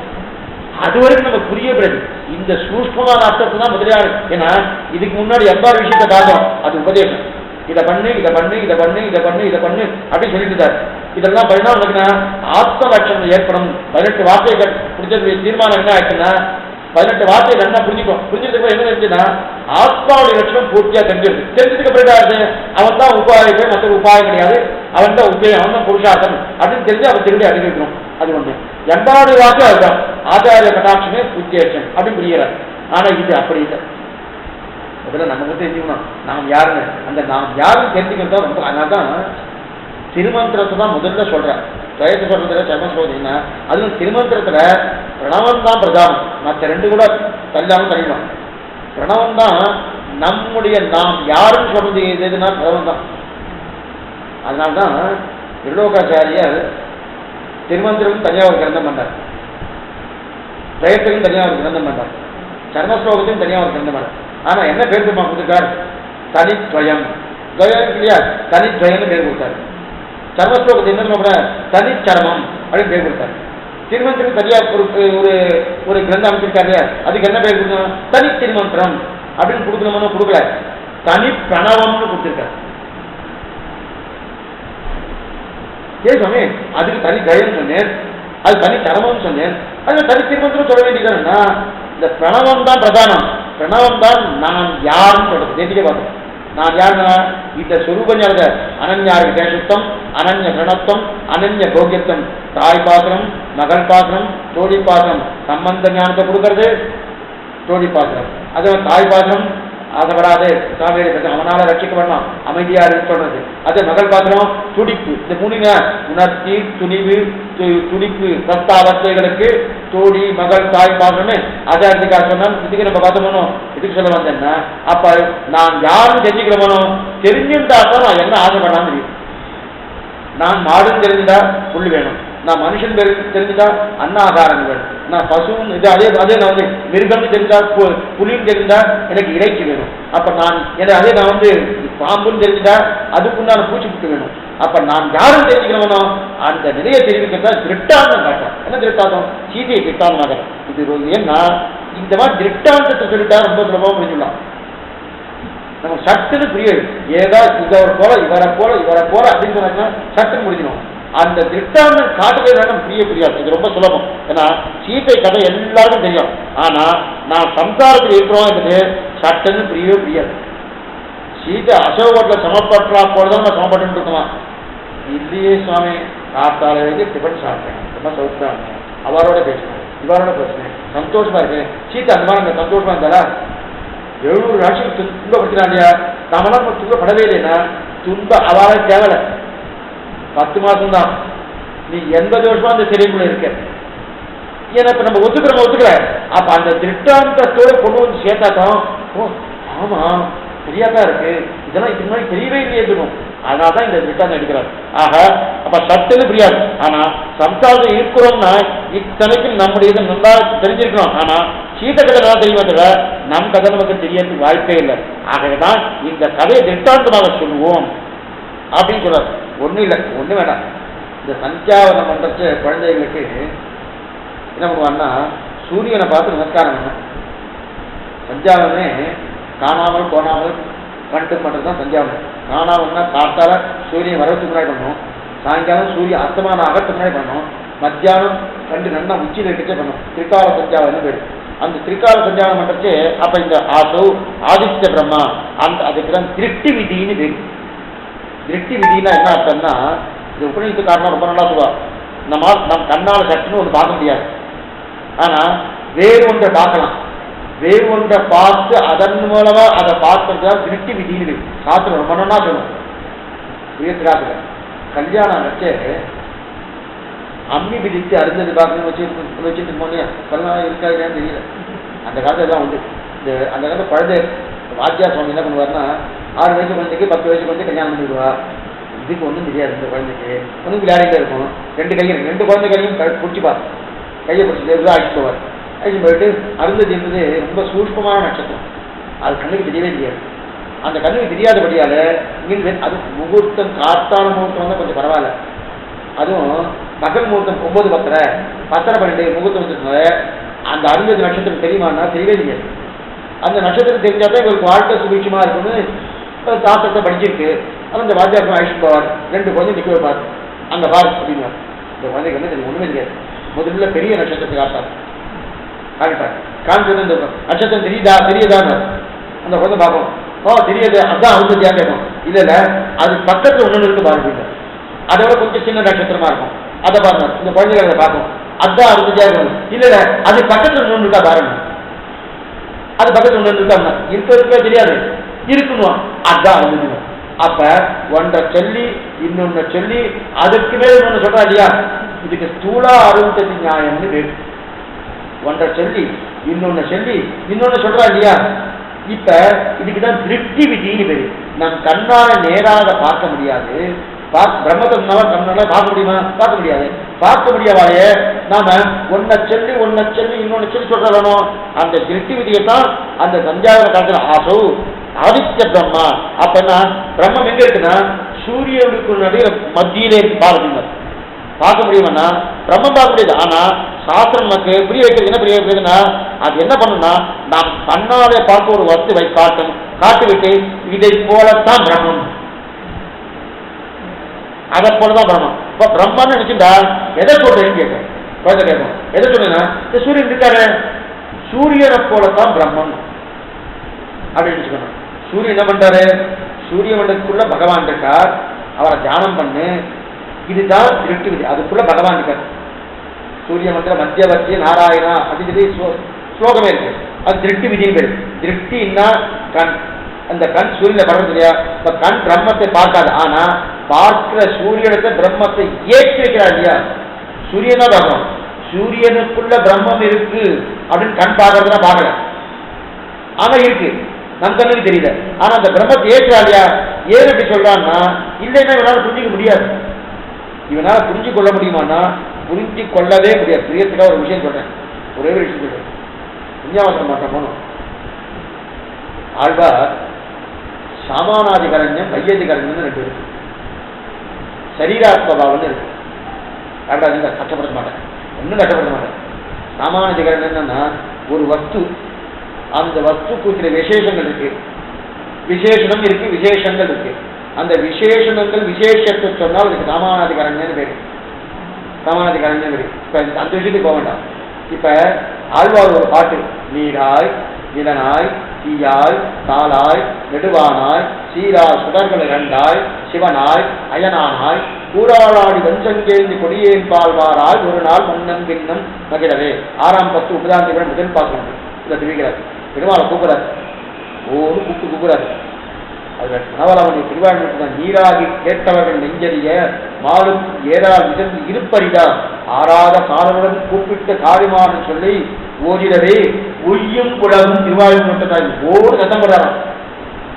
அது வரைக்கும் நமக்கு புரியப்படுது. இந்த சூஷ்மமான அர்த்தத்தை தான் முதலியாரு. ஏன்னா இதுக்கு முன்னாடி எவ்வாறு விஷயத்தை பார்த்தோம், அது உபதேசம். இதை பண்ணு அப்படின்னு சொல்லிட்டு இதெல்லாம் பண்ணா உனக்குன்னா ஆத்ம லட்சணம் ஏற்படும். 18 வார்த்தைகள் பிடிச்சது தீர்மானம் என்ன ஆயிடுச்சுன்னா 18 வார்த்தைகள் என்ன புரிஞ்சதுக்கு என்ன இருந்துச்சுன்னா ஆத்மாவுடைய லட்சணம் பூர்த்தியா தெரிஞ்சதுக்கு பிறகு அவன் தான் உபாயம், மற்ற உபாயம் கிடையாது, அவன் தான் உபயம், அவன் தான் புருஷார்த்தம் அப்படின்னு தெரிஞ்சு அவன் திரும்பி அறிவிக்கணும். அது ஒண்ணு. 2வது வார்த்தை அதுதான் ஆச்சாரிய கட்டாட்சமே உத்தேசம் அப்படின்னு புரிகிறார். ஆனா இது அப்படி இல்லை. முதல்ல நம்ம மட்டும் தெரிஞ்சுக்கணும் நாம் யாருன்னு. அந்த நாம் யாருன்னு தெரிஞ்சுக்கிறது தான் ரொம்ப. அதனால்தான் திருமந்திரத்தை தான் முதல்ல சொல்றேன். துவயத்தை சொல்றதுல சர்மம் சொல்றீங்கன்னா அதுவும் திருமந்திரத்துல பிரணவம் தான் பிரதானம், மற்ற 2 கூட கல்யாணம் பண்ணிடலாம். பிரணவம் தான் நம்முடைய நாம் யாருன்னு சொல்றது எதுனா பிரணவம் தான். அதனால்தான் திருலோகாச்சாரியர் திருமந்திரம் தனியாக ஒரு கிரந்தம் பண்ணார், துவயத்திலும் தனியாக ஒரு கிரந்தம் பண்ணார், சர்மஸ்லோகத்தையும் தனியாக ஒரு கிரந்தம் பண்ணார். ஆனா என்ன பேர் தெரியுமா கொடுத்துருக்கார்? தனித்வயம். துவயம் இல்லையா, தனித்வயம்னு பேர் கொடுத்தாரு. சர்மஸ்லோகத்தை என்ன சொல்ற தனிச்சரமம் அப்படின்னு பேர் கொடுத்தாரு. திருமந்திரம் தனியா ஒரு கிரந்தம் அமைச்சிருக்காரு, அதுக்கு என்ன பேர் கொடுக்கணும்? தனி திருமந்திரம் அப்படின்னு கொடுக்கணும்னு கொடுக்கல, தனி பிரணவம்னு கொடுத்திருக்காரு. ஏன் சொன்னேன்? அதுக்கு தனி கயம் சொன்னேன், அது தனி சரமம் சொன்னேன், அது தனி திருமந்திரம் சொல்ல வேண்டியதுன்னா இந்த பிரணவம் தான் பிரதானம். பிரணவம் தான் நான் யாருன்னு சொல்றது. தெரிஞ்சுக்க பார்த்தோம். நான் யாருன்னா இந்த சுரூபஞானத அனன்யா விசேஷத்துவம், அனன்ய பிரணத்துவம், அனன்ய போக்கியத்துவம், தாய் பாசனம், மகள் பாசனம், தோழி பாசனம், சம்பந்த ஞானத்தை கொடுக்கறது தோழி பாசனம். அது தாய் பாசனம் ஆசைப்படாது சாமியை அவனால ரட்சிக்கப்படலாம் அமைதியா இருக்கு சொல்றது. அது மகள் பாசனம் துடிப்பு. இந்த 3 உணர்ச்சி, துணிவு, துடிப்பு, சஸ்தாவஸ்தைகளுக்கு தோழி, மகள், தாய் பாசனமே. அதை அதுக்காக சொன்னால் இதுக்கு நம்ம பார்த்தோமோ இதுக்கு சொல்ல வந்தேன்னா அப்ப நான் யாருன்னு தெரிஞ்சுக்கிறோமோ தெரிஞ்சிருந்தா தான் நான் என்ன ஆசைப்படலாம் தெரியும். நான் மாடுன்னு தெரிஞ்சுட்டா புல் வேணும், நான் மனுஷன் தெரிஞ்சுட்டா அன்னாகாரம் வேணும், நான் பசுன்னு இது அதே நான் வந்து மிருகம்னு தெரிஞ்சா புலின்னு தெரிஞ்சா எனக்கு இறைச்சி வேணும். அப்ப நான் அதே நான் வந்து பாம்புன்னு தெரிஞ்சுட்டா அதுக்குண்டான பூச்சிப்புட்டு வேணும். அப்ப நான் யாரும் தெரிஞ்சுக்கிறவனோ அந்த நிலையை தெரிவிக்கிறதா திருட்டாந்தம் காட்டுறேன். என்ன திருட்டாந்தம்? சீதையை திருட்டாந்தமாக இது ஏன்னா இந்த மாதிரி திருட்டாந்தத்தை சொல்லிட்டா ரொம்ப சுலபமாக புரிஞ்சுக்கலாம். நம்ம சட்டுன்னு புரியாது. ஏதா இவரை போல அப்படின்னு சொன்னாங்கன்னா சட்டுன்னு முடிக்கணும். அந்த திருட்டாந்தம் காட்டுவே வேணும் புரியாது. இது ரொம்ப சுலபம். ஏன்னா சீதை கதை எல்லாருக்கும் தெரியும். ஆனா நான் சம்சாரத்தில் இருக்கிறோம் என்பது சட்டுன்னு புரியவே புரியாது. சீதை அசோகத்தில் சமப்பற்றா போலதான் நான் சமப்பட்டு இருக்கலாம். இல்லையே சுவாமி, காத்தாலேருந்து டிஃபன் சாப்பிட்டேன், ரொம்ப சௌக்கியம், அவரோட பேசினேன், இவரோட பேசினேன், சந்தோஷமா இருக்கேன். சீத்தை அந்த மாதிரி சந்தோஷமா இருந்தாலா? 700 ராட்சியம் துன்பப்படுத்தினா இல்லையா? நாமெல்லாம் துன்பப்படவே இல்லைன்னா அவளை தேவலை. 10 மாசம் தான் நீ 80 வருஷமா அந்த சிறைக்குள்ள இருக்க. ஏன்னா இப்ப நம்ம ஒத்துக்கிற அப்ப அந்த திருட்டாந்தத்தோட கொண்டு வந்து சேர்த்தாதான் ஆமா சரியாதான் இருக்கு, இதெல்லாம் இதுக்கு முன்னாடி தெரியவே இல்லையே இருக்கும். அதனால்தான் இந்த திருட்டாந்தம் எடுக்கிறார். ஆக அப்ப சட்டுன்னு புரியாது. ஆனா சம்சாரத்தில் இருக்கிறோம்னா இத்தனைக்கும் நம்முடைய இதை நல்லா தெரிஞ்சிருக்கணும். ஆனா சீத கதை நல்லா தெரியுமே தவிர நம் கதை நமக்கு தெரியறதுக்கு வாய்ப்பே இல்லை. ஆகவேதான் இந்த கதையை திருட்டாந்தமாக சொல்லுவோம் அப்படின்னு சொல்றாரு. ஒன்றும் இல்லை, ஒன்றும் வேண்டாம். இந்த சந்தியாவனம் பண்றச்சு குழந்தைகளுக்கு என்ன பண்ணுவான்னா சூரியனை பார்த்து நமஸ்காரம் பண்ண. சந்தியாவனமே காணாமல் போனாமல் கண்டு பண்ணுறது தான் சந்தியாவனம். காணாமல்னா காத்தால சூரியன் வரத்துக்கு முன்னாடி பண்ணணும், சாயங்காலம் சூரியன் அஸ்தமான அகத்துக்கு முன்னாடி பண்ணணும், மத்தியானம் கண்டு நன்னா உச்சியில் எடுத்துட்டே பண்ணணும். திரிகால சந்தியாவனம் பேர். அந்த திரிகால சந்தியாவனம் பண்ணுறச்சு அப்போ இந்த ஆதித்ய பிரம்மா அதுக்கு தான் திருஷ்டி விதின்னு பேர். திருஷ்டி விதினா என்ன அர்த்தம்னா, இது உபநிஷத்து காரணம் ரொம்ப நல்லா சொல்லுவார். நம்ம கண்ணால் சட்டுன்னு ஒன்று பார்க்க முடியாது, ஆனால் வேறு ஒன்றை பார்க்கலாம். வேறு ஒன்றை பார்த்து அதன் மூலமா அதை பார்க்கறதா திருஷ்டி விதின்னு சாஸ்திரம் ரொம்ப நல்லா சொல்லும். உயர்த்திராத்துல கல்யாணம் வச்சு அம்மி விதித்து அருந்தது பார்க்கணும் வச்சுட்டு போனியா சொல்லலாம் இருக்காதுன்னு தெரியல. அந்த காலத்துல எல்லாம் உண்டு. அந்த காலத்துல பழுது வாத்தியார் சுவாமி என்ன பண்ணுவார்னா 6 வயசு குழந்தைக்கு 10 வயசு குழந்தை கல்யாணம் பண்ணிடுவா. இதுக்கு ஒன்றும் தெரியாது. இந்த குழந்தைக்கு ஒன்றும் விளையாடிட்டே இருக்கும். 2 குழந்தை கையும் பிடிச்சிப்பா, கையை பிடிச்சிட்டு ஆகிட்டு போவார். அழைச்சி போயிட்டு அருந்ததி என்பது ரொம்ப சூட்சமான நட்சத்திரம். அது கண்ணுக்கு தெரியவே தெரியாது. அந்த கண்ணுக்கு தெரியாதபடியால இங்கே அது முகூர்த்தம் காத்தான முகூர்த்தம் வந்து கொஞ்சம் பரவாயில்ல. அதுவும் பகல் முகூர்த்தம் 9 10 12 முகூர்த்தம் வச்சுருந்தால அந்த அருந்ததி நட்சத்திரம் தெரியுமான்னா தெரியவே தெரியாது. அந்த நட்சத்திரம் தெரிஞ்சாதான் இவருக்கு வாழ்க்கை சுபீட்சமாக இருக்குன்னு சாஸ்திரத்தை படிச்சிருக்கு. அது அந்த வாத்தியாருக்கும் அழைச்சிட்டு போவார். 2 குழந்தை நிற்க வைப்பார். அங்கே பாரு அப்படின்னா இந்த குழந்தைக்கு வந்து தெரியும் ஒன்றுமே தெரியாது. முதல்ல பெரிய நட்சத்திரத்தை காட்டார் காமிச்சு இந்த நட்சத்திரம் தெரியுதான்னு அந்த குழந்தை பார்ப்போம். தெரியாது, அதுதான் அருந்ததியாக கேட்கும். இல்ல அது பக்கத்துல ஒண்ணு இருக்கு பாருங்க, அதை விட கொஞ்சம் சின்ன நட்சத்திரமா இருக்கும், அதை பாருங்க. இந்த குழந்தைகளை பார்ப்போம், அதுதான் அருந்ததியாக இருக்கும். இல்ல அது பக்கத்துல ஒண்ணு இருக்கா பாருங்க, அது பக்கத்துல ஒண்ணு இருக்கா இருக்கவே தெரியாது இருக்கணும், அதுதான் அருந்ததி. அப்ப ஒன்றை சொல்லி இன்னொன்னு சொல்லி அதுக்கு மேல ஒண்ணு சொல்றா இல்லையா, இதுக்கு ஸ்தூலா அருந்ததி நியாயம்னு வேணும். ஒன்றை சொல்லி இன்னொன்னு சொல்றா இல்லையா. இப்ப இதுக்குதான் திருஷ்டி விதின்னு பேரு. நம் கண்ணால நேராக பார்க்க முடியாது. பிரம்மத்தை கண்ணால பார்க்க முடியுமா? பார்க்க முடியாது. பார்க்க முடியாதாலே நாம ஒன்ன சொல்லி இன்னொன்னு சொல்லி சொல்றோம். அந்த திருஷ்டி விதியை தான் அந்த சந்தியாவன காலத்துல ஆசோ ஆதித்ய பிரம்மா. அப்பன்னா பிரம்மம் எங்க இருக்குன்னா சூரியனுக்கு நடுவே மத்தியிலே பாருங்க. பார்க்க முடியுமாண்ணா பிரம்மம் பார்க்க முடியாது. ஆனா சாஸ்திரம் நமக்கு புரிய வைக்கிறது என்ன புரிய வைக்கிறதுன்னா, அது என்ன பண்ணுன்னா நாம் கண்ணாலே பார்க்க ஒரு வஸ்துவை காட்டுவிட்டு இதை போலத்தான் பிரம்மம், அதை போலதான் பிரம்மம். இப்ப பிரம்மன்னு நினைச்சுட்டா எதை சொல்றேன்னு கேட்கும், குழந்தை கேட்கும். எதை சொன்னா இந்த சூரியன் இருக்காரு, சூரியனை போலத்தான் பிரம்மம் அப்படின்னு நினைச்சுக்கணும். சூரியன் என்ன பண்றாரு, சூரிய மண்டலத்துக்குள்ள பகவான் இருக்கார், அவரை தியானம் பண்ணு. இதுதான் திருஷ்டி விதி. அதுக்குள்ள பகவான் இருக்கார். சூரிய மந்திர மத்தியவர்த்தி நாராயணா அப்படின்னு ஸ்லோகமே இருக்கு. அது திருஷ்டி விதின்னு பேரு. திருஷ்டின்னா கண். அந்த கண் சூரியனை படுறது இல்லையா. இப்ப கண் பிரம்மத்தை பார்க்காது, ஆனா பார்க்கிற சூரியனுக்கு பிரம்மத்தை ஏற்றி வைக்கிறார் இல்லையா. சூரியன் தான் பார்க்கணும். சூரியனுக்குள்ள பிரம்மம் இருக்கு அப்படின்னு கண் பார்க்கறதுனா பார்க்கல, ஆனா இருக்கு, நம் கண்ணுக்கு தெரியல. ஆனா அந்த பிரம்மத்தை ஏற்றா இல்லையா. ஏன் எப்படி சொல்றான்னா இல்லைன்னா இவனால புரிஞ்சிக்க முடியாது. இவனால புரிஞ்சு கொள்ள முடியுமானா புரிஞ்சு கொள்ளவே முடியாது. பிரியத்துக்காக ஒரு விஷயம் சொல்றேன், ஒரே ஒரு விஷயம் சொல்றேன். விஞ்ஞாபனம் மாற்றம் போனோம். ஆழ்வார் சாமானாதிகரண்யம் வையதிகரண்யம் ரெண்டு இருக்கு. சரீராத்மபாவம் இருக்கு. ஆழ்வார் கஷ்டப்படுத்த மாட்டேன், ஒன்றும் கஷ்டப்படுத்த மாட்டேன். சாமானாதிகரண்யம் என்னன்னா ஒரு வஸ்து, அந்த வஸ்துக்கு சில விசேஷங்கள் இருக்கு, விசேஷனம் இருக்கு, விசேஷங்கள் இருக்கு. அந்த விசேஷணங்கள் விசேஷத்தை சொன்னால் அதுக்கு சாமானாதிகரண்யம் பேரு. சாமானாதிகரண்யம் இருக்கு. இப்ப அந்த விஷயத்துக்கு போக வேண்டாம். இப்ப ஆழ்வார் ஒரு பாட்டு, நீராய் நிலனாய் தீயாய் தாளாய் நெடுவானாய் சீராய் சுடர்கள் இரண்டாய் சிவனாய் அயனானாய் கூறாளாடி வஞ்சங்கேந்தி கொடியேன் பால்வாராய் ஒரு நாள் முன்னம் பின்னம் மகிழவே. 6ஆம் 10 உபதாந்தி முதல் பாசனம் இதை தெரிவிக்கிறார். பெருமாளை கூப்பிடாரு, ஓடு கூப்பிட்டு கூப்பிடாரு. அது மனவளவனுடைய திருவாழ்வு நீராகி கேட்டவர்கள் நெஞ்சறிய மாலும் ஏறால் விசந்து இருப்பரிதா ஆறாத காலனுடன் கூப்பிட்டு காரிமான்னு சொல்லி ஓடிடவே ஒய்யும் புலவும் திருவாழ்வு ஓடு சத்தம் போடுறாராம்.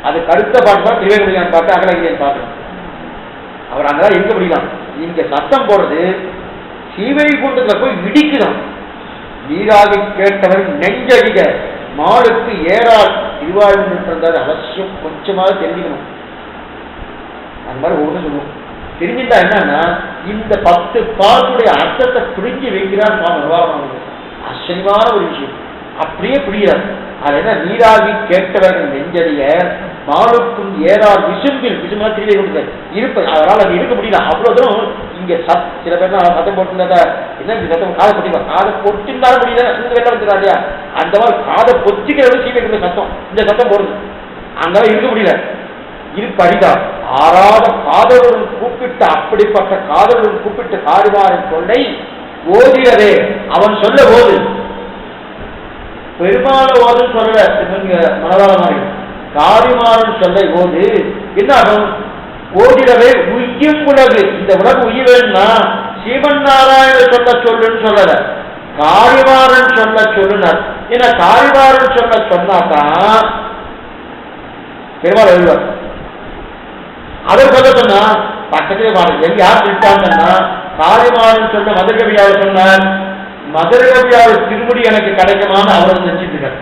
அது கருத்த பாட்டு தான் திருவேங்கடியான் பாட்டு, அகலகிரியான் பாட்டு. அவர் அங்கதான் இருக்க முடியலாம். இங்க சத்தம் போடுறது ஸ்ரீவைகுண்டத்துல போய் இடிக்குதான். நீராகி கேட்டவர் நெஞ்சறிக மாலுக்கு ஏறால் திருவாழ்வு இருந்தால் அவசியம் கொஞ்சமாக தெரிஞ்சுக்கணும். அந்த மாதிரி ஒவ்வொன்று சொல்லுவோம். தெரிஞ்சுட்டா என்னன்னா இந்த 10 பாட்டுடைய அர்த்தத்தை புரிஞ்சு வைக்கிறார் சுவாமி நிர்வாகம். ஆச்சரியமான ஒரு விஷயம். அப்படியே புரிகிறார். அது என்ன, நீராகி கேட்டவர்கள் நெஞ்சறிய மாலுக்கும் ஏறால் விசும்பில் விசுமா திருவிழை கொடுத்தார் இருப்பது. அதனால் அது இருக்க முடியல. அவ்வளவு தூரம் இங்க சில பேர் சத்தம் போட்டுருந்தா என்ன சத்தம் காதை பொட்டிப்பா, காதை பொட்டிருந்தாலும் முடியல வெளில வந்துடா இல்லையா, அந்த மாதிரி காதை பொத்திக்கிறது சீக்கிரம் சத்தம் இந்த சத்தம் போடுது. அந்த இருக்க முடியல. இருப்படிதா ஆறாத காதலுடன் கூப்பிட்டு அப்படிப்பட்ட காதலுடன் கூப்பிட்டு காரிமாரின் சொல்லை ஓதியதே அவன் சொல்ல போது பெருமாள ஓதுன்னு சொல்ல மனதாளமாக காரிமாரன் சொல்லை போது என்ன ஆகும், ஓதிடவே உய்யும் உலகு. இந்த உலகு உயிர் வேணும்னா சீவன் நாராயண சொல்ல சொல்லுன்னு சொல்லல, காரிமாரன் சொல்ல சொல்லுனார். ஏன்னா காரிமாரன் சொல்ல சொன்னாதான் பெருமாள் எழுதுவார். அதை சொல்ல சொன்னா பக்கத்திலே பாருங்க யார் திட்டாங்கன்னா காரிமாரன் சொல்ல மதுரகவியாவை சொன்னார். மதுரகவியாவை திருமுடி எனக்கு கிடைக்குமான்னு அவர் நினைச்சிட்டு இருக்கார்.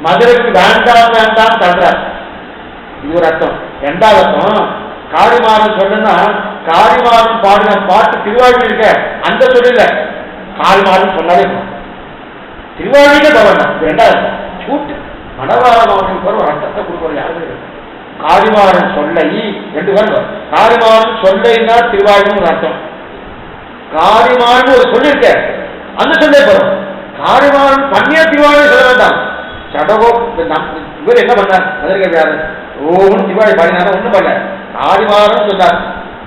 மதுரைக்கு வேண்டாம் வேண்டாம் தள்ளுறார். இது ஒரு அர்த்தம். 2வது அர்த்தம், காரிமாரன் சொல்லுன்னா காரிமாரன் பாடின பாட்டு திருவாழ்வு இருக்க அந்த சொல்லல, காரிமாரன் சொன்னாலே திருவாழ்விலே பவன். 2வது சூட்டு மனவாளமாவனுக்கு ஒரு அர்த்தத்தை கொடுக்குற யாருமே இல்லை. காரிமாரன் சொல்லை 2 பேர் காரிமாரன் சொல்லைன்னா திருவாழ்வு ஒரு அர்த்தம். காரிமாரன் ஒரு சொல்லிருக்க அந்த சொல்லே போறோம். காரிமாரன் பண்ணிய திருவாழ்வு சொல்ல வேண்டாம். சடகோ இவர் என்ன பண்ணார், மதுரையாரு ஓன்னு திருவாழி பாடினார ஒண்ணும் பண்ணல. காரிமாரன் சொன்னார்,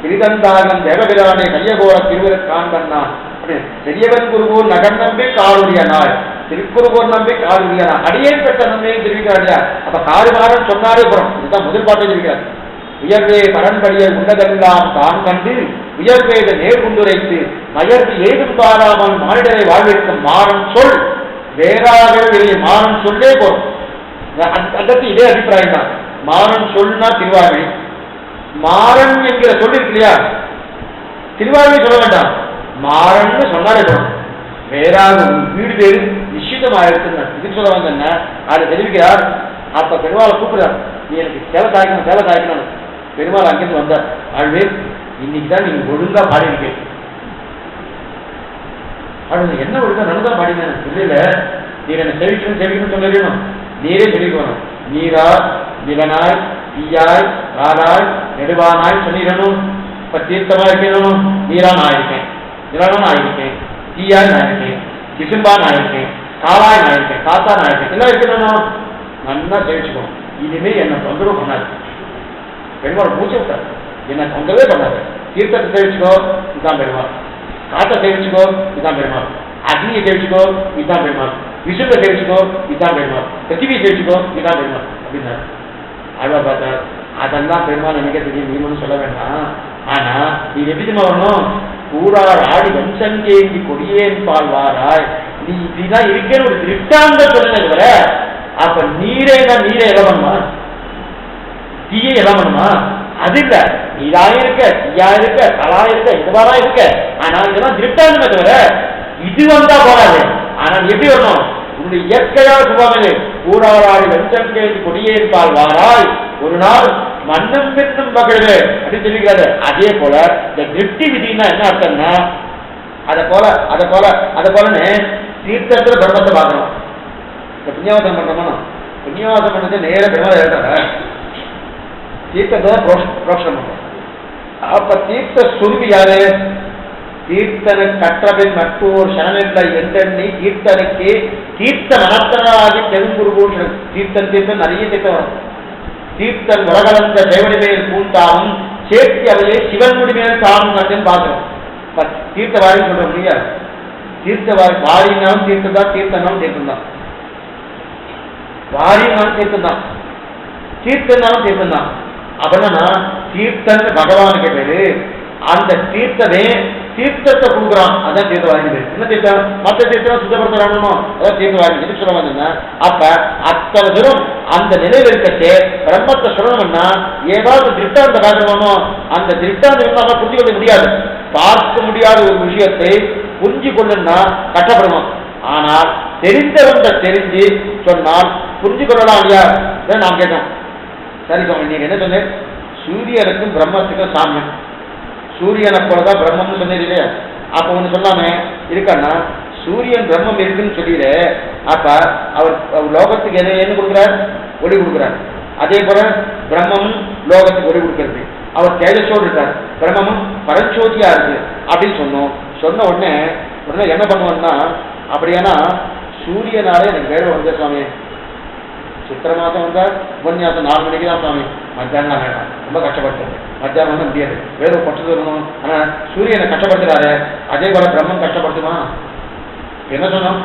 திருதந்தாகம் தேவபிரானே கையகோர திருவிழக்கான் பண்ணான் அப்படின்னு. பெரியவன் குருகூர் நகர் நம்பி காலுடைய நாள், திருக்குறுகூர் நம்பி காலுடைய நாள், அடியேன் பெற்ற நம்பியும் தெரிவிக்கிறார். அப்ப காரிமாரன் சொன்னாரே போறோம். இதுதான் முதல் பாட்டை தெரிவிக்கிறார். உயர்வே பரன்படிய உண்டதெல்லாம் தான் கண்டு உயர்வேத நேர்குண்டுரைத்து மயர்வு ஏதும் பாராமல் மானிடரை வாழ்விக்கும் மாறன் சொல் வேறாகவே மாறன் சொல்லே போறோம். அதற்கு இதே அபிப்பிராயம் தான். மாறன் சொல்னா திருவாழ்வை, மாறன் என்கிற சொல்லி இருக்கு இல்லையா, திருவாழ்வை சொல்ல வேண்டாம், மாறன்னு சொன்னாலே போறோம். வேறாக வீடு பேரு நிச்சயமாயிருக்கு இதுக்கு சொல்ல வந்தேன்னா அதை தெரிவிக்கிறார். அப்ப பெருமாளை கூப்பிடுறார், நீ எனக்கு சேலை காய்க்கணும் சேலை காய்க்கணும். பெருமாள் அங்கிருந்து வந்தார். ஆழ்வே இன்னைக்கு தான் நீங்க ஒழுங்கா பாடிருக்கீங்க. என்ன ஒழுங்கா நன்னுதான் பாடினேன் இல்ல, நீர் என்ன செவிக்கணும் செவிக்கணும் சொல்லிடணும், நீரே சொல்லிக்கணும். நீரா நிலனாய் தீயாய் காலாய் நெடுவானாய் சொல்லிடணும். இப்ப தீர்த்தமா இருக்கணும், நீரா நான் இருக்கேன், நிலனா நான் இருக்கேன், தீயாய் நான் இருக்கேன், விசும்பா நான் இருக்கேன், காலாய் நான் இருக்கேன், காத்தா நான் இருக்கேன், எல்லாம் இருக்கணும். நல்லா தெரிவிச்சுக்கணும். இனிமே என்ன தொந்தரவு பண்ணாது. பெருமாள் மூச்சு விட்டார், என்ன தொந்தரவே பண்ணாது. தீர்த்தத்தை தெரிவிச்சுக்கோ, இதுதான் பெருமாள். காற்றை தெரிவிச்சுக்கோ, இதுதான் பெருமாள். அக்னியை தெரிவிச்சுக்கோ, இதுதான் பெருமாள். விசும்பை தெரிவிச்சுக்கோ, இதுதான் பெருமாள். பிருத்திவியை தெரிவிச்சுக்கோ, இதுதான் பெருமாள் அப்படின்னாரு. ஆழ்வார் பார்த்தார், அதெல்லாம் பெருமாள் நினைக்க தெரியும், நீங்களும் சொல்ல வேண்டாம். ஆனா நீ எப்படி வரணும், கூறார் ஆடி வம்சங்கேந்தி கொடியேன் பால் வாராய், நீ இப்படிதான் இருக்கேன்னு ஒரு திருஷ்டாந்த சொல்லுங்க தவிர, அப்ப நீரே தான் நீரே எல்லாம் பண்ணுமா, தீயே எல்லாம் பண்ணுமா, அது இல்ல. நீராயிருக்க தீயாயிருக்க கலாயிருக்க இதுவாதான் இருக்க. ஆனா இதெல்லாம் திருட்டாண்டுமே தவிர இது வந்தா போகாது. ஆனால் எப்படி வரணும்? உன்னுடைய இயற்கையான சுபாவமே கூடாராடி வெஞ்சம் கேட்டு கொடியேற்பால் வாராய் ஒரு நாள் மண்ணும் பெண்ணும் பகழு அப்படின்னு சொல்லிக்கிறாரு. அதே போல இந்த திருப்தி விதினா என்ன அர்த்தம்னா அதை போலன்னு தீர்த்தத்துல பிரம்மத்தை பார்க்கணும். இந்த புண்ணியவாசம் பண்ணோம்னா புண்ணியவாசம் பண்ணது நேர பிரம்ம எழுதுற தீர்த்தத்தை புரோஷனம் பண்றோம். அப்ப தீர்த்த சுருவி யாரு? தீர்த்தனு கற்றபின் மற்றோர் சனமில்லை என்றெண்ணி தீர்த்தனுக்கு தீர்த்த மனத்தனாகி தெருங்குருபூஷன் தீர்த்தன் நிறைய தீர்த்தம் வரும். தீர்த்தன் உலகளந்த தேவடி மேல் பூண்டாவும் சேர்த்தி அவையே சிவன் முடி மேல் தானும் கண்டுன்னு பார்க்கிறோம். தீர்த்த வாரின்னு சொல்றோம் இல்லையா? தீர்த்த வாரினாலும் தீர்த்தம் தான், தீர்த்தனாலும் தீர்த்தம் தான், வாரினாலும் தீர்த்தம் தான், தீர்த்தனாலும் தீர்த்தம் தான். அப்படின்னா தீர்த்தன் பகவானுக்கு பேரு. அந்த தீர்த்தமே தீர்த்தத்தை கொடுக்குறான், அதான் தீர்த்த வாங்கி பேரு. என்ன தீர்த்தம்? மற்ற தீர்த்தம் சுத்தப்படுத்தணுமோ அதான் தீர்த்த வாங்கி எதுக்கு சொல்ல வந்தீங்கன்னா, அப்ப அத்தனை தூரம் அந்த நிலையில் இருக்கச்சே பிரம்மத்தை சொல்லணும்னா ஏதாவது திருட்டாந்த காரணமோ அந்த திருட்டாந்தம் நம்ம புரிஞ்சு கொள்ள முடியாது. பார்க்க முடியாத ஒரு விஷயத்தை புரிஞ்சு கொள்ளணும்னா கஷ்டப்படுமா. ஆனால் தெரிந்தவங்க தெரிஞ்சு சொன்னால் புரிஞ்சு கொள்ளலாம் இல்லையா? நாம் கேட்டோம். சரி சுவாமி, நீங்க என்ன சொன்னேன்? சூரியனுக்கும் பிரம்மத்துக்கும் சாமியம். சூரியனை போலதான் பிரம்மம்னு சொன்னது இல்லையா? அப்ப ஒண்ணு சொல்லாமே இருக்கான்னா சூரியன் பிரம்மம் இருக்குன்னு சொல்லிடு. அப்ப அவர் லோகத்துக்கு என்ன கொடுக்குறார்? ஒளி கொடுக்குறார். அதே போல பிரம்மமும் லோகத்துக்கு ஒளி கொடுக்கறது. அவர் தேஜஸோடு இருக்கார், பிரம்மமும் பரஞ்சோதியா இருக்கு அப்படின்னு சொன்னோம். சொன்ன உடனே என்ன பண்ணுவோம்னா, அப்படியானா சூரியனாலே எனக்கு வேலை வந்த சுவாமி, சித்திர மாதம் வந்தா உபன்யாசம் 4 மணிக்கு தான் சுவாமி, மத்தியானம் வேண்டாம், ரொம்ப கஷ்டப்பட்டது, மத்தியானம் வந்து முடியாது, வேற பட்டு வரணும். ஆனா சூரியனை கஷ்டப்படுத்துறாரு, அதே போல பிரம்மம் கஷ்டப்படுத்துமா? என்ன சொன்னோம்?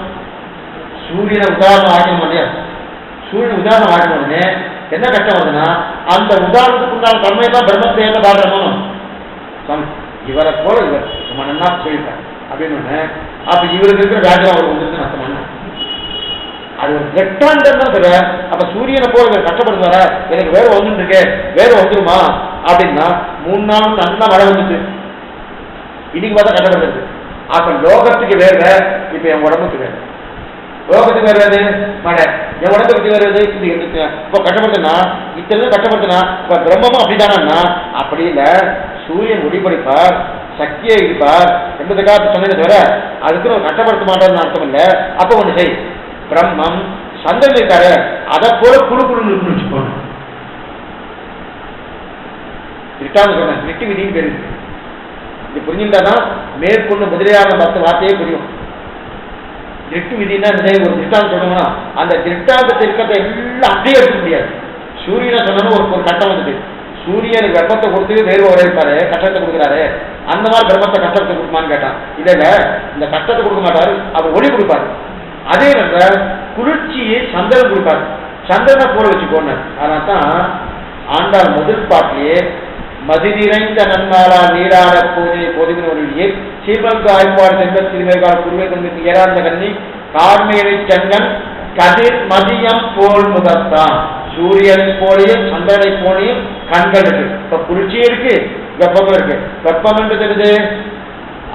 சூரியனை உதாரணம் ஆக்கணும் இல்லையா? சூரியன் உதாரணம் ஆக்கணும் உடனே என்ன கஷ்டம் வருதுன்னா, அந்த உதாரணத்துக்கு உண்டான தன்மை தான் பிரம்மத்தை என்ன பாடுறோம் சுவாமி. இவரை போல இவர் நம்ம நன்னா சொல்லியிருக்காரு அப்படின்னு. அப்ப இவருக்கு இருக்கிற வேஜம் அவர் வந்துருக்கு அர்த்தம் பண்ண. அது ஒரு கெட்டாண்டம் தான் தவிர, அப்ப சூரியனை போல இவர் கஷ்டப்படுத்துவார, எனக்கு வேற வந்துட்டு இருக்கு, வேற வந்துருமா அப்படின்னா 3 நாள் நல்லா மழை வந்துட்டு இன்னைக்கு பார்த்தா கஷ்டப்படுறது. அப்ப லோகத்துக்கு வேற, இப்ப என் உடம்புக்கு வேற. லோகத்துக்கு வேறது மழை, என் உடம்புக்கு வேறது இது. இப்போ கஷ்டப்படுத்தினா இத்தனை கஷ்டப்படுத்தினா இப்ப பிரம்மமும் அப்படித்தானா? அப்படி இல்லை. சூரியன் ஒளிபடிப்பார், சக்தியை இருப்பார் என்பதுக்காக சொன்னதை தவிர அதுக்கு ஒரு கஷ்டப்படுத்த மாட்டார்னு அர்த்தம் இல்லை. அப்ப ஒண்ணு செய், பிரம்மம் சந்திரன் இருக்காரு, அதை போல குழு குழு இருக்குன்னு வச்சுக்கோங்க. திருட்டாங்க சொன்ன திருட்டு விதின்னு பேரு. இது புரிஞ்சுட்டாதான் மேற்கொண்டு முதலியான 10 வார்த்தையே புரியும். திருட்டு விதினா ஒரு திருட்டாங்க சொன்னோம்னா அந்த திருட்டாங்கத்தை இருக்கிறத எல்லாம் அப்படியே எடுக்க முடியாது. சூரியனை சொன்னோம்னா ஒரு கட்டம் வந்துட்டு, சூரியனுக்கு வெப்பத்தை கொடுத்து வேறு உரைப்பாரு, கஷ்டத்தை கொடுக்குறாரு. அந்த மாதிரி பிரம்மத்தை கஷ்டத்தை கொடுக்குமான்னு கேட்டான். இல்ல இந்த கஷ்டத்தை கொடுக்க மாட்டாரு, அவர் ஒளி கொடுப்பாரு. அதே நேரத்தில் குளிர்ச்சியை சந்திரன் கொடுப்பாரு, சந்திரனை போல வச்சுக்கோன்னு. அதனால தான் ஆண்டாள் முதல் பாட்டிலேயே மதி நிறைந்த நன்மாரா நீராட போதே பொதுவின் ஒளியே சீர்மல்கு ஆய்ப்பாடு செல்வத்தில் மேற்கால குருவை கொண்டு ஏறாந்த கண்ணி கார்மேலை சங்கன் கதிர் மதியம் போல் முதத்தான். சூரியனை போலையும் சந்திரனை போலையும் கண்கள் இருக்கு. இப்ப குளிர்ச்சியே இருக்கு, வெப்பமும் இருக்கு. வெப்பம் என்று தெரியுது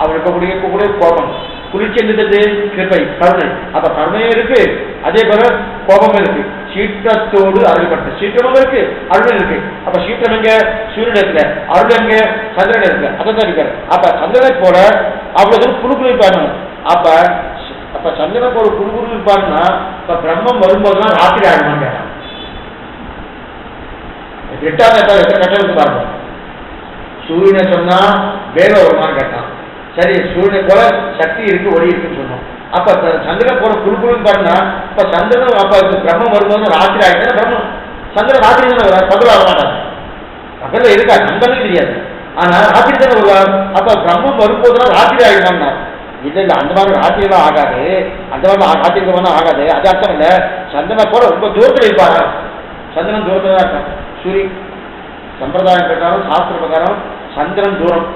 அவனுக்கு இருக்கக்கூடிய கோபம், குளிர்ச்சி என்று கிருபை கருணை. அப்ப கருணையும் இருக்கு, அதே போல கோபமும் இருக்கு. சீற்றத்தோடு அருள்பட்ட சீற்றமும் இருக்கு, அருள் இருக்கு. அப்ப சீற்றம் எங்க? சூரியன் இருக்கு. அருள் எங்க? சந்திரன் இருக்கு. அதான் இருக்காரு. அப்ப சந்திரனை போல அவ்வளவு குழுக்குழு இருப்பாரு. அப்ப சந்திரனை போல குழுக்குழு இருப்பாருன்னா இப்ப பிரம்மம் வரும்போதுதான் ராத்திரி ஆகுமான்னு கேட்டான். 8ஆம் எத்தனை கட்டம் இருக்கு பாருங்க. சூரியனை சொன்னா வேக வருமானு கேட்டான். சரி, சூரியனை போல சக்தி இருக்கு, ஒளி இருக்குன்னு சொன்னோம். அப்ப சந்திரன் போல குழுக்குழுன்னு பாருன்னா இப்ப சந்திரன் அப்ப பிரம்மம் வரும்போது ராத்திரி ஆகிட்டா பிரம்மம் சந்திரன் ராத்திரி தானே வருவார், பகல் வர மாட்டார். பகல்ல இருக்கா சந்திரனுக்கு தெரியாது, ஆனா ராத்திரி தானே வருவார். அப்ப பிரம்மம் வரும்போதுதான் ராத்திரி ஆகிடுவாங்க. இல்ல அந்த மாதிரி ராத்திரியெல்லாம் ஆகாது, அந்த மாதிரி ராத்திரிக்கு போனா ஆகாது. அது அர்த்தம் இல்ல. சந்திரனை போல ரொம்ப தூரத்தில் இருப்பாரா? சந்திரன் தூரத்தில் தான் இருக்கான். சூரியன் சம்பிரதாயம் பிரகாரம் சாஸ்திர பிரகாரம் சந்திரன் தூரம்,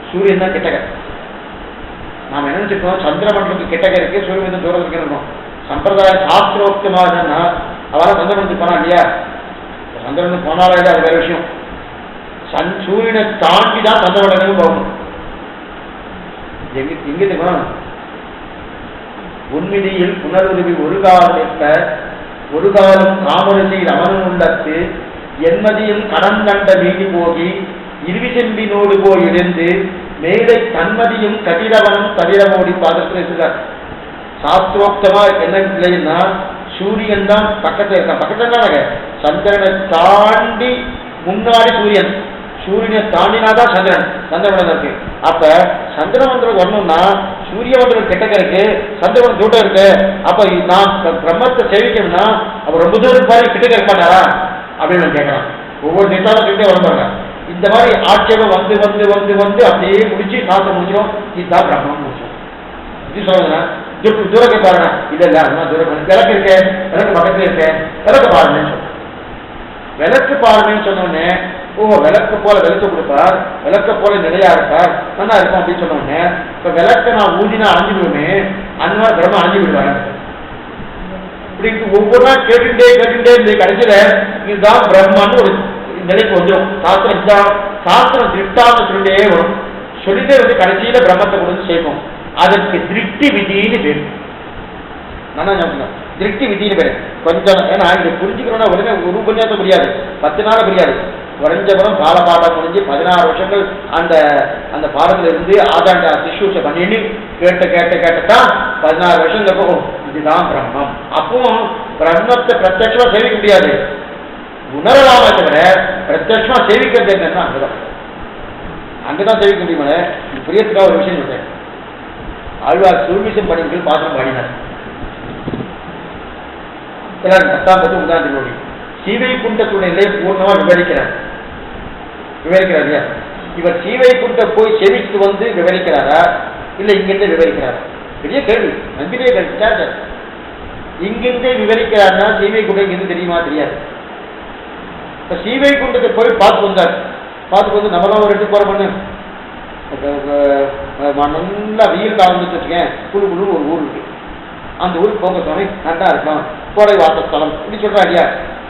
சூரியன் தான் கிட்டக. நாம என்ன நினைச்சிருக்கோம், சந்திர மண்டலத்துக்கு கிட்டக இருக்கு, சூரியன் தூரத்துக்கு இருக்கணும். சம்பிரதாயம் சாஸ்திரோக்தமாக அவரால் சந்திரனுக்கு போனா இல்லையா? சந்திரனுக்கு போனாலே அது வேற விஷயம். சூரியனை தாண்டி தான் சந்திரமண்டலமே போகணும். எங்க தெரியுமா? உன்விதியில் புனருருவி ஒரு காலம் நிற்ப ஒரு காலம் காமரிசை ரமணன் உள்ளத்து என்மதியும் கடன் கண்ட வீதி போகி இருவிசெம்பினோடு போய் இருந்து மேலை தன்மதியும் கதிரவனும் தவிரமோடி பாதத்தில் இருக்கிறார். சாஸ்திரோக்தமா என்ன இல்லைன்னா சூரியன் தான் பக்கத்தில் இருக்கான். பக்கத்துல சந்திரனை தாண்டி முன்னாடி சூரியனை தாண்டினாதான் சந்திரமண்டலம் இருக்கு. அப்ப சந்திரமண்டலம் வரணும்னா சூரிய மண்டலம் கிட்டக்க இருக்கு, சந்திரமண்டலம் தூட்டம் இருக்கு. அப்ப நான் பிரம்மத்தை சேவிக்கணும்னா அப்ப ரொம்ப தூரம் பாரு கிட்டக்க இருப்பாங்களா அப்படின்னு நான் கேட்கறான். ஒவ்வொரு நிமிஷம் கிட்டே வரப்பாங்க. இந்த மாதிரி ஆட்சேபம் வந்து வந்து வந்து வந்து அப்படியே முடிச்சு சாஸ்திரம் முடிச்சிடும். இதுதான் பிரம்மம் முடிச்சோம். இது சொல்லுங்க தூரத்தை பாருங்க. இல்ல அதெல்லாம் தூரம் விளக்கு இருக்கேன், விளக்கு பக்கத்துல இருக்கேன், விளக்கு பாருங்கன்னு சொல்றேன். விளக்கு பாருங்கன்னு சொன்னோடனே விளக்கு போல வெளிச்சம் கொடுப்பார், விளக்க போல நிலையா இருப்பார், நல்லா இருக்கும் அப்படின்னு சொன்னோடனே இப்ப விளக்க நான் ஊதினா அழிஞ்சுடுவேமே, அந்த மாதிரி பிரம்ம அழிஞ்சு விடுவார். இப்படி ஒவ்வொரு நாள் கேட்டுட்டே இந்த கடைசியில இதுதான் பிரம்மான்னு ஒரு நிலைக்கு வந்துடும். சாஸ்திரம் திருட்டான்னு சொல்லிட்டே வரும். சொல்லிட்டே வந்து கடைசியில பிரம்மத்தை கொண்டு சேர்க்கும். அதற்கு திருஷ்டி விதின்னு பேரு. நான் சொன்னேன் திருஷ்டி விதின்னு பேரு. கொஞ்சம் ஏன்னா இதை புரிஞ்சுக்கணும்னா உடனே ஒரு உபன்யாசம் முடியாது, 10 நாள் முடியாது. குறைஞ்சபுரம் பாடம் முடிஞ்சு 16 வருஷங்கள் அந்த அந்த பாடத்துல இருந்து ஆதாண்ட சிசூஷை பண்ணிட்டு கேட்டதான் 16 வருஷம் போகும். இதுதான் பிரம்மம். அப்பவும் பிரம்மத்தை பிரத்யட்சமா சேவிக்க முடியாது, உணரலாமே தவிர பிரத்யட்சமா சேவிக்கிறது என்னன்னா அங்கதான் சேவிக்க முடியுமா. புரியத்துக்காக ஒரு விஷயம் சொல்றேன். ஆழ்வார் சுருமிசம் படிப்புகள் பாத்திரம் பாடினார். 10 உதாரணம் சீவைகுண்டத்துடைய நிலை பூர்ணமா விவரிக்கிறார் இல்லையா? இவர் சீவைகுண்ட போய் செவிக்கு வந்து விவரிக்கிறாரா இல்ல இங்கிருந்தே விவரிக்கிறாரா? பெரிய கேள்வி, நம்பிலே கேள்வி. இங்கிருந்தே விவரிக்கிறார்னா சீவைகுண்டம் இங்கிருந்து தெரியுமா? தெரியாது. இப்ப சீவைகுண்டத்தை போய் பார்த்து வந்தார். பார்த்து வந்து நம்மளாம் ஒரு இடத்துக்கு போற பண்ணு நல்லா வெயில் காலம் வச்சுக்கேன், குழு குழு ஒரு ஊர் இருக்கு, அந்த ஊருக்கு போக சொன்னே நல்லா இருக்கும், கோடை வாசஸ்தலம் இப்படி சொல்றா இல்லையா?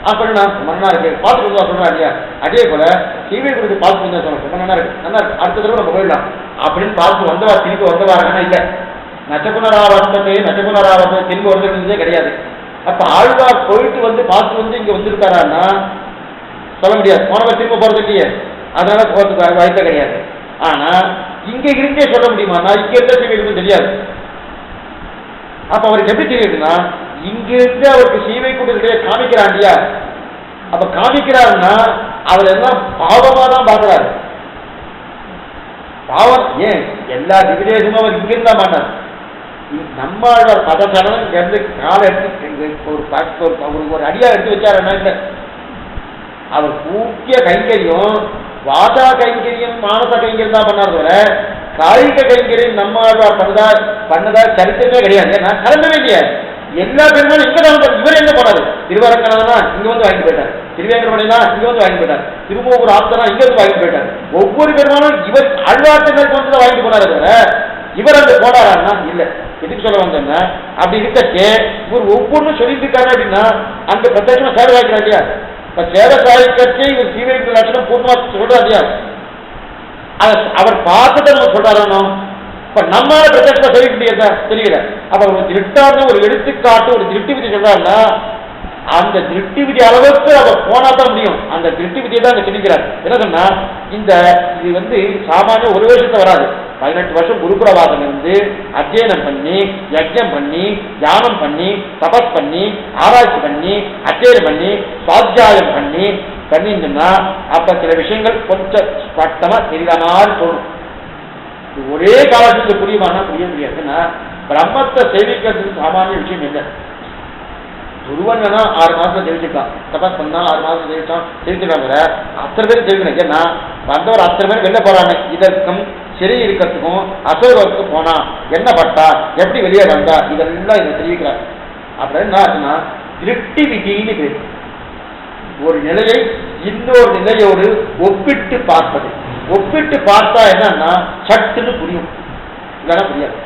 அப்படின்னு நான் மண்ணா இருக்கு பார்த்துட்டு வந்தா சொல்றா இல்லையா? அதே போல சீவைகுண்டத்தை பார்த்து வந்தா சொல்றேன் நல்லா இருக்கு, நல்லா இருக்கு, அடுத்த தடவை நம்ம போயிடலாம் அப்படின்னு பார்த்து வந்தவா திருப்பி வந்தவாருன்னா இல்லை. நச்சகுணராவத்தை திரும்பி வந்திருந்ததே கிடையாது. அப்ப ஆழ்வார் போயிட்டு வந்து பார்த்து வந்து இங்க வந்திருக்காரான்னா சொல்ல முடியாது. போனவர் திரும்ப போறது இல்லையே, அதனால போறதுக்கு வாய்ப்பே கிடையாது. ஆனா இங்க இருந்தே சொல்ல முடியுமா? நான் இங்க இருந்த சீவைகுண்டம் தெரியாது. அப்ப அவருக்கு எப்படி தெரியுதுன்னா இங்கிருந்து அவருக்கு சீவைகுண்டத்திலே காமிக்கிறான் இல்லையா? அப்ப காமிக்கிறாருன்னா அவர் எல்லாம் பாவமா தான் பார்க்கிறாரு. பாவம் ஏன் எல்லா திவிதேசமும் அவர் இங்கிருந்தா மாட்டார். நம்மாழ்வார் பதச்சரணம் இருந்து காலை எடுத்து ஒரு அடியா எடுத்து வச்சாருன்னா இல்லை, அவர் கூட்டிய கைங்கரியம் வாசா கைங்கரியம் மானச கைங்கரியம் தான் பண்ணார் தவிர காய்க கைங்கரியம் நம்மாழ்வார் பண்ணதா சரித்திரமே கிடையாது. ஏன்னா கலந்தவே இல்லையா? எல்லா பெருமானும் இங்க தான். இவர் எங்க போனாரு? திருவரங்கனா இங்க வந்து வாங்கி போயிட்டார், திருவேங்கடமலைனா இங்க வந்து வாங்கி போயிட்டார், திருமூர் ஆத்தனா இங்க வந்து வாங்கி போயிட்டார். ஒவ்வொரு பெருமானும் இவர் ஆழ்வார்த்தங்களுக்கு வந்து தான் வாங்கிட்டு போனாரு தவிர இவர் அங்க போனாரான்னா இல்லை. எதுக்கு சொல்ல வந்தேன்னா அப்படி இருக்கே இவர் ஒவ்வொன்றும் சொல்லிட்டு இருக்காரு அப்படின்னா அந்த பிரத்யட்சமா சேவை வாய்க்கிறா இல்லையா? இப்ப சேவை சாய்க்கே இவர் சீவைக்கு லட்சணம் பூர்ணமா சொல்றா இல்லையா? அவர் பார்த்துட்டு நம்ம சொல்றாரோ. இப்ப நம்மளால பிரத்யட்சமா சேவிக்க முடியாதா? தெரியல. அப்ப ஒரு திருட்டான ஒரு எடுத்துக்காட்டு ஒரு திருட்டு விதி சொல்றாருன்னா அந்த திருட்டு விதி அளவுக்கு அவர் போனா தான் முடியும். அந்த திருட்டு விதியை தான் அங்க சொல்லிக்கிறார். என்ன சொன்னா இது வந்து சாமானிய ஒரு வருஷத்தை வராது. 18 வருஷம் குருகுலவாதம் இருந்து அத்தியனம் பண்ணி யஜ்ஞம் பண்ணி தியானம் பண்ணி தபஸ் பண்ணி ஆராய்ச்சி பண்ணி அத்தியனம் பண்ணி சுவாத்தியாயம் பண்ணிருந்தோம்னா அப்ப சில விஷயங்கள் கொஞ்சம் ஸ்பஷ்டமா தெரியலான்னு தோணும். ஒரே காலத்துக்கு புரியுமானா புரிய முடியாதுன்னா பிரம்மத்தை சேவிக்கிறதுக்கு சாமானிய விஷயம் இல்லை. துருவன் வேணா 6 மாசம் ஜெயிச்சிருக்கான், தபஸ் பண்ணா 6 மாசம் ஜெயிச்சிருக்காங்க. அத்தனை பேர் ஜெயிக்கணும். ஏன்னா வந்தவர் அத்தனை பேர் வெளில போறாங்க. இதற்கும் சிறை இருக்கிறதுக்கும் அசோகத்துக்கு போனா என்ன பட்டா எப்படி வெளியே வந்தா இதெல்லாம் இதை தெரிவிக்கிறார். அப்புறம் என்ன ஆச்சுன்னா திருஷ்டி விதின்னு பேரு. ஒரு நிலையை இன்னொரு நிலையோடு ஒப்பிட்டு பார்ப்பது. ஒப்பிட்டு பார்த்தா என்னன்னா சட்டுன்னு புரியும், இல்லைன்னா புரியாது.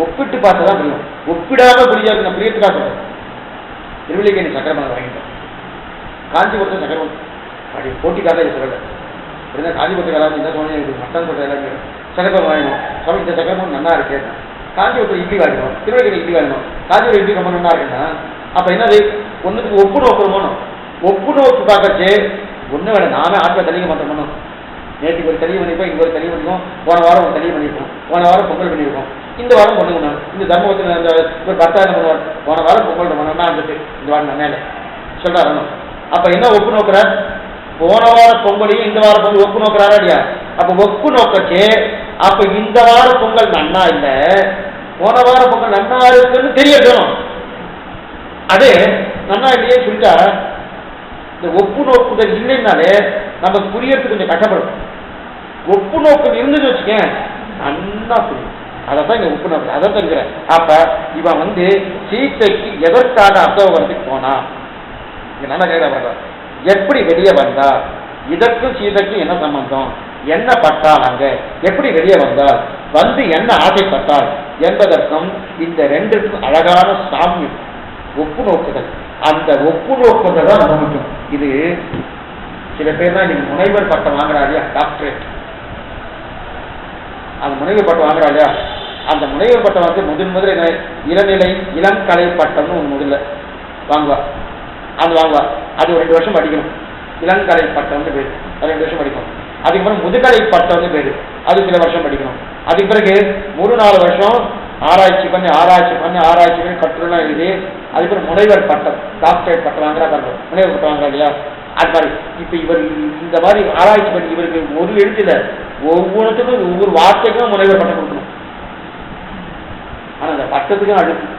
ஒப்பிட்டு பார்த்தா தான் புரியும், ஒப்பிடாம புரியாது. நான் புரியத்துக்காக சொல்றேன். திருவில்லிக்கேணி சக்கரமணம் வாங்கிட்டோம், காஞ்சிபுரத்தில் சக்கரமணம் அப்படி போட்டிக்காக சொல்லல. அப்படின்னா காஞ்சிபுரத்துக்கு எல்லாம் இந்த சோனியா இது மட்டன் சொல்கிற எல்லாமே சக்கரம் வாங்கணும். சுவாமி இந்த சக்கரமும் நல்லா இருக்கு. காஞ்சிபுரத்தில் இட்லி வாங்கணும், திருவள்ளுவர் இட்லி வாங்கணும், காஞ்சிபுரம் இட்லி ரொம்ப நல்லா இருக்குன்னா அப்போ என்னது ஒன்றுக்கு ஒப்பு நோக்கணுமோ. ஒப்பு நோக்கு பார்க்கச்சு ஒன்றும் வேணும். நாமே ஆட்டில் தெளிவு மாற்றம் பண்ணணும். நேற்றுக்கு ஒரு தெளிவு பண்ணியிருப்போம், இங்கே ஒரு தெளிவு பண்ணிருக்கோம், போன வாரம் ஒரு தெளிவு பண்ணியிருக்கோம், போன வாரம் பொங்கல் பண்ணியிருக்கோம், இந்த வாரம் பொங்கல். இந்த தர்மபுரத்தில் அந்த ஒரு 10,000 பண்ணுவார், போன வாரம் பொங்கல் பண்ணா இருந்துட்டு இந்த வாரம் மேலே சொல்கிறாரு. அப்போ என்ன ஒப்பு நோக்கிறார்? போன வாரம் பொங்கலையும் இந்த வாரம் பொங்கல் ஒப்பு நோக்கிறாரா இல்லையா? அப்போ ஒப்பு நோக்கச்சு அப்போ இந்த வாரம் பொங்கல் நன்னா இல்லை, போன வாரம் பொங்கல் நன்னா இருக்குன்னு தெரியணும். அது நன்னா இல்லையே சொல்லிட்டா இந்த ஒப்பு நோக்குதல் இல்லைன்னாலே நமக்கு புரியறதுக்கு கொஞ்சம் கஷ்டப்படும். ஒப்பு நோக்கம் இருந்துன்னு வச்சுக்கேன் நல்லா புரியும். அதைத்தான் இங்க ஒப்பு நோக்கம், அதை தெரிஞ்சுக்கிறேன். அப்ப இவன் வந்து சீத்தைக்கு எதற்காக அசோகரத்துக்கு போனா இங்க நல்லா கேட்க எப்படி வெளியே வந்தா, இதற்கும் சீதைக்கும் என்ன சம்பந்தம், என்ன பட்டால் அங்க எப்படி வெளியே வந்தால், வந்து என்ன ஆசைப்பட்டால் என்பதற்கும் இந்த ரெண்டுக்கும் அழகான சாமியம் ஒப்பு நோக்குதல். அந்த ஒப்பு நோக்குதல் தான் ரொம்ப முக்கியம். இது சில பேர் தான் இன்னைக்கு முனைவர் பட்டம் வாங்குறா இல்லையா, டாக்டரேட். அந்த முனைவர் பட்டம் வாங்குறா இல்லையா, அந்த முனைவர் பட்டம் வந்து முதல்ல இளநிலை இளங்கலை பட்டம்னு ஒன்று முதல்ல வாங்குவா. அது வாங்குவா, அது ஒரு 2 வருஷம் படிக்கணும். இளங்கலை பட்டம்னு பேர், அது 2 வருஷம் படிக்கணும். அதுக்கப்புறம் முதுகலை பட்டம்னு பேர், அது சில வருஷம் படிக்கணும். அதுக்கு பிறகு 3-4 வருஷம் ஆராய்ச்சி பண்ணி கட்டுரைலாம் எழுதி அதுக்கப்புறம் முனைவர் பட்டம் டாக்டரேட் பட்டம் வாங்குறா பாருங்க, முனைவர் பட்டம் வாங்குறா இல்லையா. அது மாதிரி இப்போ இவர் இந்த மாதிரி ஆராய்ச்சி பண்ணி இவருக்கு ஒரு எழுத்துல ஒவ்வொருத்துக்கும் ஒவ்வொரு வார்த்தைக்கும் முனைவர் பட்டம் கொடுக்கணும். ஆனால் அந்த பட்டத்துக்கும் அழுக்கு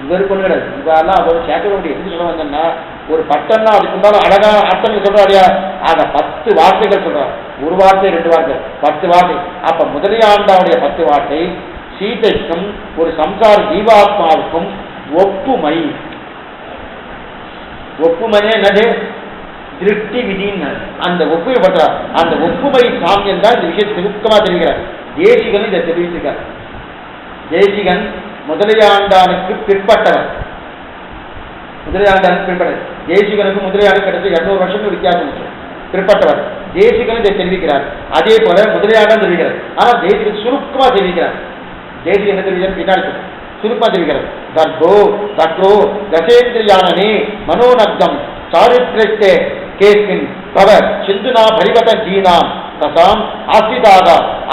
இவருக்கு ஒன்று கிடையாது. இவெல்லாம் அதோட சேர்க்க முடியும். எப்படி சொல்ல வந்தோம்னா ஒரு பட்டம்னா அதுக்கு இருந்தாலும் அழகான அர்த்தங்கள் சொல்றா இல்லையா, அதை 10 வார்த்தைகள் சொல்றார். ஒரு வார்த்தை 2 வார்த்தை 10 வார்த்தை. அப்ப முதலியாண்டாவுடைய 10 வார்த்தை சீதைக்கும் ஒரு சம்சார ஜீவாத்மாவுக்கும் ஒப்புமை. ஒப்புமையே என்னது? திருஷ்டி விதின்னு அந்த ஒப்புமை பண்றார். அந்த ஒப்புமை சாமியம் தான் இந்த விஷயத்தை சுருக்கமா தெரிவிக்கிறார். தேசிகன் இதை தெரிவித்திருக்கார். தேசிகன் முதலியாண்டானுக்கு பிற்பட்டவர். முதலியாண்டானுக்கு பிற்பட்டவர். தேசிகனுக்கு முதலியாண்டு கிடைச்ச 200 வருஷத்துக்கு வித்தியாசம் பிற்பட்டவர். தேசிகன் இதை தெரிவிக்கிறார். அதே போல முதலியாண்டான் தெரிவிக்கிறார். ஆனால் தேசிகன் சுருக்கமா தெரிவிக்கிறார். தேசிகன் என்ன தெரிவிக்கிறார் பின்னாடி சுருக்கமா தெரிவிக்கிறார். தர்கோ தக்ரோ தசேந்திரியானே மனோநக்தம் சாரித்ரே கேஸ்மின் பவர் சிந்துனா பரிவத ஜீனாம் தசாம் ஆசிதாக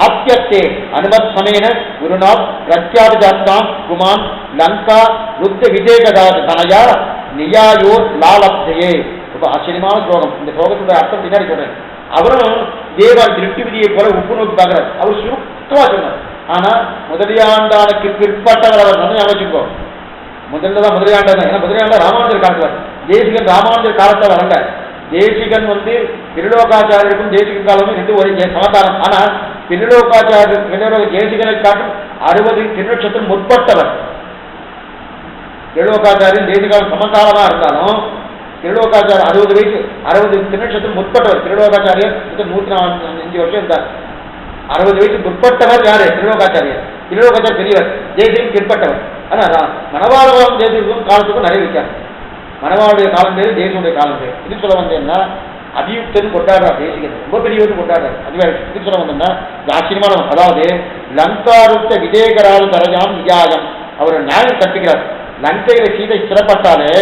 ஆத்தியத்தே அனுமத் சமேன குருநாத் பிரத்யாபிதாஸ்தாம் குமான் லங்கா ருத்த விஜேகதாத் தனயா நியாயோர் லாலப்தையே. ரொம்ப ஆச்சரியமான ஸ்லோகம். இந்த ஸ்லோகத்துடைய அர்த்தம் பின்னாடி சொல்றேன். அவரும் தேவான் திருஷ்டி விதியை போல உப்பு நோக்கி பார்க்கிறார். அவர் சுருக்கமா சொன்னார். ஆனா முதலியாண்டானுக்கு பிற்பட்டவர் அவர் நம்ம அமைச்சுக்கோ. முதல்ல தான் முதலியாண்டான். ஏன்னா முதலியாண்டா ராமானுஜர் காலத்தில், தேசிகன் ராமானுஜர் காலத்தில் வரல. தேசிகன் வந்து திருலோகாச்சாரியருக்கும் தேசிகன் காலமும் 2 ஒரு சமகாலம். ஆனா திருலோகாச்சாரியர் தேசிகனை காட்டும் 60 திருநட்சத்திரம் முற்பட்டவர். திருலோகாச்சாரியன் தேசிகாலம் சமகாலமா இருந்தாலும் திருலோகாச்சாரியர் 60 வயசு 60 திருநட்சத்திரம் முற்பட்டவர். திருலோகாச்சாரியர் 105 வருஷம் இருந்தார். 60 வயசு முற்பட்டவர் யாரு? திருலோகாச்சாரியர். திருலோகாச்சாரியர் பெரியவர், தேசிகன் பிற்பட்டவர். ஆனா மணவாளம் தேசிகனுக்கும் காலத்துக்கும் நிறைய வித்தியாசம். மணவாளுடைய காலம் பேரு, தேசியுடைய காலம் பேரு. இது சொல்ல வந்தேன்னா அபியுக்தன் கொண்டாடுறார். தேசிகன் ரொம்ப பெரியவர் கொண்டாடுறார். அதுவே இது சொல்ல வந்தேன்னா ஆச்சரியமான. அதாவது லங்காருத்த விஜயகரால் தரஜாம் நியாயம் அவர் நியாயம் கட்டுகிறார். லங்கையில சீதை சிறப்பட்டாலே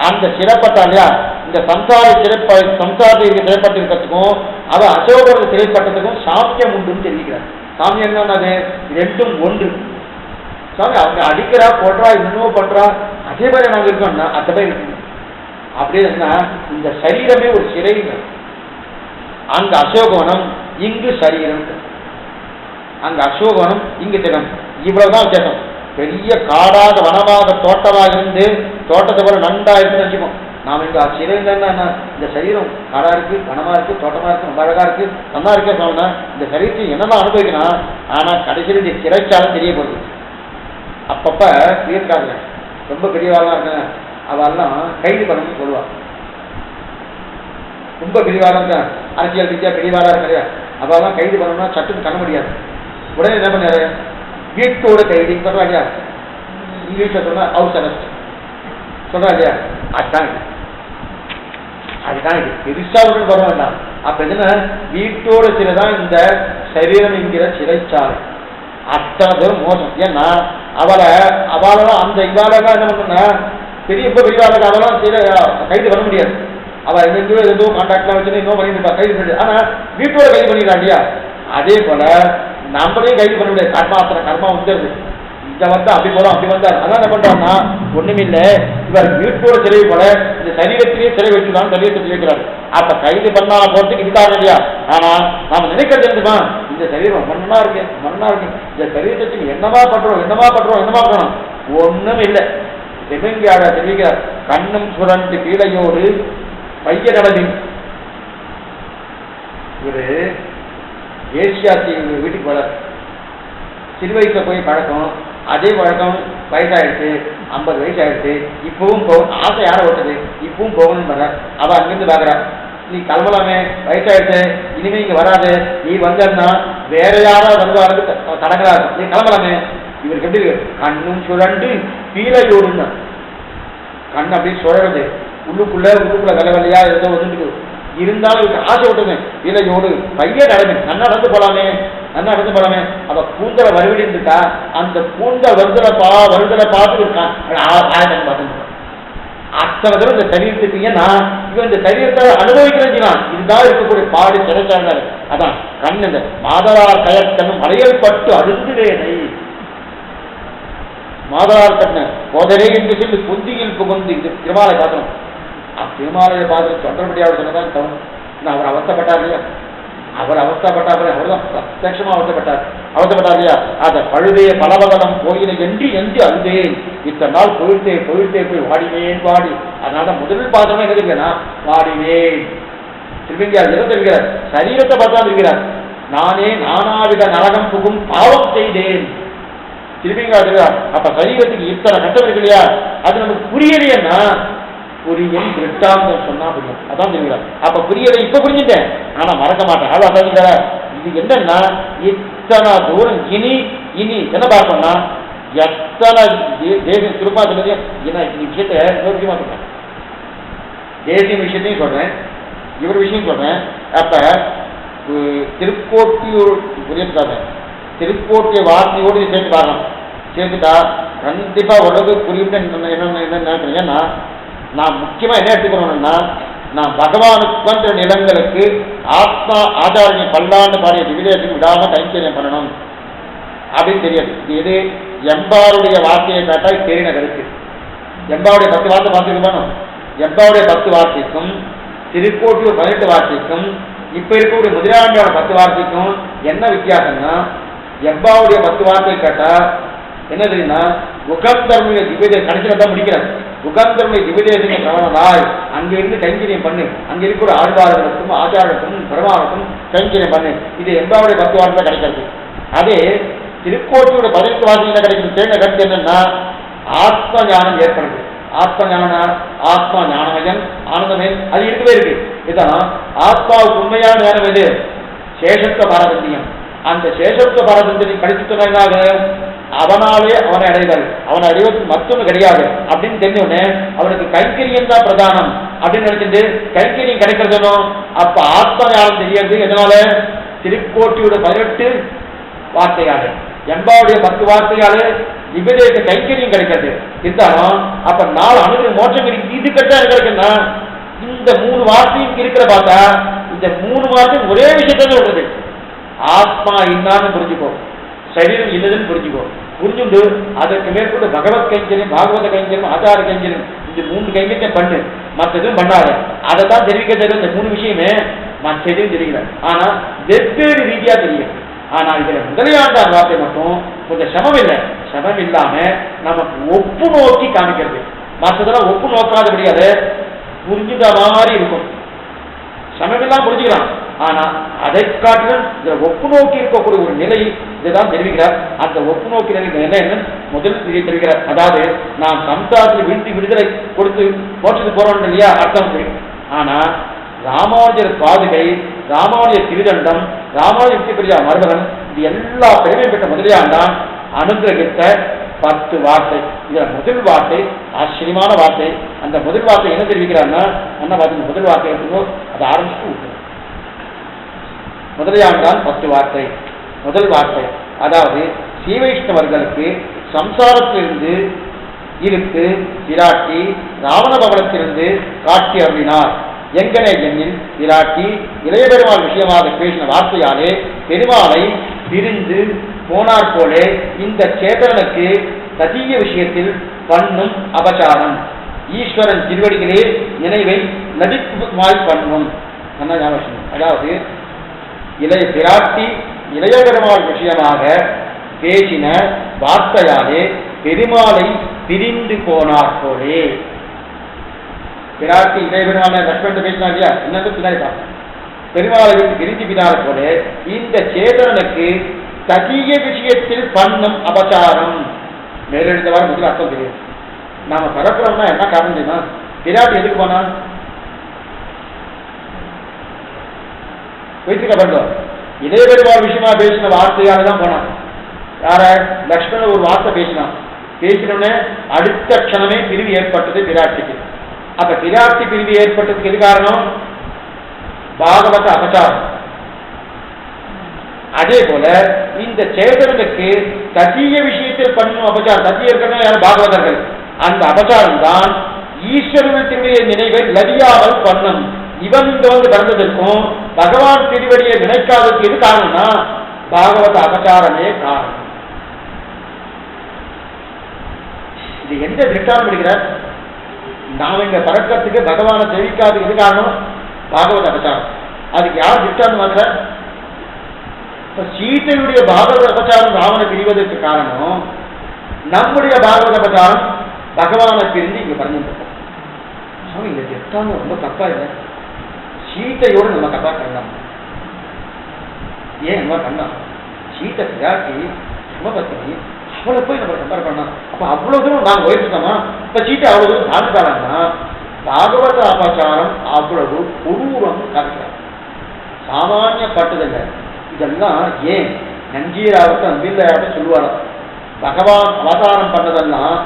அந்த சிறப்பட்டாலையா இந்த சம்சாரத்தை சிறைப்பட்டிருக்கிறதுக்கும் அவர் அசோகர் சிறைப்பட்டதுக்கும் சாமியம் உண்டுன்னு தெரிவிக்கிறார். சாமியம் என்னது? 2ம் ஒன்று. சாமி அவங்க அடிக்கிறா போடுறா இன்னும் பண்றா அதே மாதிரி நாங்கள் இருக்கோம்னா அந்த மாதிரி இருக்கணும். அப்படின்னா இந்த சரீரமே ஒரு சிறை. அங்க அசோகவனம், இங்கு சரீரம். அங்க அசோகவனம், இங்கு தினம். இவ்வளவுதான் வித்தியாசம். பெரிய காடாக வனமாக தோட்டமாக இருந்து தோட்டத்தை போல நண்டா இருக்குன்னு வச்சுக்கோம். நாம இங்க சிறையில் என்ன இந்த சரீரம் காடா இருக்கு, வனமா இருக்கு, தோட்டமா இருக்கு, ரொம்ப அழகா இருக்கு, நல்லா இருக்கே சொன்னா இந்த சரீரத்தை என்னதான் அனுபவிக்கணும். ஆனா கடைசியில் இந்த சிறைச்சாலும் தெரிய போகுது. அப்பப்ப இருக்காங்க ரொம்ப பெரியவாளா இருக்க அவெல்லாம் கைது பண்ணணும்னு சொல்லுவாள். ரொம்ப பெரியவாளா இருக்க அரசியல் ரீதியா பெரியவாளா இருக்க அவெல்லாம் கைது பண்ணணும்னா சட்டுன்னு பண்ண முடியாது. உடனே என்ன பண்ணாரு? வீட்டோட கைது சொல்றா இல்லையா, இங்கிலீஷ்ல சொன்னா ஹவுஸ் அரெஸ்ட் சொல்றா இல்லையா. அதுதான் இது பெருசா ஒன்று பண்ண வேண்டாம். அப்ப என்ன வீட்டோட சிலைதான் இந்த சரீரம் என்கிற சிறைச்சாலை. அத்தனை பேரும் மோசம். ஏன்னா அவளெல்லாம் அந்த இவாளெல்லாம் என்ன பண்ணுன்னா பெரிய பெரியவாளுக்கு அவெல்லாம் கைது பண்ண முடியாது. அவள் எங்கேயோ ஏதோ கான்டாக்ட்லாம் வச்சு இன்னும் பண்ணிட்டு இருப்பா, கைது பண்ணிட்டு. ஆனா வீட்டோட கைது பண்ணிடலாம் இல்லையா? அதே போல நம்மளையும் கைது பண்ண முடியாது. கர்மா வந்துடுது. இதை வந்து அப்படி போறோம் அப்படி வந்தார். அதான் என்ன பண்றாங்கன்னா ஒண்ணுமில்லை, இவர் வீட்டோட சிறை போல இந்த சரீரத்திலேயே சிறை வச்சுதான் சரீரத்தை வைக்கிறாரு. அப்ப கைது பண்ணா போறதுக்கு இதுக்காக இல்லையா? ஆனா நாம நினைக்கிறது என்னதுமா, இந்த சரீரம் மண்ணா இருக்கு இந்த சரீரத்துக்கு என்னமா பண்றோம் ஒண்ணும் இல்லை. செவங்கியாட தெரிவிக்கிறார். கண்ணும் சுரண்டு கீழையோடு பைய நடவி. இவரு ஏசியாத்தி வீட்டுக்கு வர சிறு வயசுல போய் பழக்கம். அதே பழக்கம் வயசாயிடுச்சு, 50 வயசு ஆயிடுச்சு. இப்பவும் போகணும் ஆசை யாரை ஓட்டுது, இப்பவும் போகணும்னு பண்ண. அவ அங்கிருந்து பாக்குறா, நீ கிளம்பலாமே, வயசாயிடுச்சு, இனிமே இங்க வராது, நீ வந்தா வேற யாராவது வருவாருக்கு தடங்களாக, நீ கிளம்பலாமே. இவருக்கு எப்படி கண்ணும் சுழண்டு பீலையோடுன்னா கண் அப்படியே சுழறது, உள்ளுக்குள்ள வெள்ள வெள்ளையா ஏதோ வந்துட்டு இருந்தாலும் இவருக்கு ஆசை விட்டுங்க. பீலையோடு பைய நடந்து நன்னா நடந்து போலாமே. அவ கூந்தலை வருவிடிருந்துட்டா அந்த கூந்தல் வருதலை பார்த்து இருக்கான். அத்தனை தடவை இந்த சரீரத்துக்கு ஏன்னா இவன் இந்த சரீரத்தை அனுபவிக்கிறது இதுதான் இருக்கக்கூடிய பாடு சிறைச்சாங்க. அதான் கண் இந்த மாதரார் கயற்கனும் மலையல் பட்டு அழுந்துவேனை. மாதரார் கண்ண போதரே என்று சொல்லி புந்தியில் புகுந்து இந்த திருமாலை பார்க்கணும். திருமாலையை பார்த்து தொண்டர்படியாவது சொன்னதான் தவறு. அவர் அவஸ்தப்பட்டார் இல்லையா? அவர் அவஸ்தப்பட்டார், அவர்தான் பிரத்யட்சமா அவஸ்தப்பட்டார் இல்லையா? அதை பழுதே பலவகலம் கோயிலை என்று அழுதேன். இத்தனை நாள் பொழுத்தே போய் வாடி. அதனால முதல் பாத்திரமே எதிர்க்கா வாடினேன். திருவிங்கார் எதை தெரிவிக்கிறார்? சரீரத்தை பார்த்தா இருக்கிறார். நானே நானாவித நரகம் புகும் பாவம் செய்தேன். திருவிங்கார் தெரிவிக்கிறார். அப்ப சரீரத்துக்கு இத்தனை கட்டம் இருக்கு இல்லையா? அது நமக்கு புரியலையேன்னா புரியும் விட்டாந்தம் சொன்னா புரியும். அதான் தெரியுறார். அப்ப புரியலை இப்ப புரிஞ்சுட்டேன், ஆனா மறக்க மாட்டேன். அதான் இது என்னன்னா இத்தனை தூரம் இனி என்ன பார்ப்போம்னா எத்தனை தேசியம் திருப்பா சொன்னது. ஏன்னா இந்த விஷயத்த யோசியமா சொல்றேன், தேசிய விஷயத்தையும் சொல்றேன், இவர் விஷயம் சொல்றேன். அப்ப திருக்கோட்டியூர் புரியாத திருக்கோட்டிய வார்த்தையோடு சேர்த்து பார்க்கணும். சேர்த்துட்டா கண்டிப்பா உலக புரியும் என்ன நினைக்கிறேன். ஏன்னா நான் முக்கியமா என்ன எடுத்துக்கணும்னா, நான் பகவானுக்கு நிலங்களுக்கு ஆத்மா ஆச்சாரியம் பல்லாண்டு பாடிய திவிதேசம் விடாம கைங்கரியம் பண்ணணும் அப்படின்னு தெரியாது. இது எம்பாருடைய வார்த்தையை காட்டா தெரியின கருத்து. எம்பாவுடைய 10 வார்த்தை பார்த்துக்கணும். எம்பாவுடைய 10 வார்த்தைக்கும் திருக்கோட்டியூர் 18 வார்த்தைக்கும் இப்ப இருக்கக்கூடிய முதலாண்டியோட 10 வார்த்தைக்கும் என்ன வித்தியாசம்னா, எம்பாவுடைய 10 வார்த்தை கேட்டா என்ன தெரியும்னா, உகந்தர்முடைய திவ்யதே கடைசியில் தான் முடிக்கிறார். உகந்தர்முடைய திவ்யதேசங்க பிரவணனாய் அங்கிருந்து கைங்கரியம் பண்ணு, அங்க இருக்கிற ஆழ்வார்களுக்கும் ஆச்சாரத்துக்கும் பெருமாளுக்கும் கைங்கரியம் பண்ணு. இது எம்பாவுடைய 10 வார்த்தை கிடைக்கிறது. அதே திருக்கோட்டியோட 18 வார்த்தையில கிடைக்கிறது தேர்ந்த கருத்து என்னன்னா, ஆத்ம ஞானம் ஏற்படுது. ஆத்ம ஞானமயன் ஆனந்தமே அது இருக்கவே இருக்கு. இதுதான் ஆத்மாவுக்கு உண்மையான ஞானம் எது? சேஷத்துவ பாரதந்தியம். அந்த சேஷத்துவ பாரதந்தியை படிச்சுட்டனாக அவனாலே அவனை அடைவார். அவனை அடைவதற்கு மற்றொன்று கிடையாது அப்படின்னு தெரிஞ்சவுடனே அவனுக்கு கைங்கரியம் தான் பிரதானம் அப்படின்னு நினைச்சிட்டு கைங்கரியம் கிடைக்கிறதுனோ. அப்ப ஆத்ம ஞானம் தெரியாது. எதனால? திருக்கோட்டியோட 18 வார்த்தையாக, எம்பாவுடைய 10 வார்த்தையால விபதேச கைங்கரியம் கிடைக்கிறது. இருந்தாலும் அப்ப 4 அணுகு மோட்சம் கிடைக்கும். இது கட்டா இருக்குன்னா இந்த 3 வார்த்தையும் இருக்கிற பார்த்தா இந்த 3 வார்த்தை ஒரே விஷயத்தான் சொல்றது. ஆத்மா இன்னான்னு புரிஞ்சுக்கோ, சரீரம் இல்லதுன்னு புரிஞ்சுக்கோ. புரிஞ்சுண்டு அதற்கு மேற்கொண்டு பகவத் கைங்கரியம், பாகவத கைங்கரியம், ஆச்சார கைங்கரியம், இந்த 3 கைங்கரியம் பண்ணு, மற்ற எதுவும் பண்ணாத. அதை தான் தெரிவிக்க தெரியும். இந்த 3 விஷயமே மற்ற எதுவும் தெரியல, ஆனா வெவ்வேறு ரீதியா தெரியும். ஆனா இதுல முதலியாண்டார் வார்த்தை மட்டும் கொஞ்சம் சமம் இல்லை. சமம் இல்லாம நமக்கு ஒப்பு நோக்கி காமிக்கிறது. மற்றதெல்லாம் ஒப்பு நோக்காதபடியாது புரிஞ்சுத மாதிரி இருக்கும். சமமெல்லாம் புரிஞ்சுக்கலாம், ஆனா அதை காட்டிலும் இதுல ஒப்பு நோக்கி இருக்கக்கூடிய ஒரு நிலை இதுதான் தெரிவிக்கிறார். அந்த ஒப்பு நோக்கி நிலை என்ன முதல் நிலை தெரிவிக்கிறார். அதாவது நாம் சம்சாரத்தில் வீழ்த்தி விடுதலை கொடுத்து மோட்சத்துக்கு போறோம் இல்லையா, அர்த்தம் புரியும். ஆனா ராமானுஜர் பாதுகை, ராமானுஜர் திருதண்டம், ராமானுஜர் யுக்திபிரியா மருமகன், இது எல்லா பெருமையும் பெற்ற முதலியாண்டான் அனுகிரகித்த 10 வார்த்தை. இதுல முதல் வார்த்தை ஆச்சரியமான வார்த்தை. அந்த முதல் வார்த்தை என்ன தெரிவிக்கிறான்னா, என்ன வார்த்தை? முதல் வார்த்தை எடுத்துக்கோ, அதை ஆரம்பிச்சுட்டு விட்டு முதலியாண்டான் 10 வார்த்தை. முதல் வார்த்தை, அதாவது ஸ்ரீ வைஷ்ணவர்களுக்கு சம்சாரத்திலிருந்து இருக்கு விராட்டி ராவண பவனத்திலிருந்து காட்டி அருளினார். எங்கனே எண்ணில் விராட்டி இளைய பெருமாள் விஷயமாக பேசின வார்த்தையாலே பெருமாளை பிரிந்து போனார் போலே இந்த சேதனனுக்கு ததீய விஷயத்தில் பண்ணும் அபச்சாரம் ஈஸ்வரன் திருவடிகளே நினைவை நடிப்புமாய் பண்ணும். அதாவது இளைய பிராட்டி இளைய பெருமாள் விஷயமாக பேசின வார்த்தையாலே பெருமாளை பிரிந்து போனார் போலே. பிராட்டி இளைய பெருமாளை லட்சுமணன் பேசினா இல்லையா, என்னது பின்னாடி பார்ப்போம். பெருமாளை விட்டு பிரிந்து பின்னார் போல இந்த சேதனனுக்கு தகிய விஷயத்தில் பண்ணும் அபச்சாரம். மேலெழுந்தவாறு முதல் அர்த்தம் தெரியும். நாம பரப்புறோம்னா என்ன காரணம் தெரியுமா? பிராட்டி எதுக்கு போனா? வைத்துக்க பண்றோம். இளைய பெருமாள் விஷயமா பேசின வார்த்தையால தான் போனான். யார? லக்ஷ்மணன் ஒரு வார்த்தை பேசினான். பேசினோடனே அடுத்த க்ஷணமே பிரிவு ஏற்பட்டது பிராட்டிக்கு. அப்ப பிராட்டி பிரிவு ஏற்பட்டதுக்கு எது காரணம்? பாகவத அபச்சாரம். அதே போல இந்த சேதனுக்கு ததீய விஷயத்தில் பண்ணும் அபச்சாரம். ததீயர்கள் யாரும்? பாகவதர்கள். அந்த அபச்சாரம் தான் ஈஸ்வரன் திருவடியை நினைவை லதியாமல் பண்ணும். இவன் இங்க வந்து பிறந்ததற்கும் பகவான் திருவடியை நினைக்காததுக்கு எது காரணம்னா பாகவத அபச்சாரமே காரணம். இது எந்த திருஷ்டாந்தம் எடுக்கிறார்? நாம இங்க பறக்கிறதுக்கு பகவானை தெரிவிக்காது எது காரணம்? பாகவத அபச்சாரம். அதுக்கு யார் திருஷ்டாந்தம் வாங்குறார்? சீதையுடைய பாகவத அபச்சாரம் ராவணை பிரிவதற்கு காரணம் நம்முடைய பாகவத அபச்சாரம் பகவானை பிரிந்து இங்க பறந்துருக்கோம். இந்த திருஷ்டாந்தம் ரொம்ப தப்பா இல்லை. சீதையோடு நம்ம கதா கண்ணம். ஏன் நம்ம கண்ணா? சீதை பிராட்டி சுமபத்தினி, அவளை போய் நம்ம கம்பேர் பண்ணலாம். அப்ப அவ்வளவு தூரம் நாங்கள் உயர்த்தோமா? இப்ப சீட்டை அவ்வளவு தூரம் தாழ்ந்தாங்கன்னா பாகவத அபச்சாரம் அவ்வளவு கொடூரம் காட்டுறாங்க. சாமானியப்பட்டதில்லை. இதெல்லாம் ஏன் நஞ்சீராவத்தை அன்பில்லையாட்ட சொல்லுவாங்க. பகவான் அவதாரம் பண்ணதெல்லாம்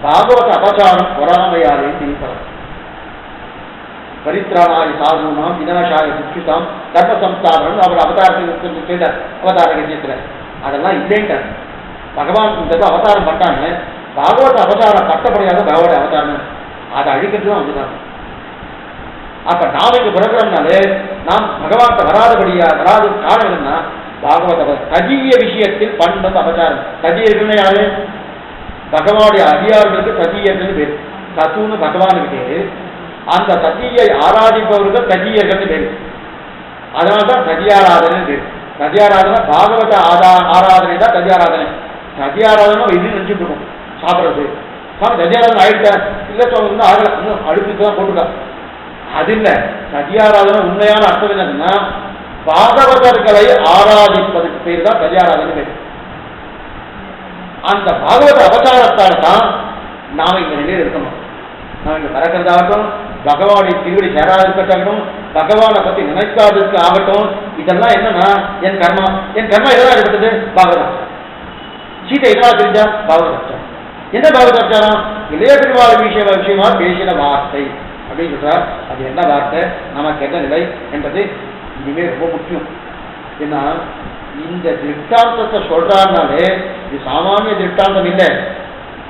பாகவத அபச்சாரம் பொறாமையாலே திணிப்பவர். பரித்ராணாய சாதுனாம் விநாசாய துஷ்கிதாம் தர்ம சம்ஸ்தாபனம் அவர் அவதாரத்தை செய்தார். அவதார கட்சியத்தில் அதெல்லாம் இல்லைன்ட்டார். பகவான் இந்த அவதாரம் பண்ணாங்க. பாகவத அவதாரம் பட்டப்படையாத பகவத அவதாரம் அதை அழிக்கிறது தான் அவதாரம். அப்ப நாம் இங்க பிறக்கிறோம்னாலே நாம் பகவான் வராத காரணம் என்னன்னா பாகவத தஜீய விஷயத்தில் பண்ணும் அபச்சாரம். தஜீயர்கள் யாரு? பகவானுடைய அதிகாரிகளுக்கு தஜீயர்கள் பேர். தத்துன்னு பகவானுக்கு பேரு. அந்த தஜியை ஆராதிப்பவர்கள் தஜீயர்கள் பேரு. அதனால்தான் தஜியாராதனை பேர். தஜியாராதனை பாகவத ஆராதனை தான் தஜியாராதனை. தஜியாராதனை இது நினைச்சுட்டு இருக்கும் சாப்பிட்றது. தஜியாராதனை ஆயிடுச்சா? இல்லை சொல்ல ஆகல, இன்னும் அடுத்து தான் போட்டுக்கா. அது இல்லை. தஜியாராதனை உண்மையான அர்த்தம் என்னதுன்னா பாகவதர்களை ஆராதிப்பதற்கு பேர் தான் தஜியாராதனை பேர். அந்த பாகவத அவதாரத்தால் தான் நாம இந்த நிலையில் இருக்கணும். நாம இங்க பறக்கிறதாகட்டும், பகவானை திருவடி சேராதிருக்கட்டும், பகவானை பத்தி நினைக்காததுக்கு ஆகட்டும், இதெல்லாம் என்னன்னா என் கர்மா. என் கர்மா எதெல்லாம் ஏற்பட்டது? பாகவதம். சீதை எதெல்லாம் தெரிஞ்சா? பாகவதம். என்ன பாகவதாச்சாரம்? இளைய பெருமாள் விஷயமா பேசின வார்த்தை அப்படின்னு சொல்றார். அது என்ன வார்த்தை, நமக்கு என்ன நிலை என்பது இனிமே ரொம்ப முக்கியம். ஏன்னா இந்த திருஷ்டாந்தத்தை சொல்றாருனாலே இது சாமானிய திருஷ்டாந்தம் இல்லை.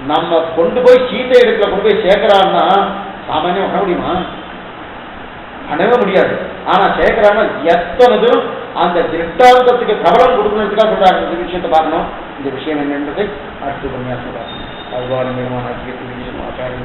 நம்ம கொண்டு போய் சீத்தை இடத்துல கொண்டு போய் சேர்க்கிறான்னா சாமானியம் பண்ண முடியுமா? பண்ணவே முடியாது. ஆனா சேர்க்கிறான்னா எத்தனை தூரம் அந்த திருஷ்டாந்தத்துக்கு கவனம் கொடுக்கணுன்றதுக்காக சொல்றாங்க. இந்த விஷயத்தை பார்க்கணும். இந்த விஷயம் என்னன்றதை அடுத்து உண்மையாக சொல்றாங்க. பகவான் நிர்மாண ஆச்சாரிய